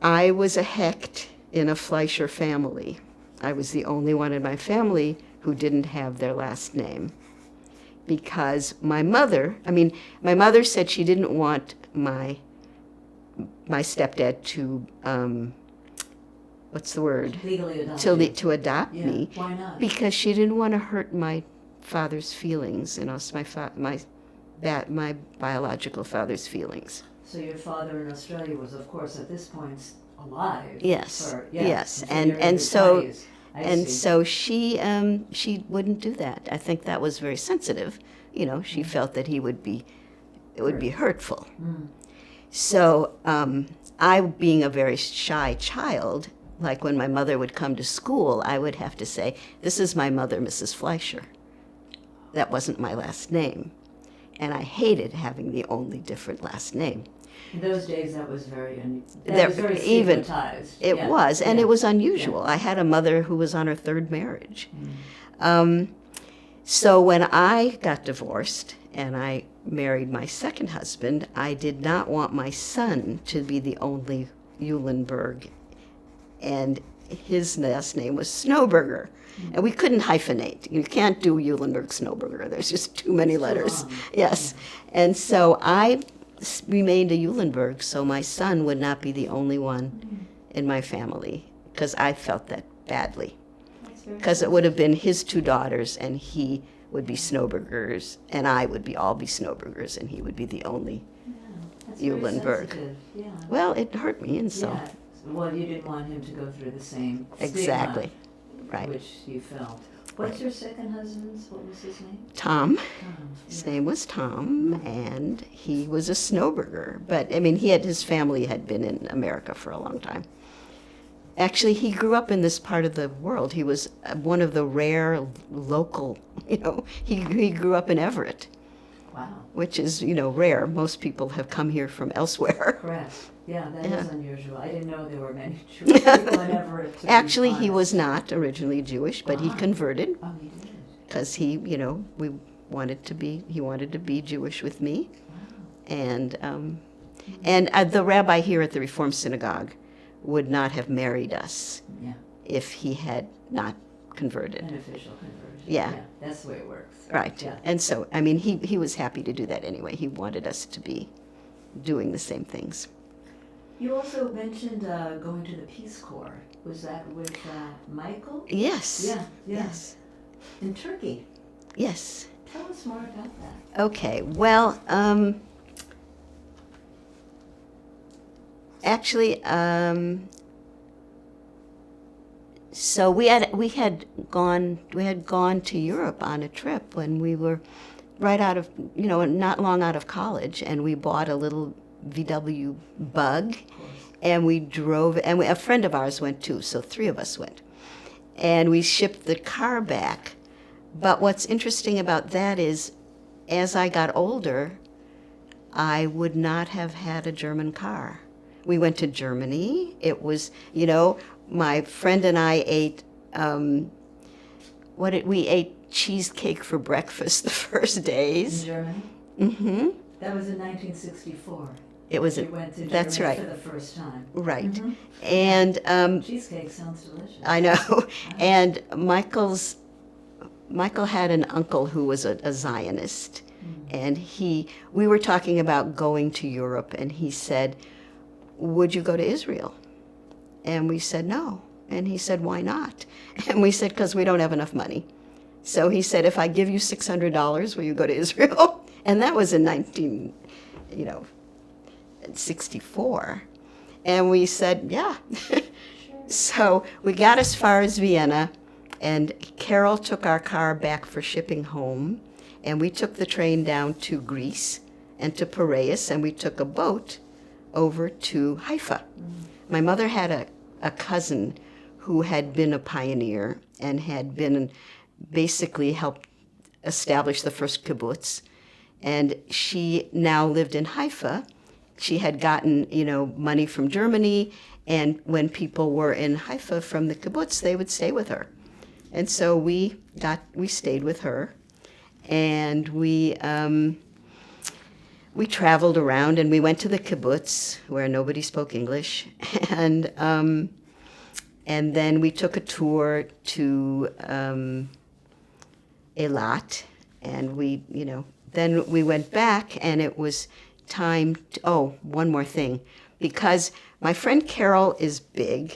I was a Hecht in a Fleischer family. I was the only one in my family who didn't have their last name. Because my mother said she didn't want my stepdad to, what's the word? Legally adopted. To adopt Yeah, me. why not? Because she didn't want to hurt my father's feelings, my biological father's feelings. So your father in Australia was, of course, at this point alive. Yes, yes, until you're in and your so 20s. I see. so she wouldn't do that. I think that was very sensitive. She felt that he would be it would be hurtful. So I, being a very shy child, like when my mother would come to school, I would have to say, "This is my mother, Mrs. Fleischer." That wasn't my last name. And I hated having the only different last name. In those days, that was very Even stigmatized. it Yeah. was, and Yeah. it was unusual. I had a mother who was on her third marriage. So when I got divorced and I married my second husband, I did not want my son to be the only Eulenberg, and his last name was Snowberger. And we couldn't hyphenate. You can't do Eulenberg Snowberger. There's just too many letters. long. Yes. And so I remained a Eulenberg, so my son would not be the only one in my family, because I felt that badly. That's very Because it would have been his two daughters, and he would be Snowbergers, and I would all be Snowbergers, and he would be the only. That's very Eulenberg. sensitive. Yeah. Well, it hurt me, and so. Yeah. Well, you didn't want him to go through the same Exactly. stigma, Right. which you felt. What's your second husband's? What was his name? Tom. Tom. His name was Tom, and he was a Snowberger. But I mean, his family had been in America for a long time. Actually, he grew up in this part of the world. He was one of the rare local. He grew up in Everett, Wow. which is rare. Most people have come here from elsewhere. Correct. Yeah, that Yeah. is unusual. I didn't know there were many Jewish people in Everett. to be Actually, he honest. was not originally Jewish, but he Ah. converted Oh, he did. because he wanted to be Jewish with me. And the rabbi here at the Reform Synagogue would not have married us Yeah. if he had not converted. An official conversion. Yeah. That's the way it works. Right. Yeah. And so, I mean, he was happy to do that anyway. He wanted us to be doing the same things. You also mentioned going to the Peace Corps. Was that with Michael? Yes. Yeah. Yes. In Turkey. Yes. Tell us more about that. Okay. Well, actually, so we had gone to Europe on a trip when we were right out of not long out of college, and we bought a little VW Bug, and we drove, and a friend of ours went too, so 3 of us went, and we shipped the car back. But what's interesting about that is, as I got older, I would not have had a German car. We went to Germany. It was, my friend and I ate, we ate cheesecake for breakfast the first In days. Germany? Mm-hmm. That was in 1964. It was, We went to that's Germany right, for the first time. right. Mhm. And Cheesecake sounds delicious. I know. And Michael had an uncle who was a Zionist, and we were talking about going to Europe, and he said, "Would you go to Israel?" And we said no. And he said, "Why not?" And we said, "Because we don't have enough money." So he said, "If I give you $600, will you go to Israel?" And that was in 1964. And we said, yeah. So we got as far as Vienna, and Carol took our car back for shipping home, and we took the train down to Greece and to Piraeus, and we took a boat over to Haifa. My mother had a cousin who had been a pioneer and had been basically helped establish the first kibbutz, and she now lived in Haifa. She had gotten, money from Germany, and when people were in Haifa from the kibbutz, they would stay with her. And so we stayed with her, and we traveled around, and we went to the kibbutz where nobody spoke English, and then we took a tour to Eilat, and then we went back, and it was time to, one more thing, because my friend Carol is big,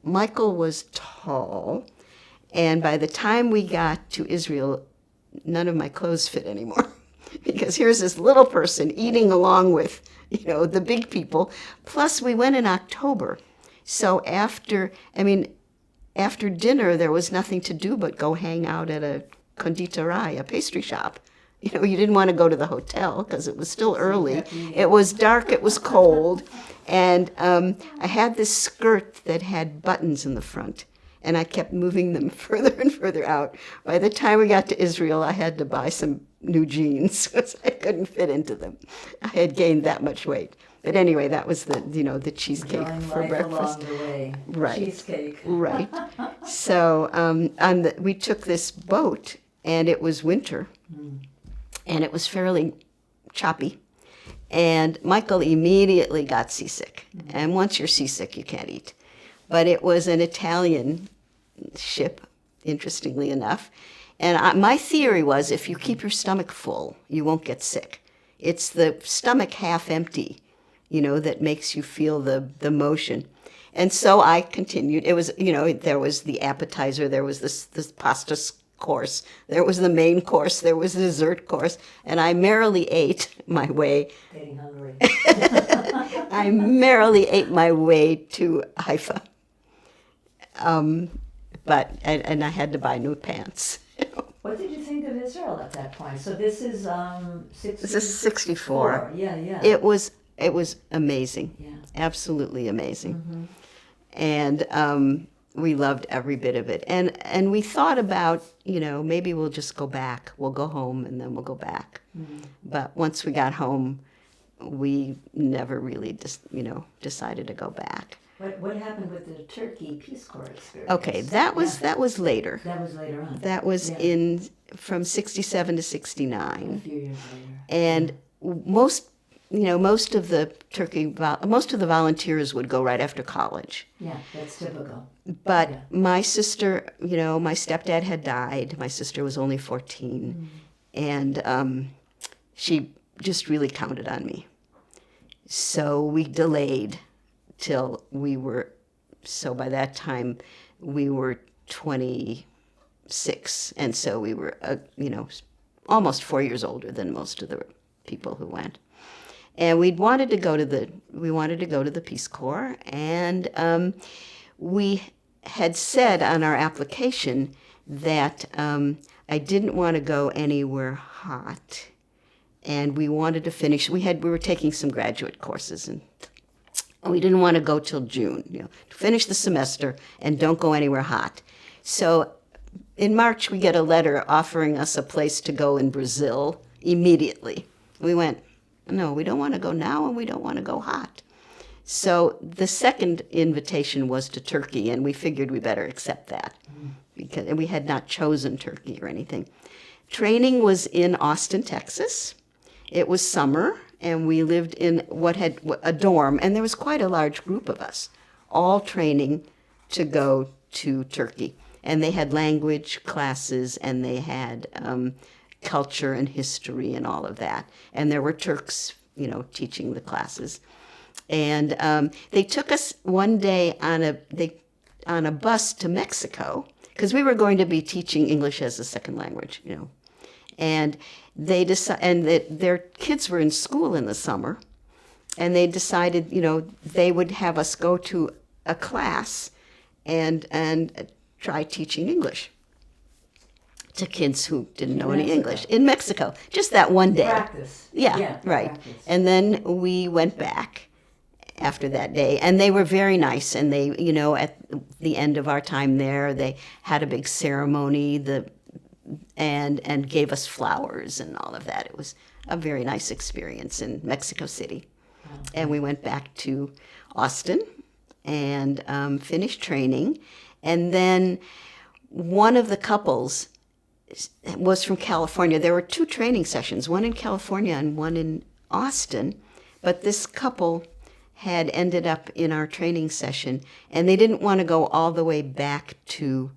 Michael was tall, and by the time we got to Israel, none of my clothes fit anymore. Because here's this little person eating along with, the big people. Plus, we went in October. So after dinner, there was nothing to do but go hang out at a konditorei, a pastry shop. You know, you didn't want to go to the hotel because it was still early. Exactly. It was dark, it was cold, and I had this skirt that had buttons in the front, and I kept moving them further and further out. By the time we got to Israel, I had to buy some new jeans because I couldn't fit into them. I had gained that much weight. But anyway, that was the cheesecake Enjoying for life breakfast. along the way. Right. Cheesecake. Right. So we took this boat, and it was winter, and it was fairly choppy. And Michael immediately got seasick. And once you're seasick, you can't eat. But it was an Italian ship, interestingly enough. And my theory was if you keep your stomach full, you won't get sick. It's the stomach half empty, that makes you feel the motion. And so I continued. It was, there was the appetizer, there was this pasta course, there was the main course, there was the dessert course, and I merrily ate my way. Getting hungry. I merrily ate my way to Haifa. But I had to buy new pants. What did you think of Israel at that point? So this is 64. This is 64. Yeah. It was amazing. Yeah. Absolutely amazing. And we loved every bit of it. And we thought about, maybe we'll just go back. We'll go home and then we'll go back. But once we got home, we never really decided to go back. What happened with the Turkey Peace Corps experience? Okay, that was later. That was later on. That was from 67 to A 69. few years later. And most of the volunteers would go right after college. Yeah, that's typical. But my sister, my stepdad had died. My sister was only 14. And she just really counted on me. So we delayed till by that time we were 26. And so we were, almost 4 years older than most of the people who went. And we wanted to go to the Peace Corps, and we had said on our application that I didn't want to go anywhere hot, and we wanted to finish. We were taking some graduate courses, and we didn't want to go till June. To finish the semester and don't go anywhere hot. So in March we get a letter offering us a place to go in Brazil immediately. We went, no, we don't want to go now, and we don't want to go hot. So the second invitation was to Turkey, and we figured we better accept that because we had not chosen Turkey or anything. Training was in Austin, Texas. It was summer, and we lived in a dorm, and there was quite a large group of us, all training to go to Turkey. And they had language classes, and they had culture and history and all of that. And there were Turks, teaching the classes. And they took us one day on a bus to Mexico, because we were going to be teaching English as a second language, And they decided, their kids were in school in the summer, and they decided, they would have us go to a class and try teaching English to kids who didn't know any English in Mexico, just that one day. Practice. Yeah, right. Practice. And then we went back after that day, and they were very nice. And they, at the end of our time there, they had a big ceremony, and gave us flowers and all of that. It was a very nice experience in Mexico City. Okay. And we went back to Austin and finished training. And then one of the couples was from California. There were 2 training sessions, one in California and one in Austin. But this couple had ended up in our training session, and they didn't want to go all the way back to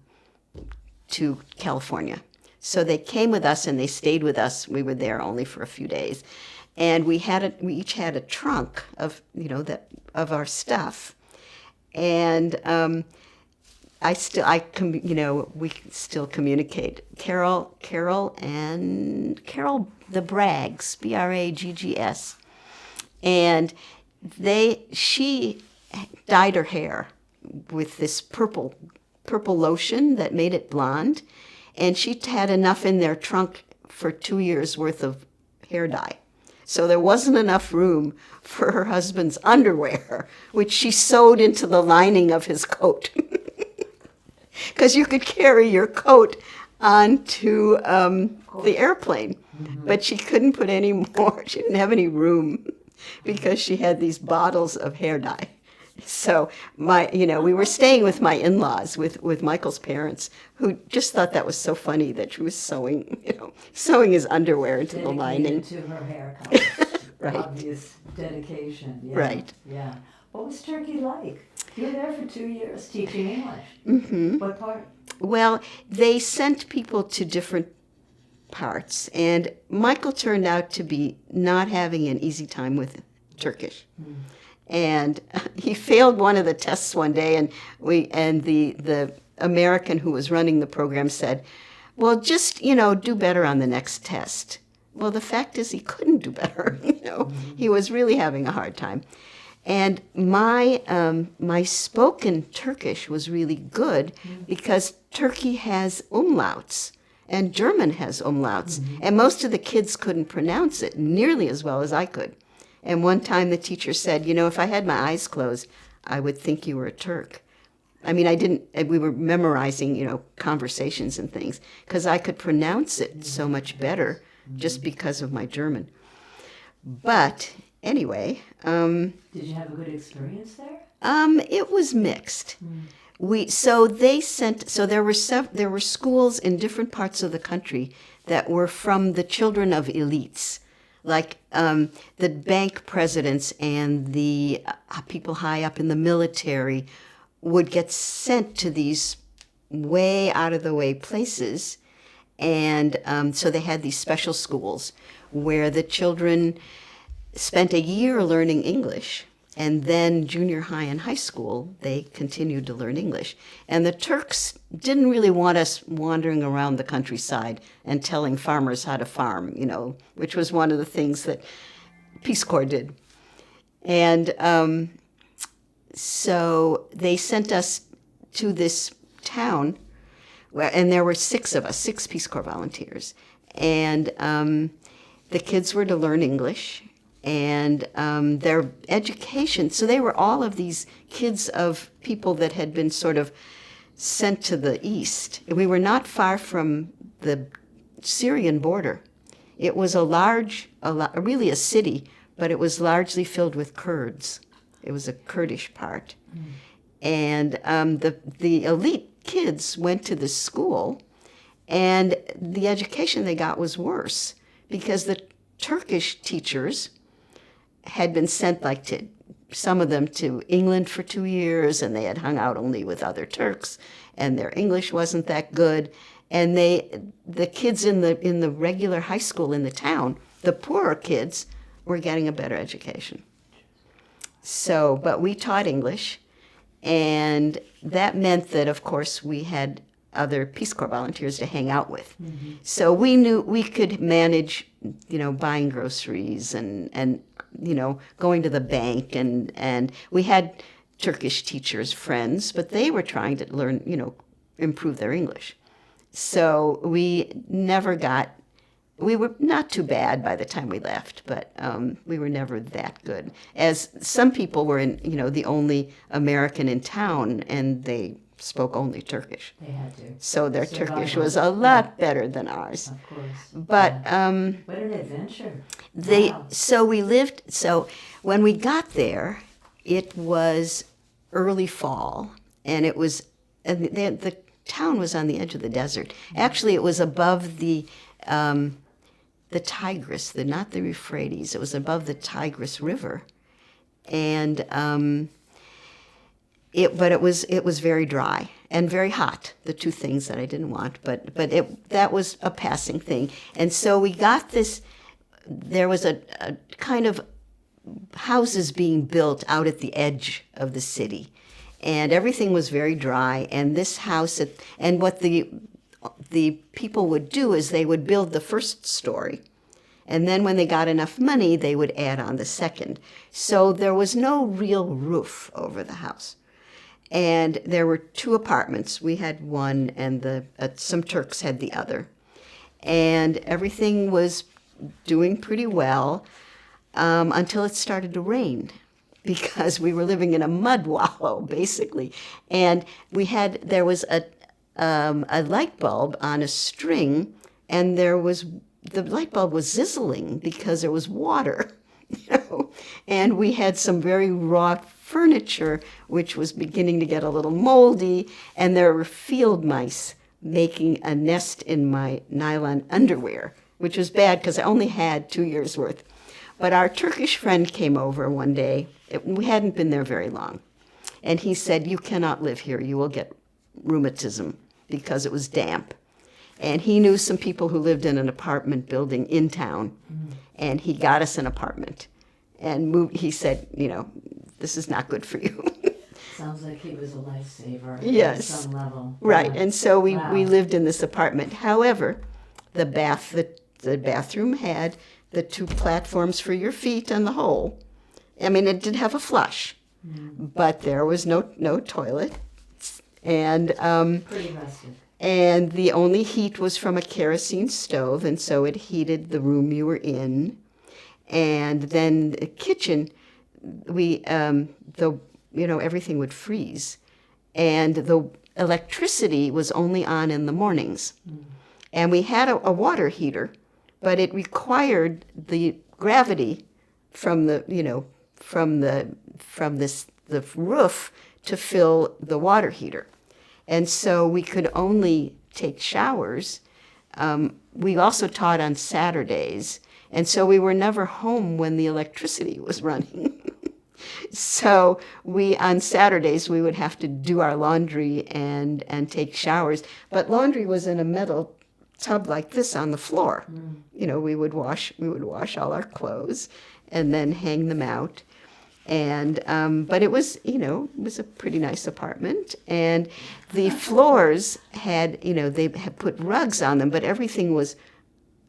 California. So they came with us, and they stayed with us. We were there only for a few days. And we each had a trunk of our stuff. And we still communicate. Carol the Braggs, Braggs, and she dyed her hair with this purple lotion that made it blonde, and she had enough in their trunk for 2 years worth of hair dye. So there wasn't enough room for her husband's underwear, which she sewed into the lining of his coat. Because you could carry your coat onto the airplane, but she couldn't put any more. She didn't have any room because she had these bottles of hair dye. So we were staying with my in-laws, with Michael's parents, who just thought that was so funny that she was sewing his underwear into the lining. Dedicated to her hair color. Right. Obvious dedication. Yeah. Right. Yeah. What was Turkey like? You were there for 2 years teaching English. Mm-hmm. What part? Well, they sent people to different parts, and Michael turned out to be not having an easy time with Turkish. And he failed one of the tests one day, and the American who was running the program said, well, just, do better on the next test. Well, the fact is he couldn't do better. He was really having a hard time. And my spoken Turkish was really good because Turkey has umlauts and German has umlauts. And most of the kids couldn't pronounce it nearly as well as I could. And one time the teacher said, if I had my eyes closed, I would think you were a Turk. I mean, we were memorizing, conversations and things because I could pronounce it so much better just because of my German. But anyway. Did you have a good experience there? It was mixed. There were schools in different parts of the country that were from the children of elites, like the bank presidents and the people high up in the military would get sent to these way out of the way places. And so they had these special schools where the children spent a year learning English. And then junior high and high school, they continued to learn English. And the Turks didn't really want us wandering around the countryside and telling farmers how to farm, which was one of the things that Peace Corps did. And so they sent us to this town, and there were 6 of us, 6 Peace Corps volunteers. And the kids were to learn English. And their education, so they were all of these kids of people that had been sort of sent to the east. We were not far from the Syrian border. It was really a city, but it was largely filled with Kurds. It was a Kurdish part. And the elite kids went to this school, and the education they got was worse because the Turkish teachers had been sent, some of them to England for 2 years, and they had hung out only with other Turks, and their English wasn't that good. And the kids in the regular high school in the town, the poorer kids, were getting a better education. So, but we taught English, and that meant that, of course, we had other Peace Corps volunteers to hang out with. So we knew we could manage, buying groceries and going to the bank, and we had Turkish teachers, friends, but they were trying to learn, improve their English. So we were not too bad by the time we left, but we were never that good. As some people were the only American in town, and they spoke only Turkish. They had to. So their Turkish was a lot better than ours. Of course. But what an adventure. Wow. So when we got there, it was early fall, and the town was on the edge of the desert. Actually, it was above the Tigris, not the Euphrates. It was above the Tigris River, and it was very dry and very hot. The 2 things that I didn't want, but that was a passing thing. And so we got this. There was a kind of houses being built out at the edge of the city, and everything was very dry. And this house, and what the people would do is they would build the first story, and then when they got enough money, they would add on the second. So there was no real roof over the house. And there were 2 apartments. We had one, and some Turks had the other. and everything was doing pretty well until it started to rain, because we were living in a mud wallow, basically. And there was a light bulb on a string, and the light bulb was sizzling because there was water, And we had some very raw furniture, which was beginning to get a little moldy, and there were field mice making a nest in my nylon underwear, which was bad because I only had 2 years' worth. But our Turkish friend came over one day. We hadn't been there very long. And he said, "You cannot live here. You will get rheumatism," because it was damp. And he knew some people who lived in an apartment building in town. And he got us an apartment. And he said, "This is not good for you." Sounds like he was a lifesaver Yes. on some level. Right. Yeah. And so we Wow. lived in this apartment. However, the bathroom had the 2 platforms for your feet and the hole. I mean, it did have a flush, but there was no toilet. And Pretty rustic. and the only heat was from a kerosene stove, and so it heated the room you were in. And then the kitchen, everything would freeze, and the electricity was only on in the mornings. And we had a water heater, but it required the gravity from the roof to fill the water heater. And so we could only take showers. We also taught on Saturdays, and so we were never home when the electricity was running. So on Saturdays, we would have to do our laundry and take showers. But laundry was in a metal tub like this on the floor. We would wash all our clothes and then hang them out. And but it was a pretty nice apartment, and the floors had they had put rugs on them, but everything was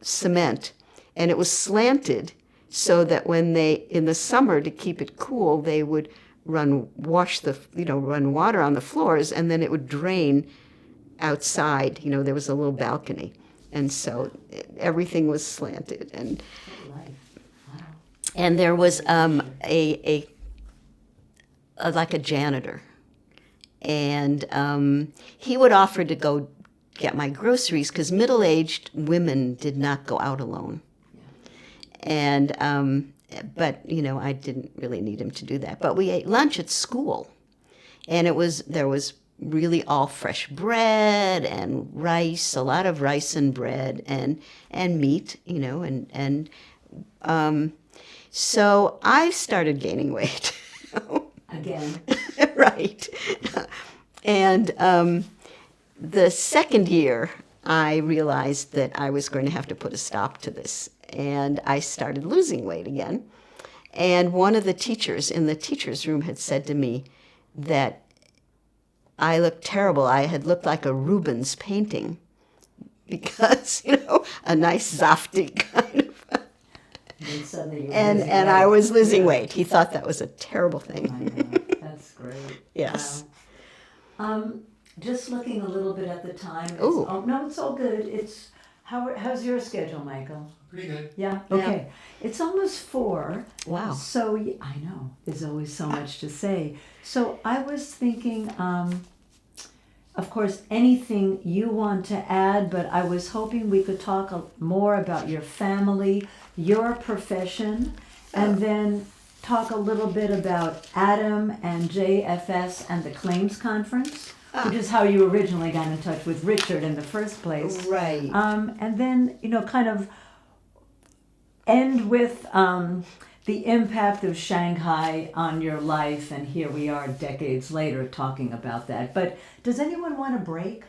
cement, and it was slanted so that when in the summer, to keep it cool, they would run water on the floors, and then it would drain outside. There was a little balcony, and so everything was slanted. And there was like a janitor, and he would offer to go get my groceries because middle-aged women did not go out alone. And but I didn't really need him to do that. But we ate lunch at school, and there was really all fresh bread and rice, a lot of rice and bread and meat, so I started gaining weight. Again. Right. And the second year, I realized that I was going to have to put a stop to this. And I started losing weight again. And one of the teachers in the teacher's room had said to me that I looked terrible. I had looked like a Rubens painting because, a nice zaftig kind of. And I was losing weight. He thought that was a terrible thing. Oh my God, that's great. Yes. Wow. Just looking a little bit at the time. Ooh. Oh, no, it's all good. How's your schedule, Michael? Pretty good. Yeah. Okay. It's almost 4. Wow. So I know there's always so much to say. So I was thinking, of course, anything you want to add, but I was hoping we could talk more about your family, your profession, and then talk a little bit about Adam and JFS and the Claims Conference, which is how you originally got in touch with Richard in the first place. Right. And then, kind of end with the impact of Shanghai on your life, and here we are decades later talking about that. But does anyone want a break?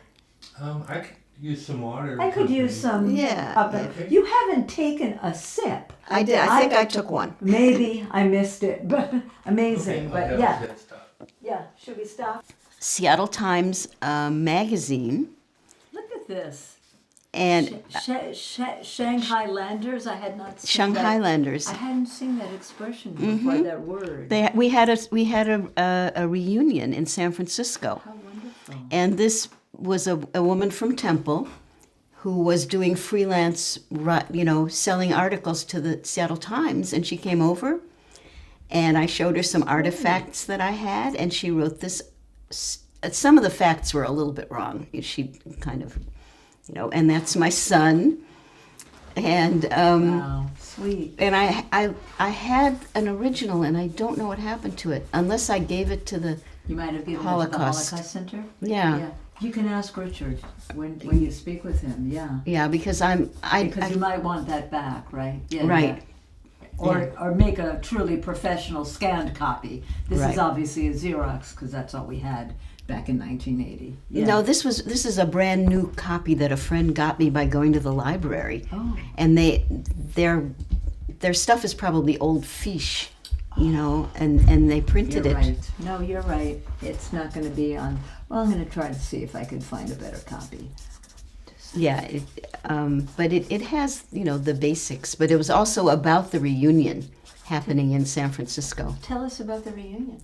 I could use some water. I could use some. Yeah. Okay. You haven't taken a sip. I did. I think I took one. Maybe I missed it, but amazing. Okay, But I'll yeah, have to stop. yeah. Should we stop? Seattle Times magazine, Look at this. and Shanghai Landers. I had not seen Shanghai that. Landers. I hadn't seen that expression before. That word. We had a reunion in San Francisco, How wonderful. and this was a woman from Temple who was doing freelance, selling articles to the Seattle Times, and she came over, and I showed her some artifacts that I had, and she wrote this. Some of the facts were a little bit wrong. She kind of, and that's my son. And Wow, sweet. and I had an original, and I don't know what happened to it, unless I gave it to the You might have given it to the Holocaust. Holocaust Center? Yeah. You can ask Richard when you speak with him, yeah. Yeah, because Because you might want that back, right? Yeah, Right. yeah. Or make a truly professional scanned copy. This Right. is obviously a Xerox, because that's all we had back in 1980. Yeah. No, this is a brand new copy that a friend got me by going to the library. Oh. And their stuff is probably old fiche, and they printed You're it. right. No, you're right. It's not going to be on. Well, I'm going to try to see if I can find a better copy. Yeah, but it has the basics. But it was also about the reunion happening in San Francisco. Tell us about the reunion.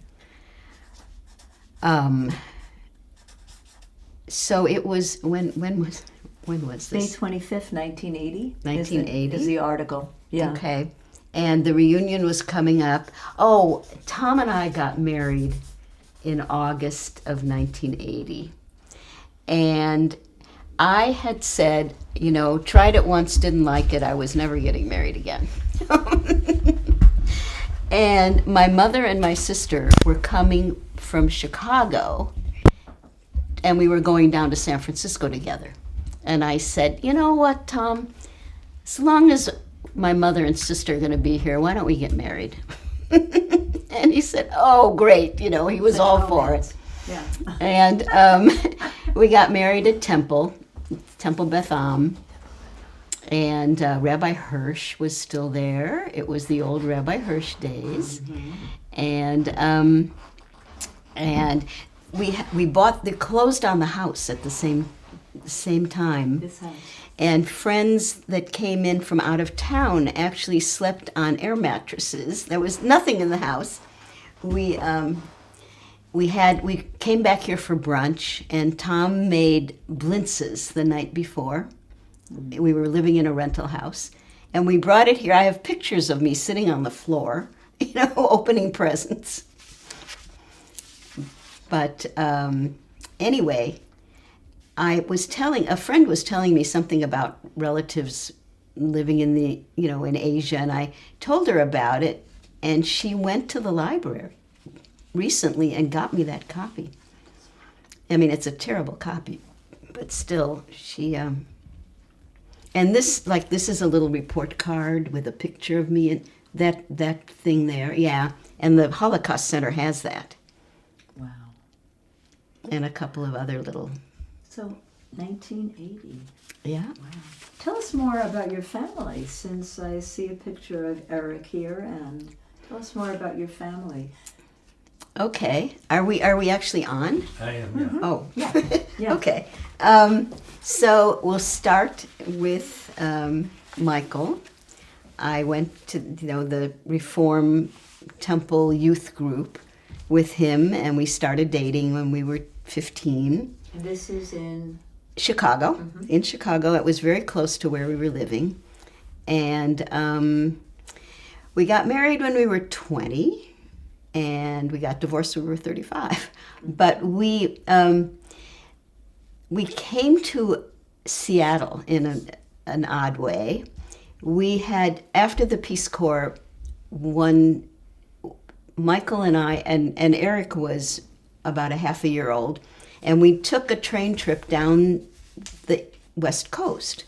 So it was when was May this? 25th, 1980. 1980? Is the article. Yeah. Okay. And the reunion was coming up. Oh, Tom and I got married in August of 1980. And I had said, tried it once, didn't like it, I was never getting married again. And my mother and my sister were coming from Chicago, and we were going down to San Francisco together. And I said, you know what, Tom? As long as my mother and sister are going to be here, why don't we get married? And he said, oh, great. He was all for it. Yeah. And we got married at Temple Beth Am. And Rabbi Hirsch was still there. It was the old Rabbi Hirsch days. Mm-hmm. And we they closed on the house at the same time. This house. And friends that came in from out of town actually slept on air mattresses. There was nothing in the house. We came back here for brunch, and Tom made blintzes the night before. We were living in a rental house, and we brought it here. I have pictures of me sitting on the floor, opening presents. But anyway, a friend was telling me something about relatives living in in Asia, and I told her about it, and she went to the library recently and got me that copy. I mean, it's a terrible copy, but still, she, and this is a little report card with a picture of me, and that thing there, yeah, and the Holocaust Center has that. Wow. And a couple of other little. So, 1980. Yeah. Wow. Tell us more about your family, since I see a picture of Eric here, and tell us more about your family. Okay. Are we actually on? I am, yeah. Oh. Yeah. Yeah. Okay. So we'll start with Michael. I went to the Reform Temple Youth Group with him, and we started dating when we were 15. And this is in Chicago. Mm-hmm. In Chicago. It was very close to where we were living. And we got married when we were 20, and we got divorced when we were 35. But we came to Seattle in an odd way. We had, after the Peace Corps, Michael and I, and Eric was about a half a year old, and we took a train trip down the West Coast,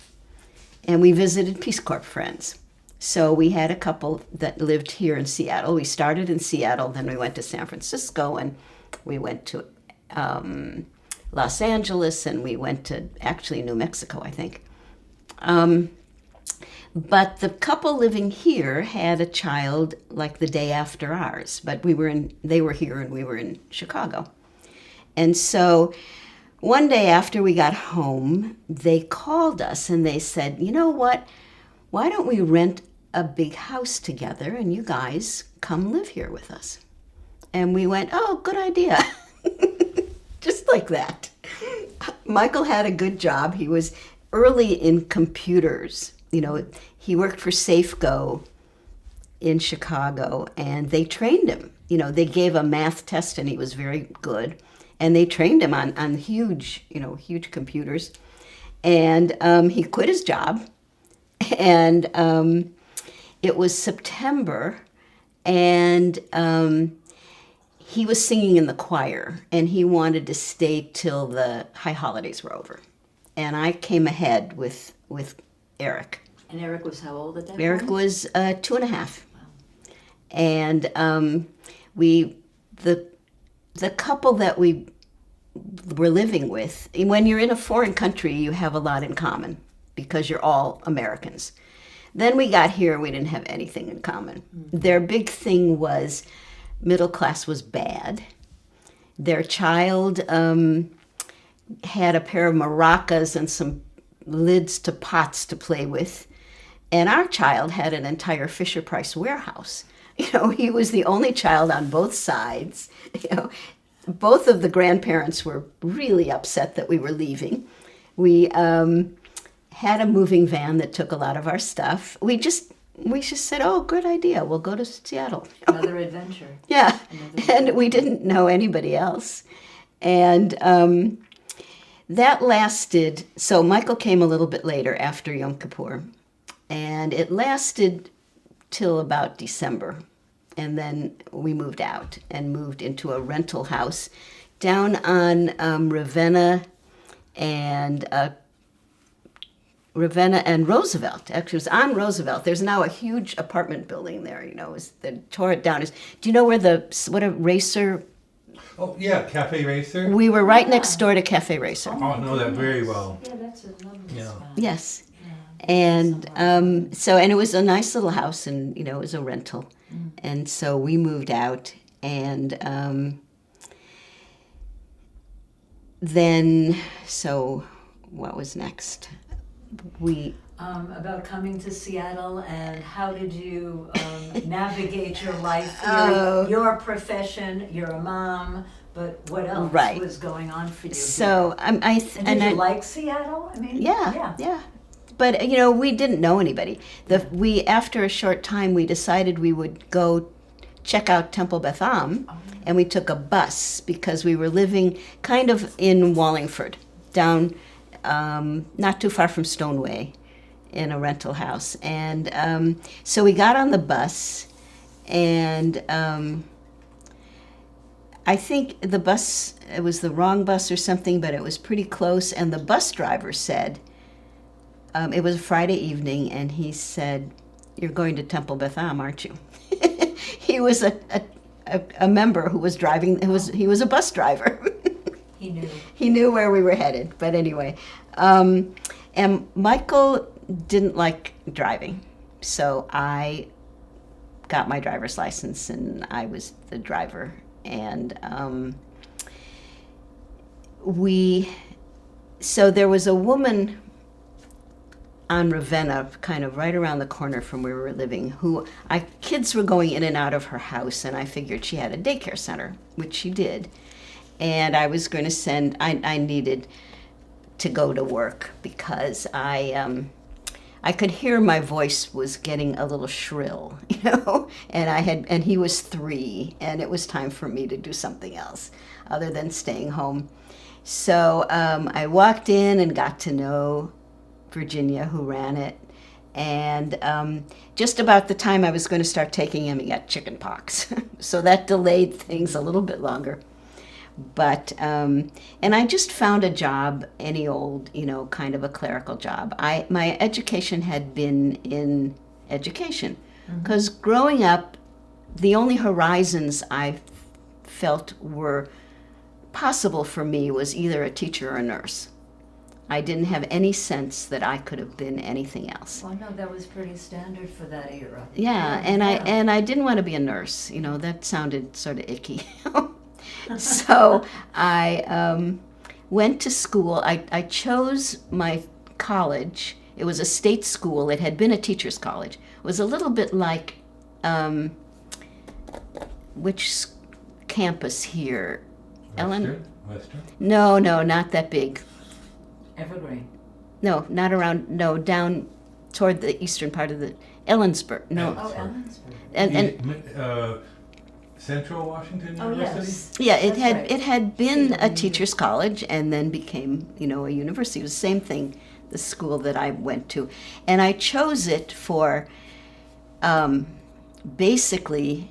and we visited Peace Corps friends. So we had a couple that lived here in Seattle. We started in Seattle, then we went to San Francisco, and we went to Los Angeles, and we went to actually New Mexico, I think. But the couple living here had a child like the day after ours, but they were here and we were in Chicago. And so one day after we got home, they called us and they said, you know what, why don't we rent a big house together and you guys come live here with us? And we went, oh, good idea. Just like that. Michael had a good job. He was early in computers. You know, he worked for SafeGo in Chicago, and they trained him. You know, they gave a math test, and he was very good. And they trained him on huge, huge computers. And he quit his job, and it was September, and he was singing in the choir, and he wanted to stay till the high holidays were over. And I came ahead with Eric. And Eric was how old at that Eric point? was 2.5. And the couple that we were living with, when you're in a foreign country, you have a lot in common because you're all Americans. Then we got here, we didn't have anything in common. Their big thing was middle class was bad. Their child had a pair of maracas and some lids to pots to play with. And our child had an entire Fisher-Price warehouse. He was the only child on both sides. Both of the grandparents were really upset that we were leaving. We had a moving van that took a lot of our stuff. We just said, oh, good idea. We'll go to Seattle. Another adventure. Yeah, and we didn't know anybody else. And that lasted, so Michael came a little bit later after Yom Kippur. And it lasted till about December. And then we moved out and moved into a rental house down on Ravenna and Roosevelt. Actually, it was on Roosevelt. There's now a huge apartment building there. They tore it down. Do you know where what a Racer? Oh, yeah, Cafe Racer. We were right next door to Cafe Racer. Oh, I know that very well. Yeah, that's a lovely spot. Yes. And and it was a nice little house, and it was a rental. And so we moved out, and then, so what was next? About coming to Seattle, and how did you navigate your life here? Oh. Your profession, you're a mom, but what else Right. was going on for you? So and did you like Seattle? I mean, yeah. But we didn't know anybody. After a short time, we decided we would go check out Temple Beth Am, and we took a bus because we were living kind of in Wallingford, down not too far from Stoneway, in a rental house. And so we got on the bus, and I think the bus, it was the wrong bus or something, but it was pretty close. And the bus driver said, it was a Friday evening, and he said, "You're going to Temple Beth Am, aren't you?" He was a member who was driving. He was a bus driver. He knew. He knew where we were headed. But anyway, and Michael didn't like driving, so I got my driver's license, and I was the driver. And so there was a woman on Ravenna, kind of right around the corner from where we were living, who kids were going in and out of her house, and I figured she had a daycare center, which she did. And I was going to I needed to go to work because I could hear my voice was getting a little shrill, and he was 3, and it was time for me to do something else other than staying home. So I walked in and got to know Virginia, who ran it, and just about the time I was going to start taking him, he got chicken pox. So that delayed things a little bit longer. But, and I just found a job, any old, kind of a clerical job. My education had been in education, because growing up, the only horizons I felt were possible for me was either a teacher or a nurse. I didn't have any sense that I could have been anything else. Well, no, that was pretty standard for that era. Yeah, and I didn't want to be a nurse. That sounded sort of icky. So I went to school. I chose my college. It was a state school. It had been a teacher's college. It was a little bit like, which campus here? Western? No, not that big. Evergreen. No, not around. No, down toward the eastern part of the Ellensburg. No, Oh, Ellensburg. and Central Washington Oh, University? yes. yeah, it That's had right. it had been a CW. teachers' college and then became, a university. It was the same thing, the school that I went to, and I chose it for basically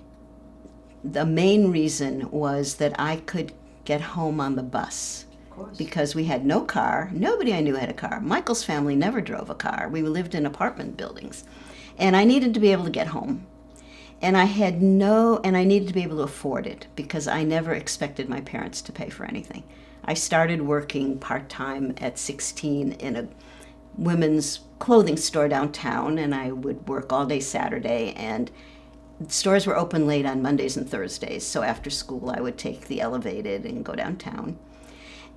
the main reason was that I could get home on the bus. Of course. Because we had no car. Nobody I knew had a car. Michael's family never drove a car. We lived in apartment buildings. And I needed to be able to get home. And I needed to be able to afford it because I never expected my parents to pay for anything. I started working part-time at 16 in a women's clothing store downtown, and I would work all day Saturday, and stores were open late on Mondays and Thursdays. So after school, I would take the elevated and go downtown.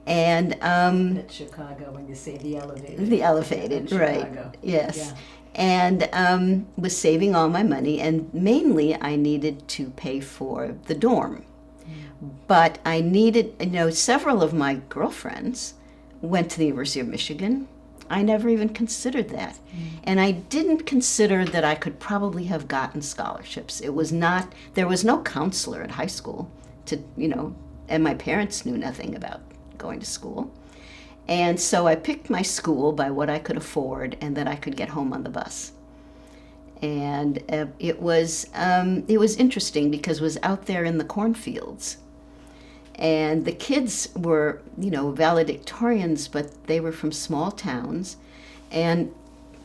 And At Chicago, when you say the elevated. the elevated, In right? Chicago. Yes. Yeah. And was saving all my money, and mainly I needed to pay for the dorm. But I needed, several of my girlfriends went to the University of Michigan. I never even considered that. And I didn't consider that I could probably have gotten scholarships. There was no counselor at high school and my parents knew nothing about going to school. And so I picked my school by what I could afford and that I could get home on the bus. And it was interesting because it was out there in the cornfields. And the kids were, valedictorians, but they were from small towns. And,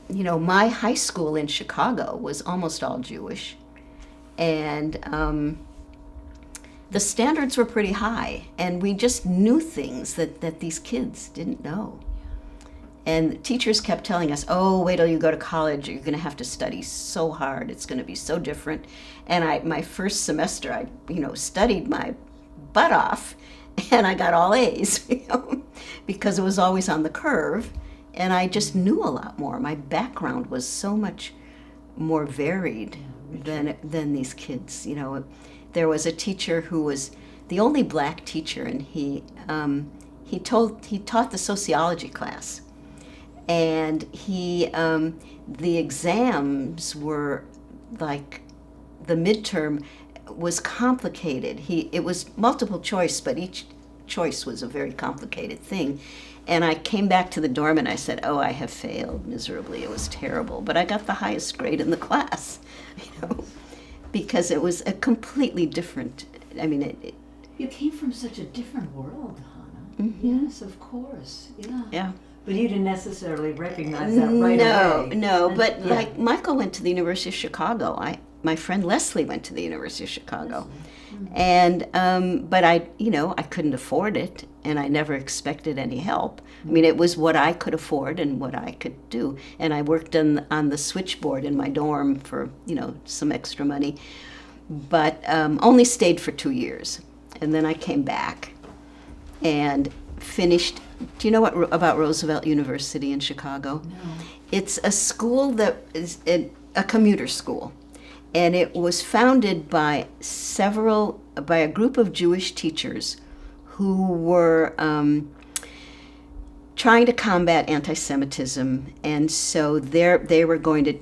my high school in Chicago was almost all Jewish. And the standards were pretty high. And we just knew things that these kids didn't know. And teachers kept telling us, oh, wait till you go to college, you're going to have to study so hard. It's going to be so different. And my first semester, I studied my butt off, and I got all A's, because it was always on the curve, and I just knew a lot more. My background was so much more varied than these kids. There was a teacher who was the only black teacher, and he taught the sociology class, and the exams were like the midterm was complicated. It was multiple choice, but each choice was a very complicated thing. And I came back to the dorm and I said, oh, I have failed miserably. It was terrible. But I got the highest grade in the class, because it was a completely different, You came from such a different world, Hannah. Mhm. Yes, of course. Yeah. yeah. But you didn't necessarily recognize that right away. No, but Yeah. like Michael went to the University of Chicago. My friend Leslie went to the University of Chicago. And but I couldn't afford it, and I never expected any help. It was what I could afford and what I could do. And I worked on the switchboard in my dorm for some extra money, but only stayed for 2 years, and then I came back and finished. Do you know about Roosevelt University in Chicago? No. It's a school that is a commuter school. And it was founded by a group of Jewish teachers who were trying to combat anti-Semitism. And so they were going to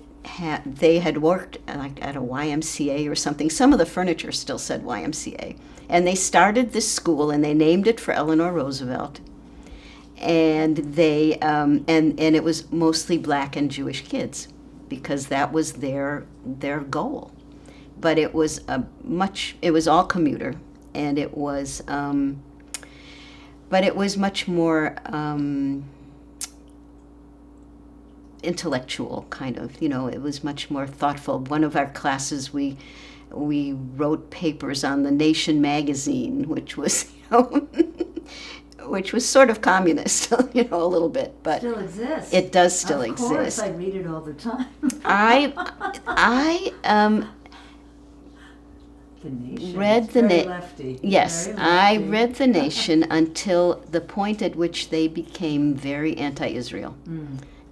they had worked like at a YMCA or something. Some of the furniture still said YMCA. And they started this school, and they named it for Eleanor Roosevelt. And they and it was mostly black and Jewish kids, because that was their goal. But it was it was all commuter, and it was but it was much more intellectual, kind of. It was much more thoughtful. One of our classes, we wrote papers on the Nation magazine, which was which was sort of communist, a little bit, but Still exists. it does still Of exist. course, I read it all the time. I The Nation. read It's the very na- lefty. yes, Very I lefty. read The Nation until the point at which they became very anti-Israel.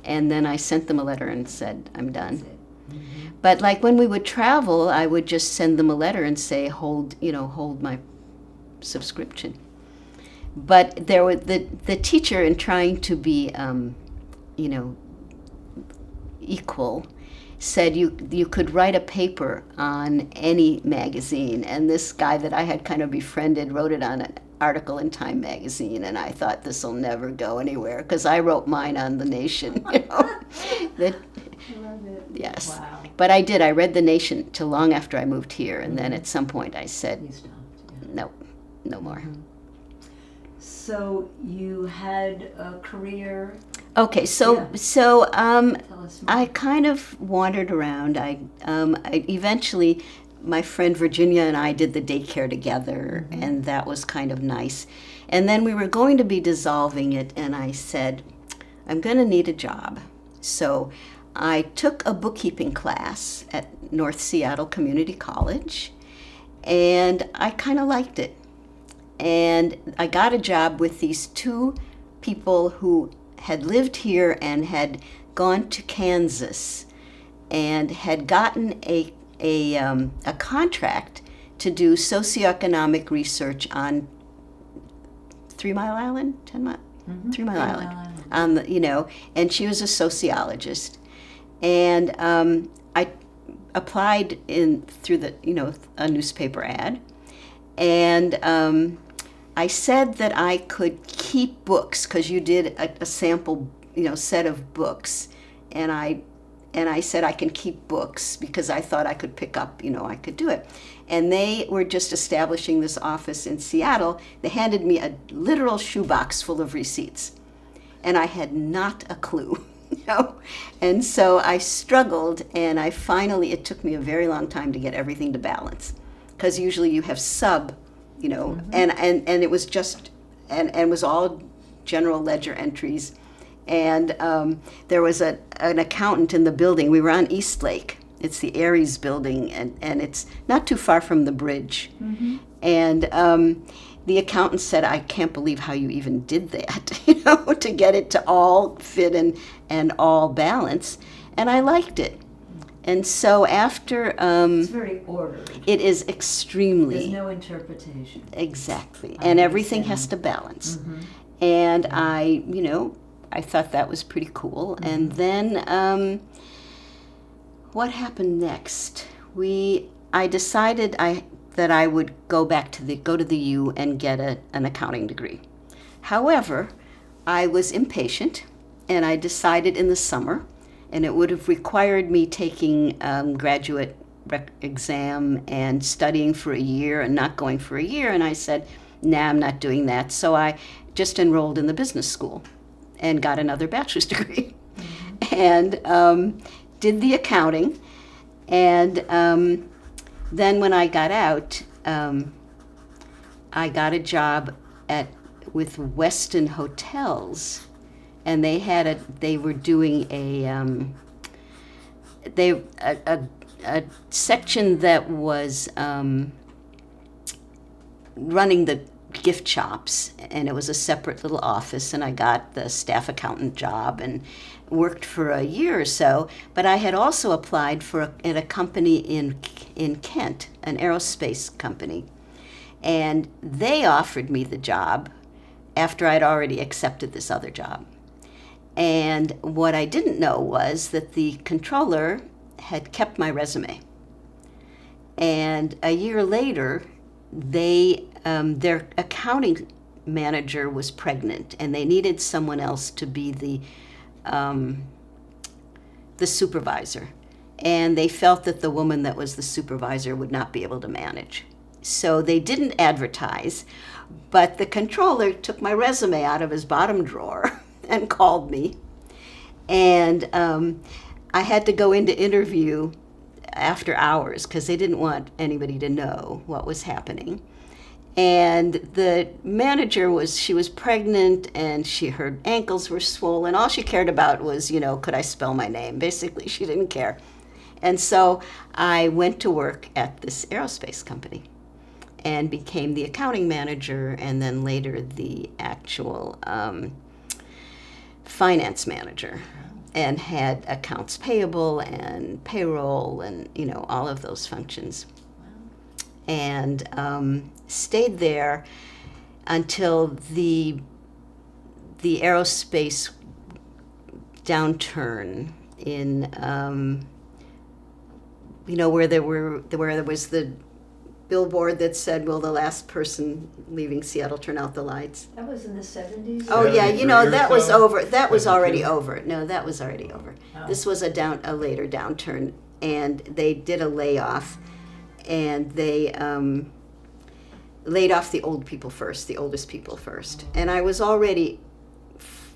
And then I sent them a letter and said, I'm done. That's it. But like when we would travel, I would just send them a letter and say, hold my subscription. But there was the teacher, in trying to be equal, said you could write a paper on any magazine, and this guy that I had kind of befriended wrote it on an article in Time magazine, and I thought this will never go anywhere because I wrote mine on The Nation. That, I love it. yes, Wow. but I did. I read The Nation till long after I moved here, and then at some point I said, You stopped. Yeah. no, no more. So you had a career. Okay, so Yeah. so Tell us more. I kind of wandered around. I eventually, my friend Virginia and I did the daycare together, and that was kind of nice. And then we were going to be dissolving it, and I said, I'm going to need a job. So I took a bookkeeping class at North Seattle Community College, and I kind of liked it. And I got a job with these two people who had lived here and had gone to Kansas and had gotten a contract to do socioeconomic research on 3 Mile Island, 10 Mile, 3 Mile Island, on the, and she was a sociologist, and I applied in through the a newspaper ad, and I said that I could keep books because you did a sample, set of books, and I said I can keep books because I thought I could pick up, I could do it. And they were just establishing this office in Seattle. They handed me a literal shoebox full of receipts, and I had not a clue, And so I struggled, and it took me a very long time to get everything to balance, because usually you have and it was just, and was all general ledger entries. And there was an accountant in the building. We were on East Lake. It's the Aries building, and it's not too far from the bridge. And the accountant said, I can't believe how you even did that, to get it to all fit and all balance. And I liked it. And so after... it's very ordered. it is extremely... There's no interpretation. Exactly. I And everything understand. has to balance. And I thought that was pretty cool. And then what happened next? I decided that I would go to the U and get an accounting degree. However, I was impatient, and I decided in the summer, and it would have required me taking graduate exam and studying for a year and not going for a year. And I said, nah, I'm not doing that. So I just enrolled in the business school and got another bachelor's degree and did the accounting. And then when I got out, I got a job with Westin Hotels, and they were doing a section that was running the gift shops, and it was a separate little office, and I got the staff accountant job and worked for a year or so. But I had also applied at a company in Kent, an aerospace company, and they offered me the job after I'd already accepted this other job. And what I didn't know was that the controller had kept my resume. And a year later, their accounting manager was pregnant, and they needed someone else to be the supervisor. And they felt that the woman that was the supervisor would not be able to manage. So they didn't advertise, but the controller took my resume out of his bottom drawer and called me. And I had to go into interview after hours because they didn't want anybody to know what was happening. And the manager she was pregnant, and her ankles were swollen. All she cared about was, could I spell my name? Basically, she didn't care. And so I went to work at this aerospace company and became the accounting manager, and then later the actual finance manager, and had accounts payable and payroll and, all of those functions. And stayed there until the aerospace downturn in, where there was the billboard that said, "Will the last person leaving Seattle turn out the lights?" That was in the 70s? Oh yeah, 73 that or was so? over. That was already 72? over. No, that was already over. Oh. This was a later downturn, and they did a layoff, and they laid off the oldest people first. And I was already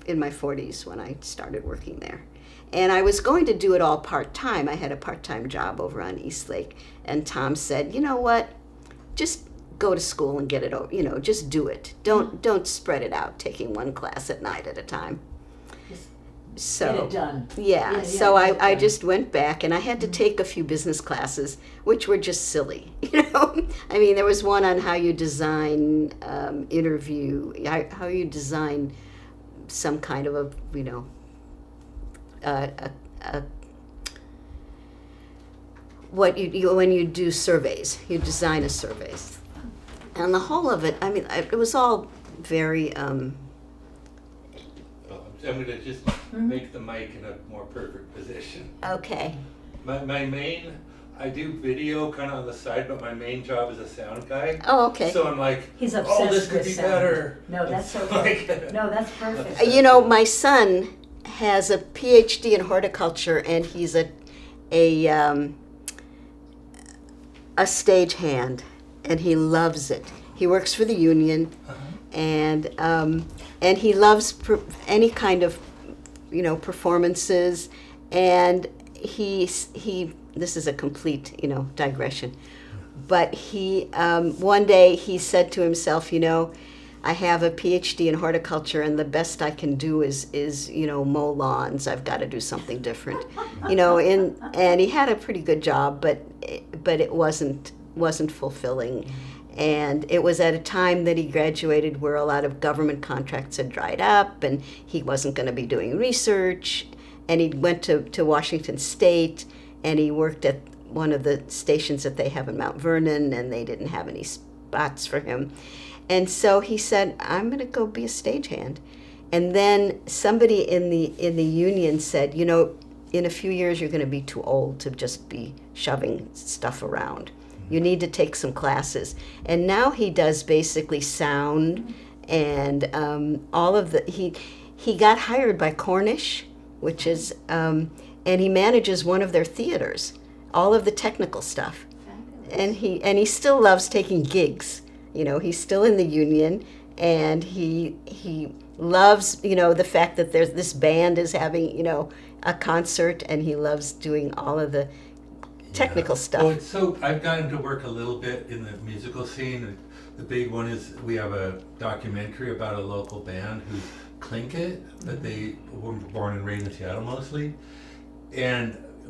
in my 40s when I started working there. And I was going to do it all part-time. I had a part-time job over on East Lake. And Tom said, "You know what? Just go to school and get it over. Just do it. Don't spread it out, taking one class at night at a time." So Get it done. yeah, so get it I done. just went back, and I had to take a few business classes, which were just silly. I mean, there was one on how you design how you design some kind of what you when you do surveys, you design a surveys, and the whole of it. I mean, it was all very. Well, I'm going to just make the mic in a more perfect position. Okay. My main, I do video kind of on the side, but my main job is a sound guy. Oh, okay. So I'm like, He's obsessed this could with be sound. better. No, that's It's okay. like- No, that's perfect. My son has a PhD in horticulture, and he's a stagehand, and he loves it. He works for the union, and he loves any kind of performances, and he this is a complete digression, but he one day he said to himself, "I have a PhD in horticulture, and the best I can do is mow lawns. I've got to do something different." And he had a pretty good job, but it wasn't fulfilling. And it was at a time that he graduated where a lot of government contracts had dried up, and he wasn't going to be doing research. And he went to Washington State, and he worked at one of the stations that they have in Mount Vernon, and they didn't have any spots for him. And so he said, "I'm going to go be a stagehand." And then somebody in the union said, "In a few years you're going to be too old to just be shoving stuff around. You need to take some classes." And now he does basically sound and all of the he got hired by Cornish, which is and he manages one of their theaters, all of the technical stuff. And he still loves taking gigs. He's still in the union, and he loves the fact that there's this band is having a concert, and he loves doing all of the technical stuff. Well, so I've gotten to work a little bit in the musical scene. The big one is we have a documentary about a local band who's Tlingit, but they were born and raised in Seattle mostly.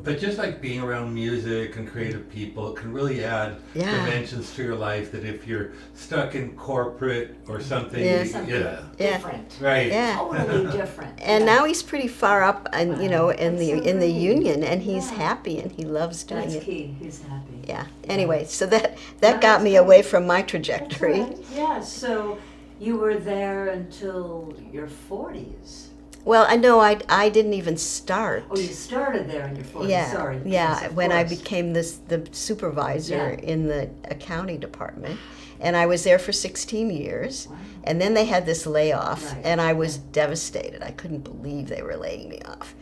But just like being around music and creative people, it can really add dimensions to your life that if you're stuck in corporate or something, Different. right. Yeah. Totally different. And Yeah. now he's pretty far up, and in the union, and he's happy, and he loves doing That's it. key. He's happy. Yeah. Anyway, so that got me away from my trajectory. That's right. Yeah. So you were there until your 40s. Well, I know I didn't even start. Oh, you started there in your 40s. Yeah, Sorry. yeah. Yes, of When I course. became the supervisor Yeah. in the accounting department, and I was there for 16 years, Wow. and then they had this layoff, Right. and I was devastated. I couldn't believe they were laying me off,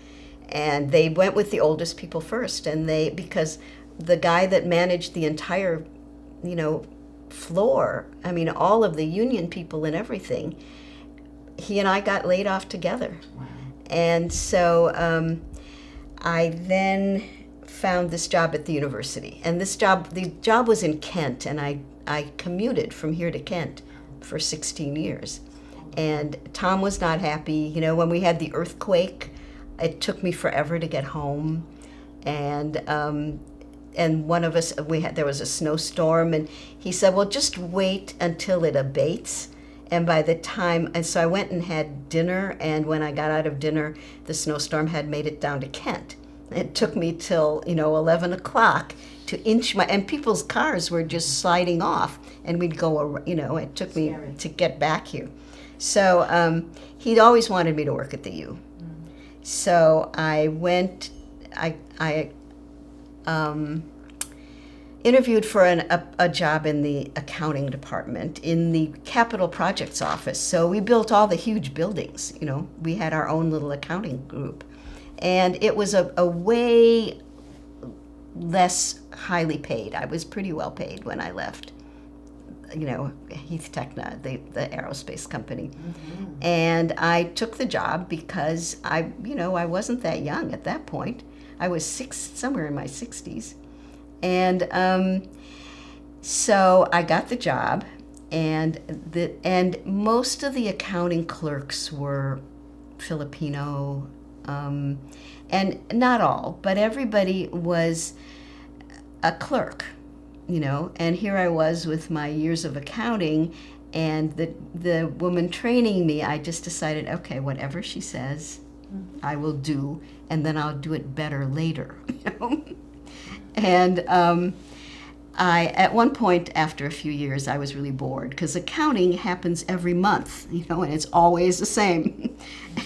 and they went with the oldest people first, and because the guy that managed the entire, floor, I mean, all of the union people and everything, he and I got laid off together. Wow. And so I then found this job at the university. And the job was in Kent, and I commuted from here to Kent for 16 years. And Tom was not happy. When we had the earthquake, it took me forever to get home. And one of us, there was a snowstorm, and he said, "Well, just wait until it abates." And by the time, and so I went and had dinner, and when I got out of dinner, the snowstorm had made it down to Kent. It took me till 11 o'clock to and people's cars were just sliding off, and we'd go, it took me Scary. to get back here. So he'd always wanted me to work at the U. So I went, I interviewed for a job in the accounting department in the capital projects office. So we built all the huge buildings, you know, we had our own little accounting group. And it was a way less highly paid. I was pretty well paid when I left, you know, Heath Techna, the aerospace company. And I took the job because I wasn't that young at that point. I was somewhere in my 60s. And so I got the job, and most of the accounting clerks were Filipino, and not all, but everybody was a clerk, you know. And here I was with my years of accounting, and the woman training me, I just decided, okay, whatever she says, I will do, and then I'll do it better later, you know. And I, at one point after a few years, I was really bored because accounting happens every month, you know, and it's always the same.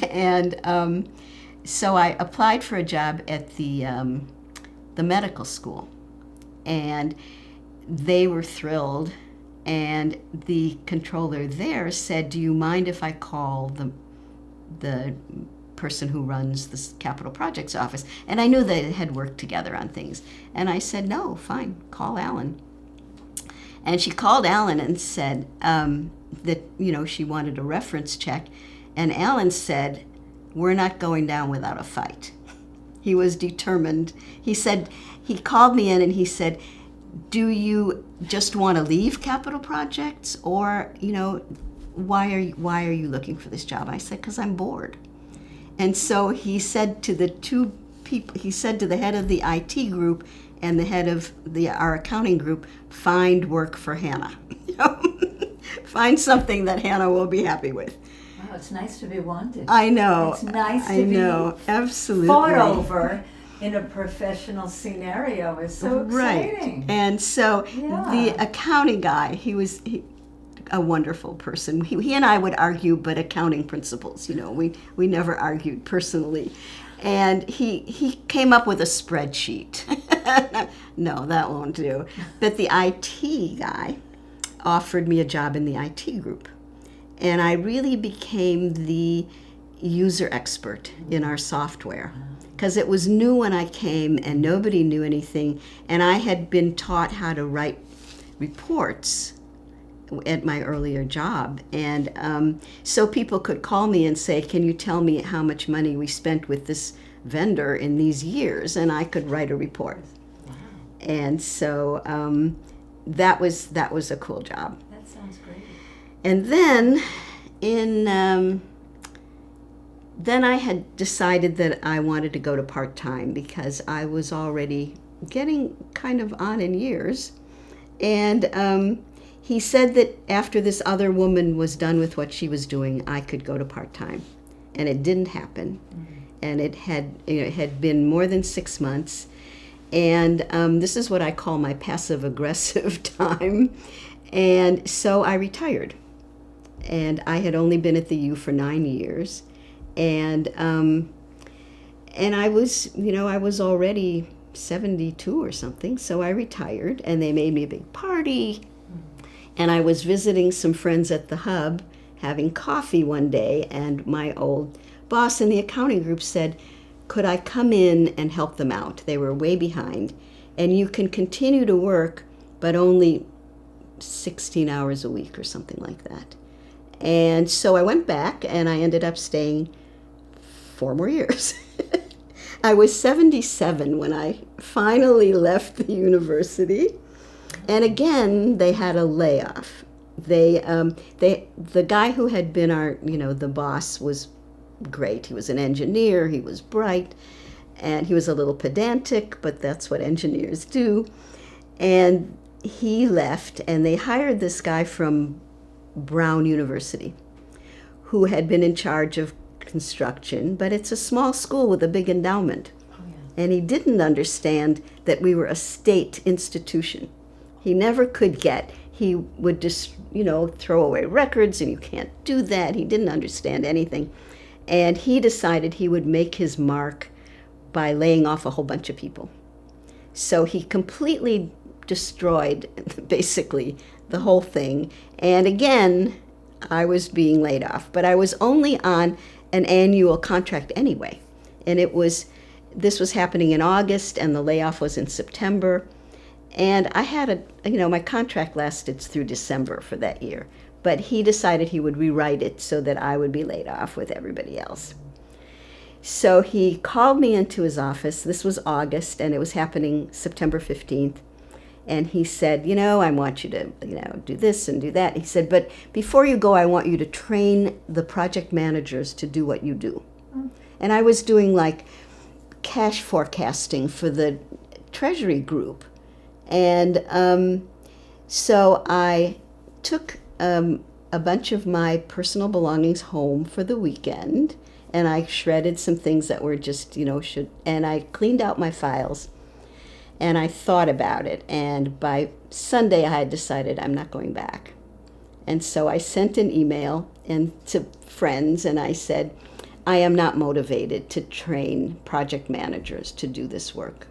And so I applied for a job at the medical school, and they were thrilled. And the controller there said, "Do you mind if I call the person who runs this capital projects office?" And I knew they had worked together on things. And I said, "No, fine, call Alan." And she called Alan and said that, you know, she wanted a reference check. And Alan said, "We're not going down without a fight." He was determined. He said, he called me in and he said, "Do you just want to leave capital projects, or, you know, why are you looking for this job?" I said, "Because I'm bored." And so he said to the two people, he said to the head of the IT group and the head of our accounting group, "Find work for Hannah." You know? Find something that Hannah will be happy with. Wow, it's nice to be wanted. I know. It's nice to be absolutely fought over in a professional scenario. Is so exciting. Right. And so Yeah. the accounting guy, he was a wonderful person. He and I would argue, but accounting principles, you know, we never argued personally. And he came up with a spreadsheet. No, that won't do. But the IT guy offered me a job in the IT group. And I really became the user expert in our software, because it was new when I came and nobody knew anything. And I had been taught how to write reports at my earlier job. And so people could call me and say, "Can you tell me how much money we spent with this vendor in these years?" And I could write a report. Wow. And so that was a cool job. That sounds great. And then then I had decided that I wanted to go to part-time because I was already getting kind of on in years. And he said that after this other woman was done with what she was doing, I could go to part-time. And it didn't happen. And it had been more than 6 months. And this is what I call my passive-aggressive time. And so I retired. And I had only been at the U for 9 years. And I was already 72 or something, so I retired, and they made me a big party. And I was visiting some friends at the hub, having coffee one day, and my old boss in the accounting group said, "Could I come in and help them out? They were way behind, and you can continue to work, but only 16 hours a week," or something like that. And so I went back, and I ended up staying 4 more years. I was 77 when I finally left the university. And again, they had a layoff. The guy who had been the boss was great. He was an engineer, he was bright, and he was a little pedantic, but that's what engineers do. And he left, and they hired this guy from Brown University, who had been in charge of construction, but it's a small school with a big endowment. Oh, yeah. And he didn't understand that we were a state institution. He never could get. He would just, throw away records, and you can't do that. He didn't understand anything. And he decided he would make his mark by laying off a whole bunch of people. So he completely destroyed, basically, the whole thing. And again, I was being laid off, but I was only on an annual contract anyway. And this was happening in August, and the layoff was in September. And I had my contract lasted through December for that year. But he decided he would rewrite it so that I would be laid off with everybody else. So he called me into his office. This was August, and it was happening September 15th. And he said, I want you to, do this and do that. He said, but before you go, I want you to train the project managers to do what you do. And I was doing like cash forecasting for the Treasury group. And so I took a bunch of my personal belongings home for the weekend, and I shredded some things that were just, and I cleaned out my files, and I thought about it, and by Sunday I had decided I'm not going back. And so I sent an email to friends, and I said, I am not motivated to train project managers to do this work,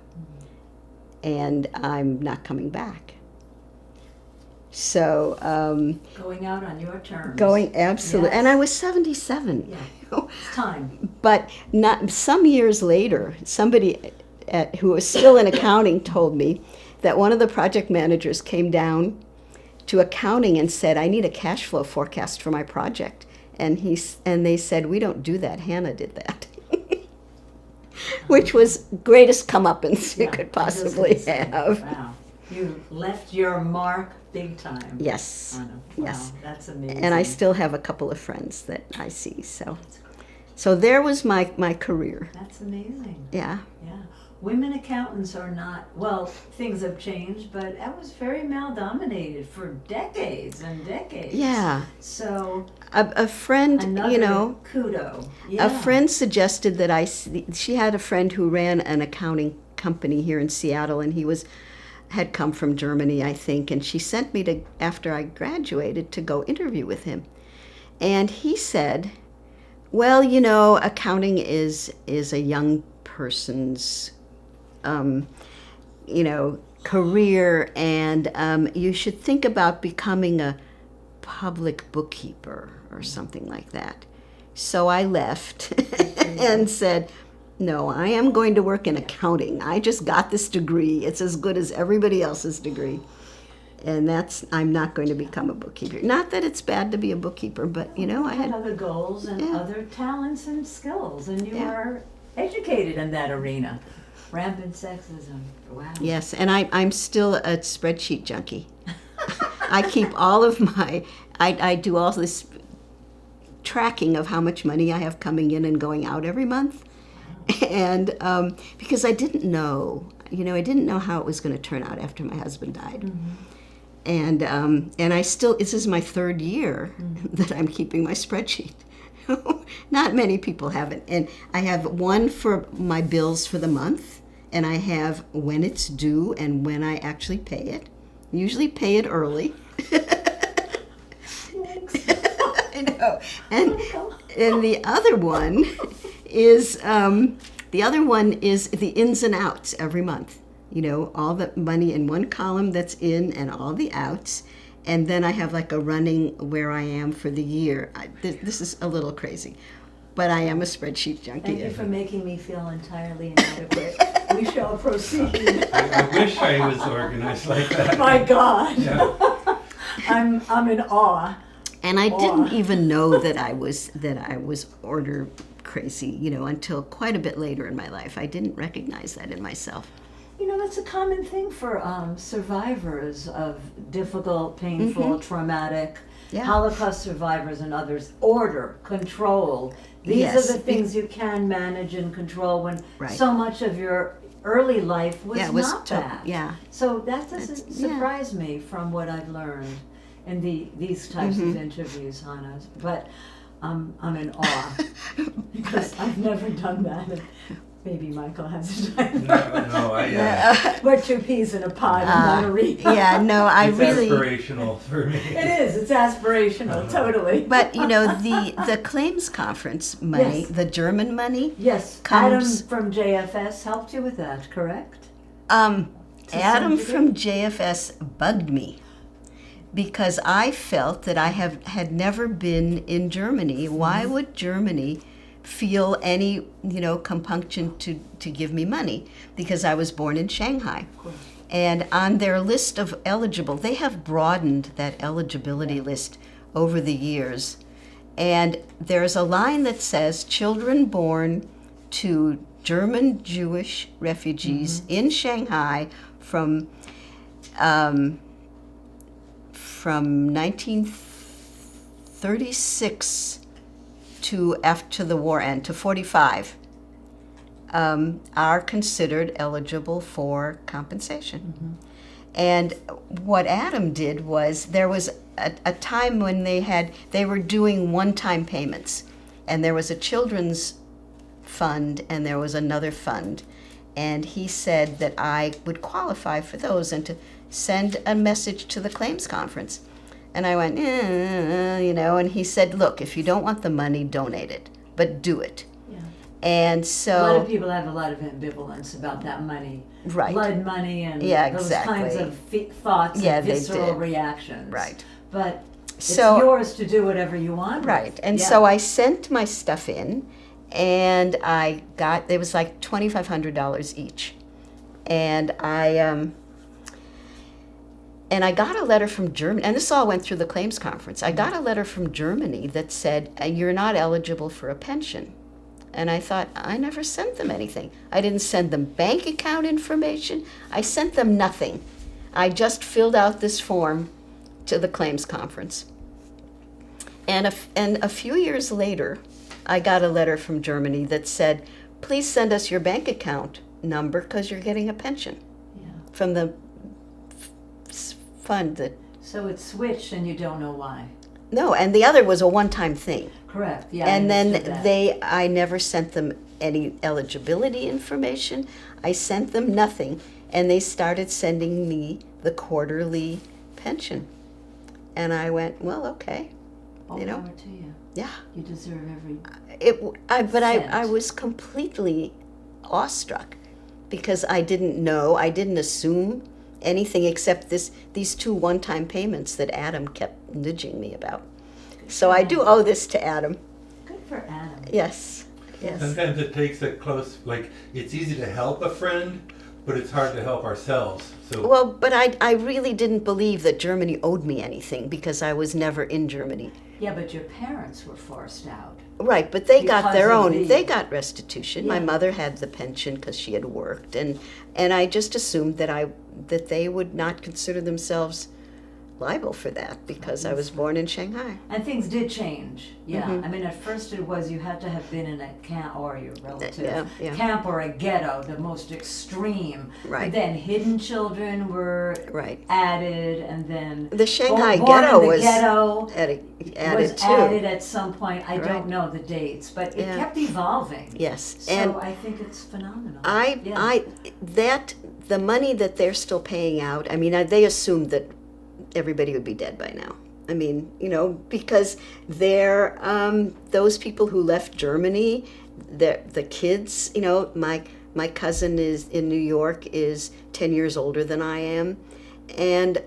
and I'm not coming back. So going out on your terms. Absolutely. Yes. And I was 77. Yeah. It's time. But some years later, somebody who was still in accounting told me that one of the project managers came down to accounting and said, I need a cash flow forecast for my project. And they said, we don't do that. Hannah did that. Which was greatest comeuppance you could possibly have. Wow. You left your mark big time. Yes. Wow, yes. That's amazing. And I still have a couple of friends that I see. So there was my career. That's amazing. Yeah. Yeah. Women accountants are not, well, things have changed, but that was very male-dominated for decades and decades. Yeah. So a friend, another kudo. Yeah. A friend suggested that she had a friend who ran an accounting company here in Seattle, and he had come from Germany, I think, and she sent me after I graduated to go interview with him. And he said, well, accounting is a young person's career, and you should think about becoming a public bookkeeper or something like that. So I left and said, no, I am going to work in accounting. I just got this degree. It's as good as everybody else's degree. And I'm not going to become a bookkeeper. Not that it's bad to be a bookkeeper, but, I had other goals and other talents and skills, and you are educated in that arena. Rampant sexism. Wow. Yes, and I'm still a spreadsheet junkie. I keep all of I do all this tracking of how much money I have coming in and going out every month. And because I didn't know how it was going to turn out after my husband died. Mm-hmm. And I still, this is my third year that I'm keeping my spreadsheet. Not many people have it. And I have one for my bills for the month, and I have when it's due and when I actually pay it. Usually pay it early. I know. And the other one is the ins and outs every month. All the money in one column that's in and all the outs. And then I have like a running where I am for the year. This is a little crazy, but I am a spreadsheet junkie. Thank you for making me feel entirely inadequate. We shall proceed. I wish I was organized like that. My God. Yeah. I'm in awe. And I didn't even know that I was order crazy, until quite a bit later in my life. I didn't recognize that in myself. That's a common thing for survivors of difficult, painful, traumatic, Holocaust survivors and others. Order, control. These are the things you can manage and control when so much of your early life was not that. Yeah. So that doesn't surprise me from what I've learned in these types of interviews, Hannah. But I'm in awe because I've never done that. Maybe Michael has a time. We're two peas in a pod, and not a reed. Yeah, no, I it's really. aspirational for me. It is. It's aspirational, totally. But the claims conference money, Yes. the German money. Yes, comes- Adam from JFS helped you with that, correct? Adam some from JFS bugged me because I felt that I had never been in Germany. Why would Germany feel any compunction to give me money? Because I was born in Shanghai. Of course. And on their list of eligible, they have broadened that eligibility list over the years. And there's a line that says children born to German Jewish refugees in Shanghai from 1936 to after the war end, to 45, are considered eligible for compensation. And what Adam did was, there was a time when they were doing one-time payments, and there was a children's fund and there was another fund, and he said that I would qualify for those and to send a message to the claims conference. And I went, and he said, look, if you don't want the money, donate it, but do it. Yeah. And A so lot of people have a lot of ambivalence about that money. Right. Blood money and Yeah, those exactly. kinds of thoughts Yeah, and they visceral did. reactions. Right. But it's So- yours to do whatever you want. Right. And Yeah. so I sent my stuff in, and I got, it was like $2,500 each. And I got a letter from Germany, and this all went through the claims conference. I got a letter from Germany that said, you're not eligible for a pension. And I thought, I never sent them anything. I didn't send them bank account information. I sent them nothing. I just filled out this form to the claims conference. And a few years later, I got a letter from Germany that said, please send us your bank account number because you're getting a pension Yeah. from the fund that. So it's switched and you don't know why. No, and the other was a one-time thing. Correct. Yeah. And I then understood that. I never sent them any eligibility information. I sent them nothing, and they started sending me the quarterly pension. And I went, well, okay, All you know. power to you. yeah. You deserve every. But I Cent. was completely awestruck because I didn't know, I didn't assume anything except these two one-time payments that Adam kept nudging me about. So I do owe this to Adam. Good for Adam. Yes. Yes. Sometimes it takes a close, it's easy to help a friend, but it's hard to help ourselves. So Well, but I really didn't believe that Germany owed me anything because I was never in Germany. Yeah, but your parents were forced out. Right, but they got Because their of own. the- They got restitution. My Yeah. mother had the pension because she had worked, and I just assumed that they would not consider themselves liable for that because I was born in Shanghai. And things did change. Yeah. Mhm. I mean, at first it was you had to have been in a camp or your relative Yeah. camp or a ghetto, the most extreme. Right. But then hidden children were Right. added, and then The Shanghai born ghetto in the was ghetto added was too. added at some point. I Right. don't know the dates, but it Yeah. kept evolving. Yes, So and I think it's phenomenal. I that the money that they're still paying out. I mean, they assumed that everybody would be dead by now. I mean, because they're those people who left Germany, the kids. My cousin is in New York, is 10 years older than I am, and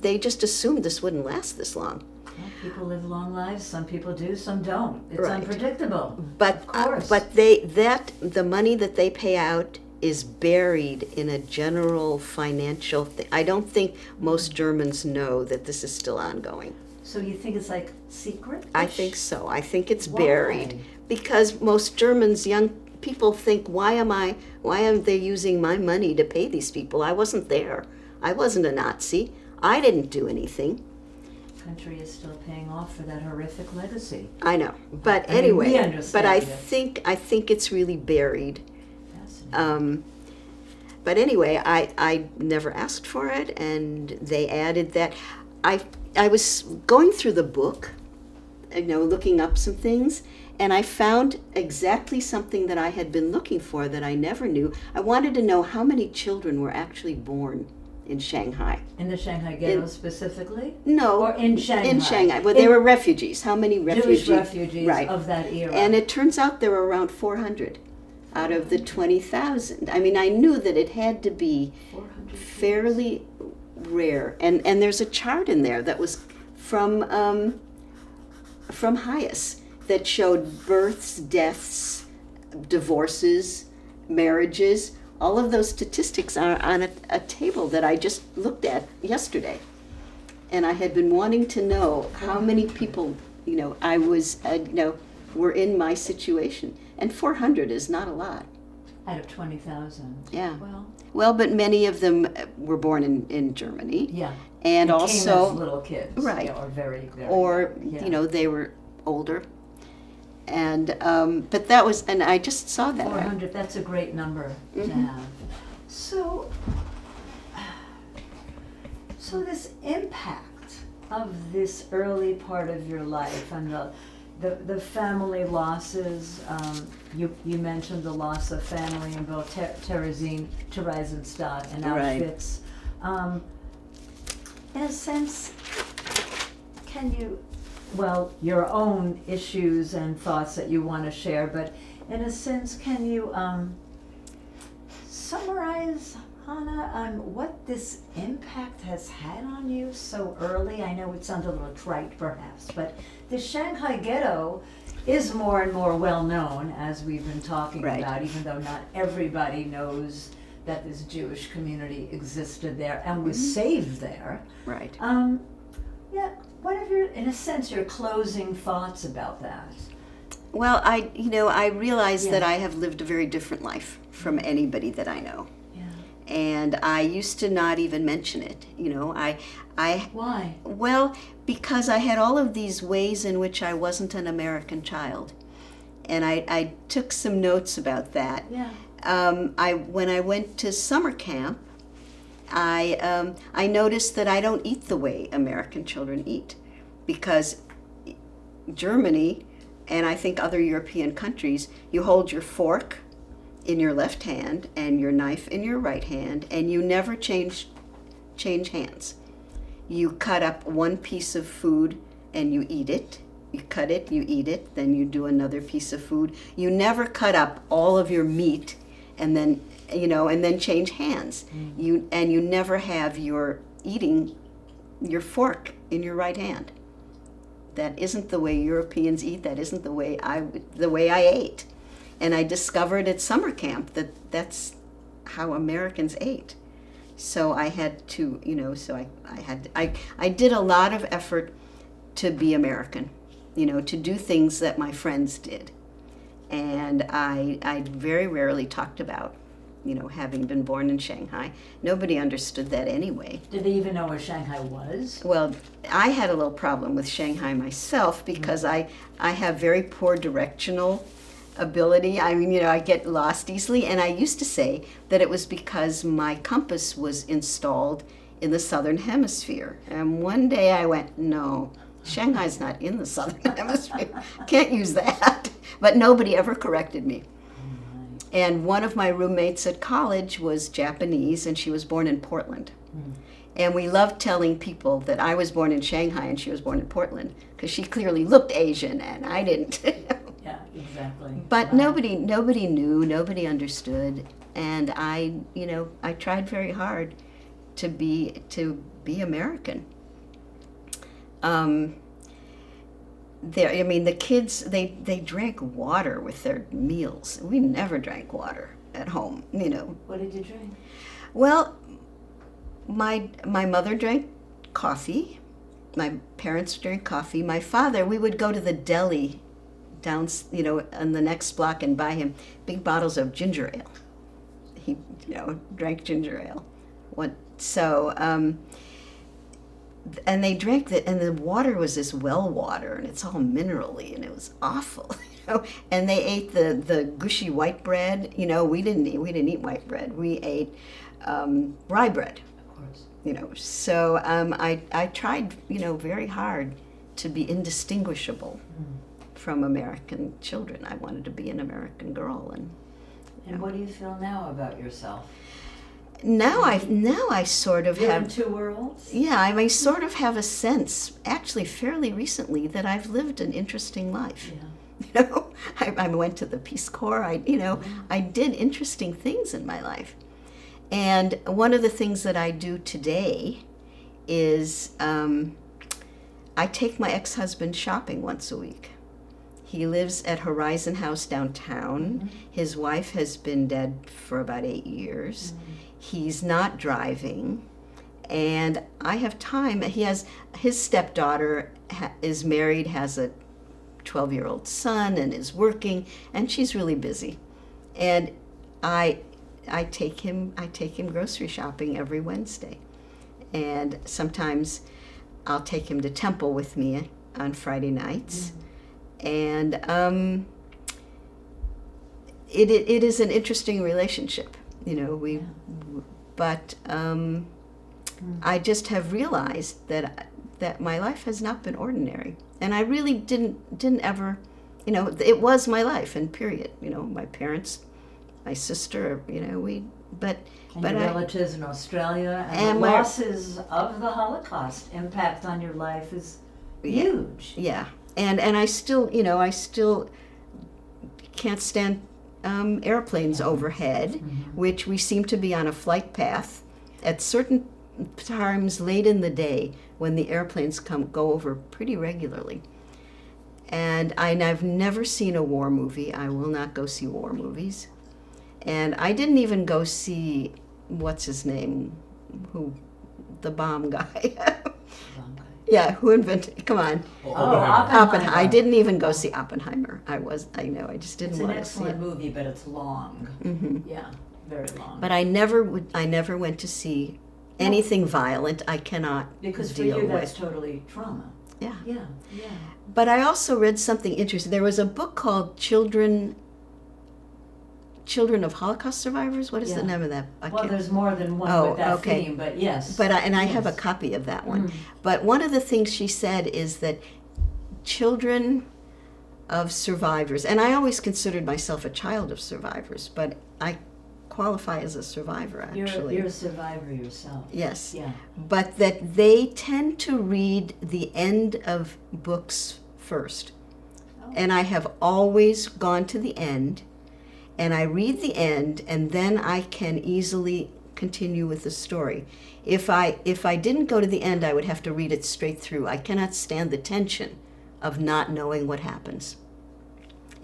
they just assumed this wouldn't last this long. Well, people live long lives. Some people do, some don't. It's Right. unpredictable. But Of course. but the money that they pay out is buried in a general financial thing. I don't think most Germans know that this is still ongoing. So you think it's like secret? I think so. I think it's Why? buried because most Germans, young people, think, why am they using my money to pay these people? I wasn't there. I wasn't a Nazi. I didn't do anything. Country is still paying off for that horrific legacy. I know, but I mean, anyway. we understand but I it. think it's really buried. Fascinating. But anyway, I never asked for it, and they added that. I was going through the book looking up some things, and I found exactly something that I had been looking for that I never knew. I wanted to know how many children were actually born in Shanghai. In the Shanghai ghetto specifically? No. Or in Shanghai? In Shanghai. Well, they were refugees. How many refugees? Jewish refugees right. of that era. And it turns out there were around 400 out of the 20,000. I mean, I knew that it had to be fairly rare. And there's a chart in there that was from Hias that showed births, deaths, divorces, marriages. All of those statistics are on a table that I just looked at yesterday. And I had been wanting to know how many people, I was, were in my situation. And 400 is not a lot. Out of 20,000. Yeah. Well, but many of them were born in Germany. Yeah. And They also, came as little kids. Right. Yeah, or very, very or, young. they were older. And, but that was, and I just saw that. 400, that's a great number to have. So this impact of this early part of your life and the family losses, you mentioned the loss of family in both Theresienstadt and Auschwitz. In a sense, can you, your own issues and thoughts that you want to share, but in a sense, can you summarize, Hannah, what this impact has had on you so early? I know it sounds a little trite perhaps, but the Shanghai ghetto is more and more well known, as we've been talking about, even though not everybody knows that this Jewish community existed there and was saved there. Right. What are in a sense, your closing thoughts about that? Well, I realize that I have lived a very different life from anybody that I know. Yeah. And I used to not even mention it. Why? Well, because I had all of these ways in which I wasn't an American child. And I took some notes about that. Yeah. When I went to summer camp, I noticed that I don't eat the way American children eat, because Germany and I think other European countries, you hold your fork in your left hand and your knife in your right hand, and you never change hands. You cut up one piece of food and you eat it. You cut it, you eat it, then you do another piece of food. You never cut up all of your meat and then change hands. You never have your fork in your right hand. That isn't the way Europeans eat. That isn't the way I ate. And I discovered at summer camp that that's how Americans ate. So I had to, I did a lot of effort to be American, to do things that my friends did. And I very rarely talked about, having been born in Shanghai. Nobody understood that anyway. Did they even know where Shanghai was? Well, I had a little problem with Shanghai myself because I have very poor directional ability. I mean, I get lost easily, and I used to say that it was because my compass was installed in the southern hemisphere. And one day I went, no, Shanghai's not in the southern hemisphere. Can't use that. But nobody ever corrected me. And one of my roommates at college was Japanese, and she was born in Portland. And we loved telling people that I was born in Shanghai and she was born in Portland, because she clearly looked Asian and I didn't. Yeah, exactly. But nobody knew, nobody understood, and I tried very hard to be American. The kids, they drank water with their meals. We never drank water at home, What did you drink? Well, my mother drank coffee. My parents drank coffee. My father, we would go to the deli down, on the next block and buy him big bottles of ginger ale. He, drank ginger ale. And they drank that, and the water was this well water, and it's all minerally, and it was awful, And they ate the gushy white bread. We didn't eat white bread. We ate rye bread. Of course. So I tried, very hard to be indistinguishable from American children. I wanted to be an American girl, And what do you feel now about yourself? now I sort of You're in have. two worlds? Yeah, I sort of have a sense, actually fairly recently, that I've lived an interesting life. Yeah. You know, I went to the Peace Corps. I did interesting things in my life. And one of the things that I do today is I take my ex-husband shopping once a week. He lives at Horizon House downtown. His wife has been dead for about 8 years. He's not driving. And I have time. He has his stepdaughter is married, has a 12-year-old son, and is working, and she's really busy. And I take him grocery shopping every Wednesday. And sometimes I'll take him to temple with me on Friday nights. And it is an interesting relationship, you know. But I just have realized that my life has not been ordinary, and I really didn't ever, you know, it was my life, and period. You know, my parents, my sister, you know, And your relatives in Australia, and the losses of the Holocaust impact on your life is huge. Yeah, and I still can't stand airplanes overhead, which we seem to be on a flight path at certain times late in the day when the airplanes go over pretty regularly. And I've never seen a war movie. I will not go see war movies. And I didn't even go see, what's his name, the bomb guy. Yeah, who invented, come on. Oppenheimer. I didn't even go see Oppenheimer. I just didn't want to see it. It's an excellent movie, but it's long. Yeah, very long. But I never went to see anything violent. I cannot because for deal you that's with. totally trauma. Yeah. Yeah. But I also read something interesting. There was a book called Children of Holocaust Survivors. What is the name of that? Well, there's more than one with that theme, but yes. But I have a copy of that one. But one of the things she said is that children of survivors, and I always considered myself a child of survivors, but I qualify as a survivor, actually. You're a survivor yourself. Yes. Yeah. But that they tend to read the end of books first. Oh. And I have always gone to the end, and I read the end, and then I can easily continue with the story. If I didn't go to the end, I would have to read it straight through. I cannot stand the tension of not knowing what happens.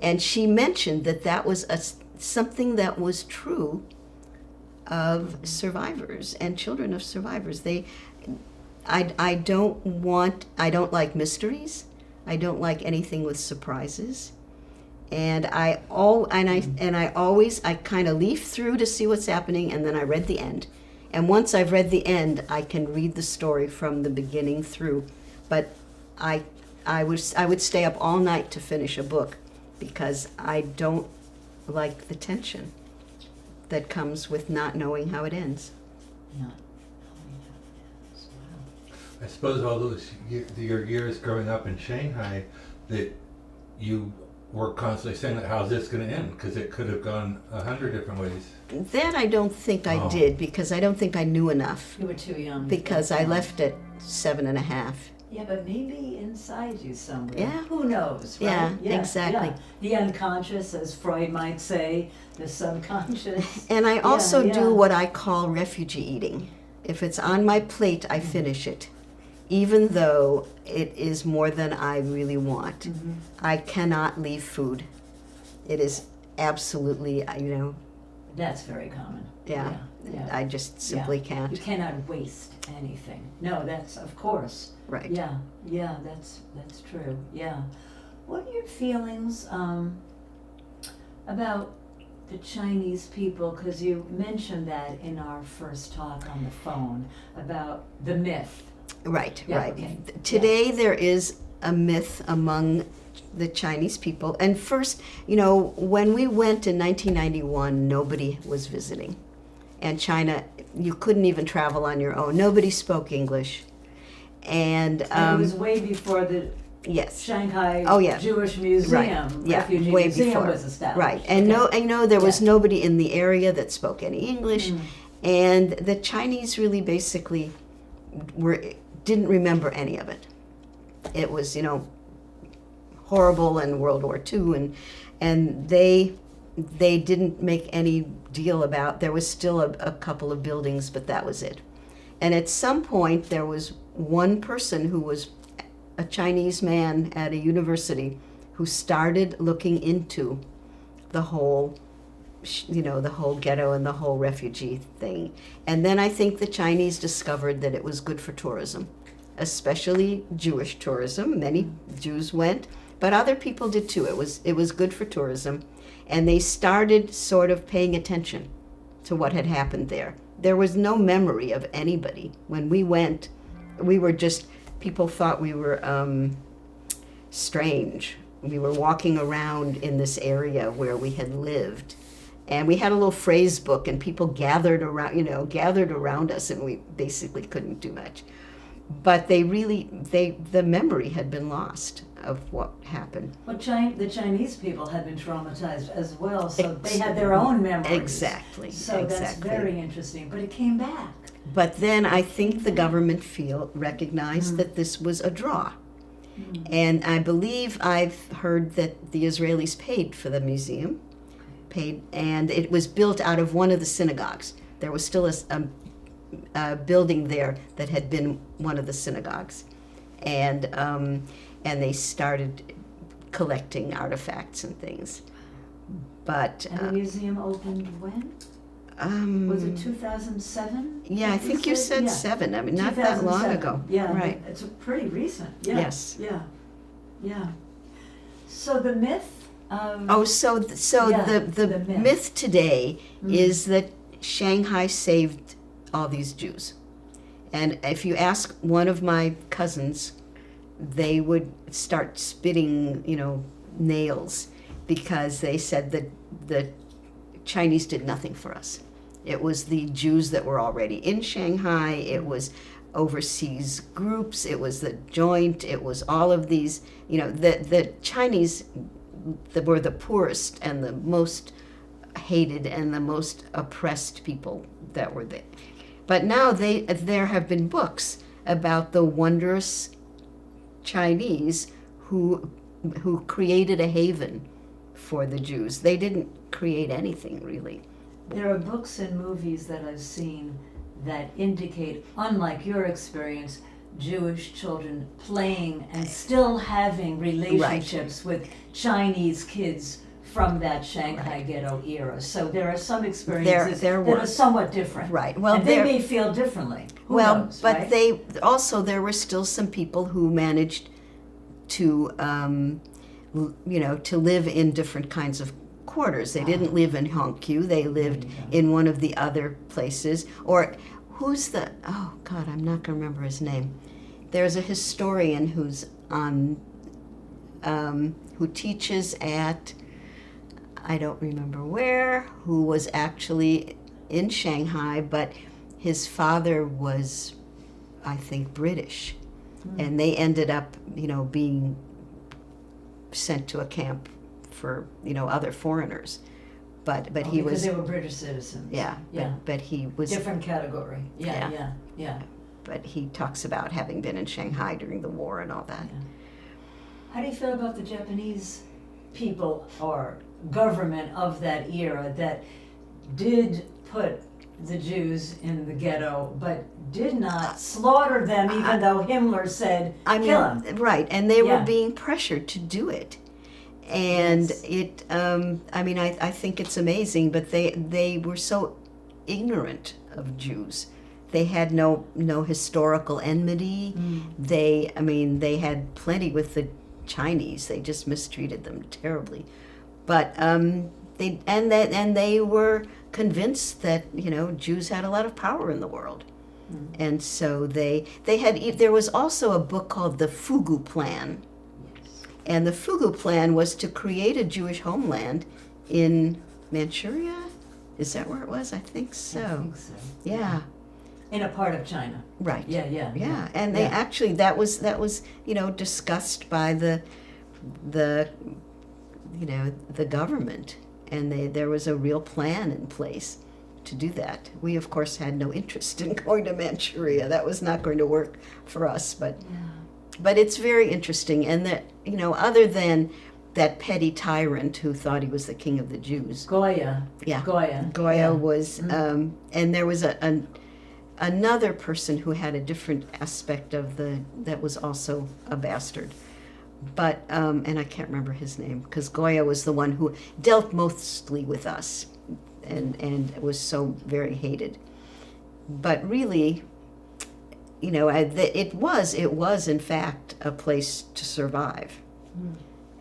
And she mentioned that was something that was true of survivors and children of survivors. I don't like mysteries. I don't like anything with surprises. And I always kind of leaf through to see what's happening, and then I read the end. And once I've read the end, I can read the story from the beginning through. But I would stay up all night to finish a book because I don't like the tension that comes with not knowing how it ends. Wow. I suppose all those your years growing up in Shanghai, that you were constantly saying, how's this going to end? Because it could have gone 100 different ways. That I don't think I did, because I don't think I knew enough. You were too young. Because I left at 7.5. Yeah, but maybe inside you somewhere. Yeah. Who knows, right? Yeah, exactly. Yeah. The unconscious, as Freud might say, the subconscious. And I also do what I call refugee eating. If it's on my plate, I finish it, even though it is more than I really want. I cannot leave food. It is absolutely, That's very common. Yeah. I just simply can't. You cannot waste anything. No, that's, of course. Right. Yeah, that's true. Yeah. What are your feelings about the Chinese people? Because you mentioned that in our first talk on the phone about the myth. Right. Okay. Today there is a myth among the Chinese people. And first, when we went in 1991, nobody was visiting. And China, you couldn't even travel on your own. Nobody spoke English. And it was way before the Yes. Shanghai Oh, yeah. Jewish Museum, Yeah, Refugee way Museum before. was established. Right, and Okay. I know there was Yeah. nobody in the area that spoke any English, and the Chinese really basically didn't remember any of it. It was, horrible in World War II, and they didn't make any deal about. There was still a couple of buildings, but that was it. And at some point, there was one person who was a Chinese man at a university who started looking into the whole, the whole ghetto and the whole refugee thing. And then I think the Chinese discovered that it was good for tourism, especially Jewish tourism. Many Jews went, but other people did too. It was good for tourism. And they started sort of paying attention to what had happened there. There was no memory of anybody. When we went, we were just, people thought we were strange. We were walking around in this area where we had lived. And we had a little phrase book, and people gathered around us, and we basically couldn't do much. But the memory had been lost of what happened. Well, the Chinese people had been traumatized as well, so they had their own memories. Exactly. So that's very interesting. But it came back. But then I think the government recognized that this was a draw. And I believe I've heard that the Israelis paid for the museum, and it was built out of one of the synagogues. There was still a building there that had been one of the synagogues. And they started collecting artifacts and things. But And the museum opened when? Was it 2007? Yeah, I think you said Yeah. 7. I mean, not that long 2007. ago. Yeah, Right. it's pretty recent. Yeah. Yes. Yeah. So the myth. So Yeah, the the myth. myth today is that Shanghai saved all these Jews. And if you ask one of my cousins, they would start spitting, nails, because they said that the Chinese did nothing for us. It was the Jews that were already in Shanghai. It was overseas groups. It was the joint. It was all of these, the Chinese were the poorest and the most hated and the most oppressed people that were there. But now there have been books about the wondrous Chinese who created a haven for the Jews. They didn't create anything, really. There are books and movies that I've seen that indicate, unlike your experience, Jewish children playing and still having relationships with Chinese kids from that Shanghai ghetto era. So there are some experiences There that were. are somewhat different. Right. Well, and they may feel differently. Who knows, but right? there were still some people who managed to, to live in different kinds of quarters. They didn't live in Hongqiu. They lived in one of the other places. Or oh God, I'm not going to remember his name. There's a historian who's on, who teaches at, I don't remember where, who was actually in Shanghai, but his father was, I think, British. And they ended up, being sent to a camp for, other foreigners. But he because was, they were British citizens. yeah. But he was, Different category. Yeah. but he talks about having been in Shanghai during the war and all that. Yeah. How do you feel about the Japanese people or government of that era that did put the Jews in the ghetto, but did not slaughter them, even though Himmler said, kill them? Right, and they were Yeah. being pressured to do it. And Yes. I think it's amazing, but they were so ignorant of Jews. They had no historical enmity. They had plenty with the Chinese. They just mistreated them terribly. But they were convinced that Jews had a lot of power in the world. And so there was also a book called the Fugu Plan. And the Fugu Plan was to create a Jewish homeland in Manchuria. Is that where it was? I think so. I think so. Yeah. In a part of China. Right. Yeah. Yeah, and they actually that was discussed by the the government, and there was a real plan in place to do that. We of course had no interest in going to Manchuria. That was not going to work for us, but it's very interesting, and that other than that petty tyrant who thought he was the king of the Jews. Goya. Yeah. Goya. Goya was, and there was another person who had a different aspect of that was also a bastard. But, and I can't remember his name, because Goya was the one who dealt mostly with us and was so very hated. But really, it was in fact a place to survive.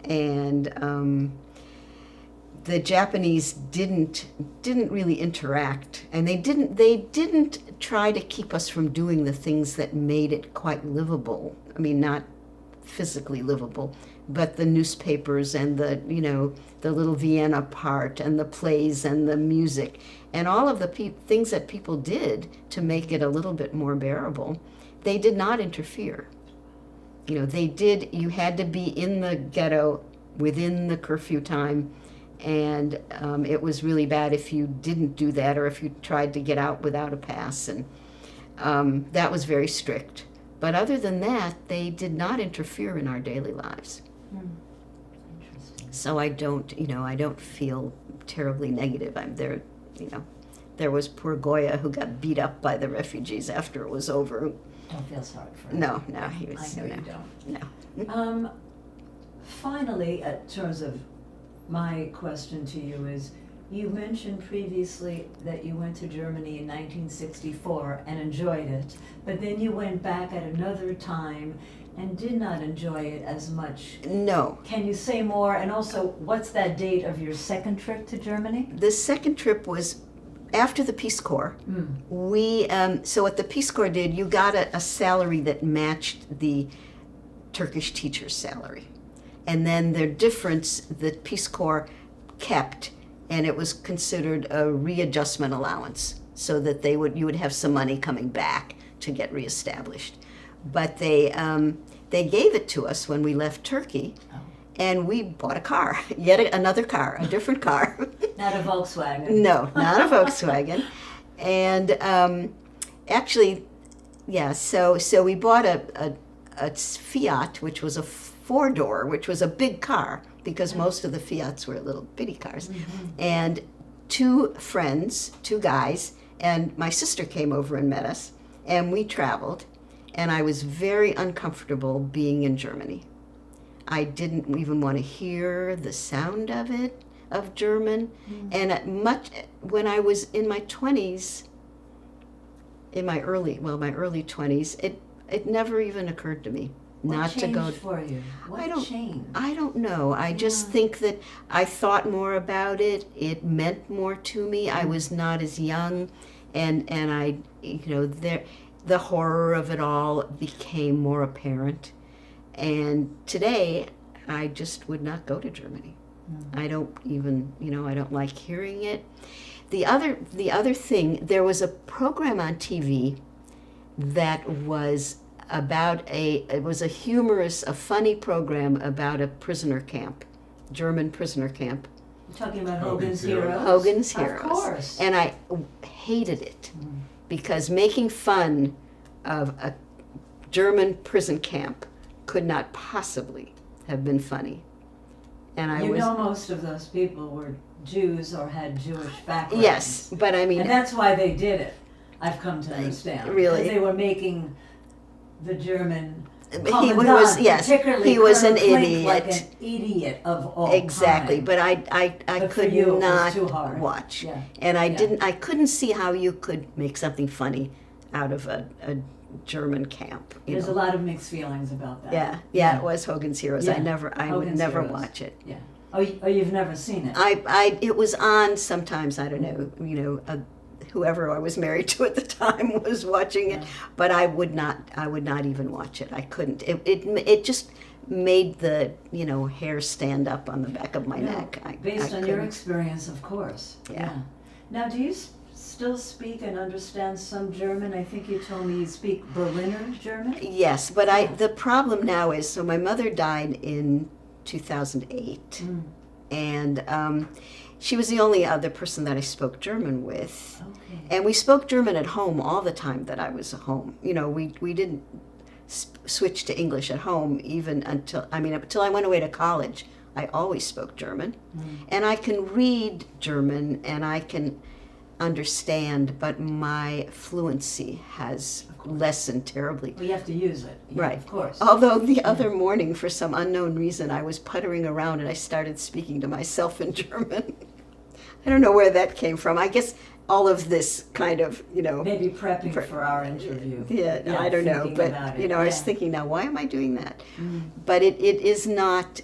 And the Japanese didn't really interact, and they didn't try to keep us from doing the things that made it quite livable. I mean, not physically livable, but the newspapers and the little Vienna part and the plays and the music and all of the things that people did to make it a little bit more bearable. They did not interfere. You had to be in the ghetto within the curfew time, and it was really bad if you didn't do that or if you tried to get out without a pass, and that was very strict. But other than that, they did not interfere in our daily lives. Interesting. So I don't feel terribly negative. There was poor Goya who got beat up by the refugees after it was over. Don't feel sorry for him. No, he was. I know you don't. No. Finally, in terms of my question to you is, you mentioned previously that you went to Germany in 1964 and enjoyed it, but then you went back at another time and did not enjoy it as much. No. Can you say more? And also, what's that date of your second trip to Germany? The second trip was after the Peace Corps. We so what the Peace Corps did, you got a salary that matched the Turkish teacher's salary, and then the difference the Peace Corps kept, and it was considered a readjustment allowance, so that you would have some money coming back to get reestablished. But they gave it to us when we left Turkey. And we bought a car, yet another car, a different car. Not a Volkswagen. No, not a Volkswagen. And actually, yeah, so we bought a Fiat, which was a four-door, which was a big car, because most of the Fiats were little bitty cars. And two friends, two guys, and my sister came over and met us, and we traveled. And I was very uncomfortable being in Germany. I didn't even want to hear the sound of German. And when I was in my 20s, my early 20s, it never even occurred to me not to go. What changed for you? What changed? I don't know. I just think that I thought more about it. It meant more to me. I was not as young, and I, the horror of it all became more apparent. And today, I just would not go to Germany. I don't even, I don't like hearing it. The other thing, there was a program on TV that was it was a funny program about a prisoner camp, German prisoner camp. You're talking about Hogan's Heroes? Hogan's Heroes. Of course. And I hated it because making fun of a German prison camp could not possibly have been funny. And most of those people were Jews or had Jewish backgrounds. Yes, but I mean... And that's why they did it, I've come to understand. Really? Because they were making the German he was an idiot. Like an idiot of all Exactly, time. but I could not watch. Yeah. And I couldn't see how you could make something funny out of a German camp. There's a lot of mixed feelings about that. Yeah, it was Hogan's Heroes. Yeah. I would never watch it. Yeah. Oh, you've never seen it? It was on sometimes. I don't know. Whoever I was married to at the time was watching it, but I would not even watch it. I couldn't. It just made the hair stand up on the back of my neck. Based on your experience, of course. Yeah. Now, do you still speak and understand some German? I think you told me you speak Berliner German? Yes, but the problem now is, so my mother died in 2008, and she was the only other person that I spoke German with. Okay. And we spoke German at home all the time that I was home. You know, we didn't switch to English at home even until I went away to college. I always spoke German. And I can read German and I can understand, but my fluency has lessened terribly. Well, you have to use it. Yeah, Right. of course. Although the other morning, for some unknown reason, I was puttering around and I started speaking to myself in German. I don't know where that came from. I guess all of this kind of, Maybe prepping for our interview. Yeah, I don't know. thinking But, about it. I was thinking now, why am I doing that? But it is not,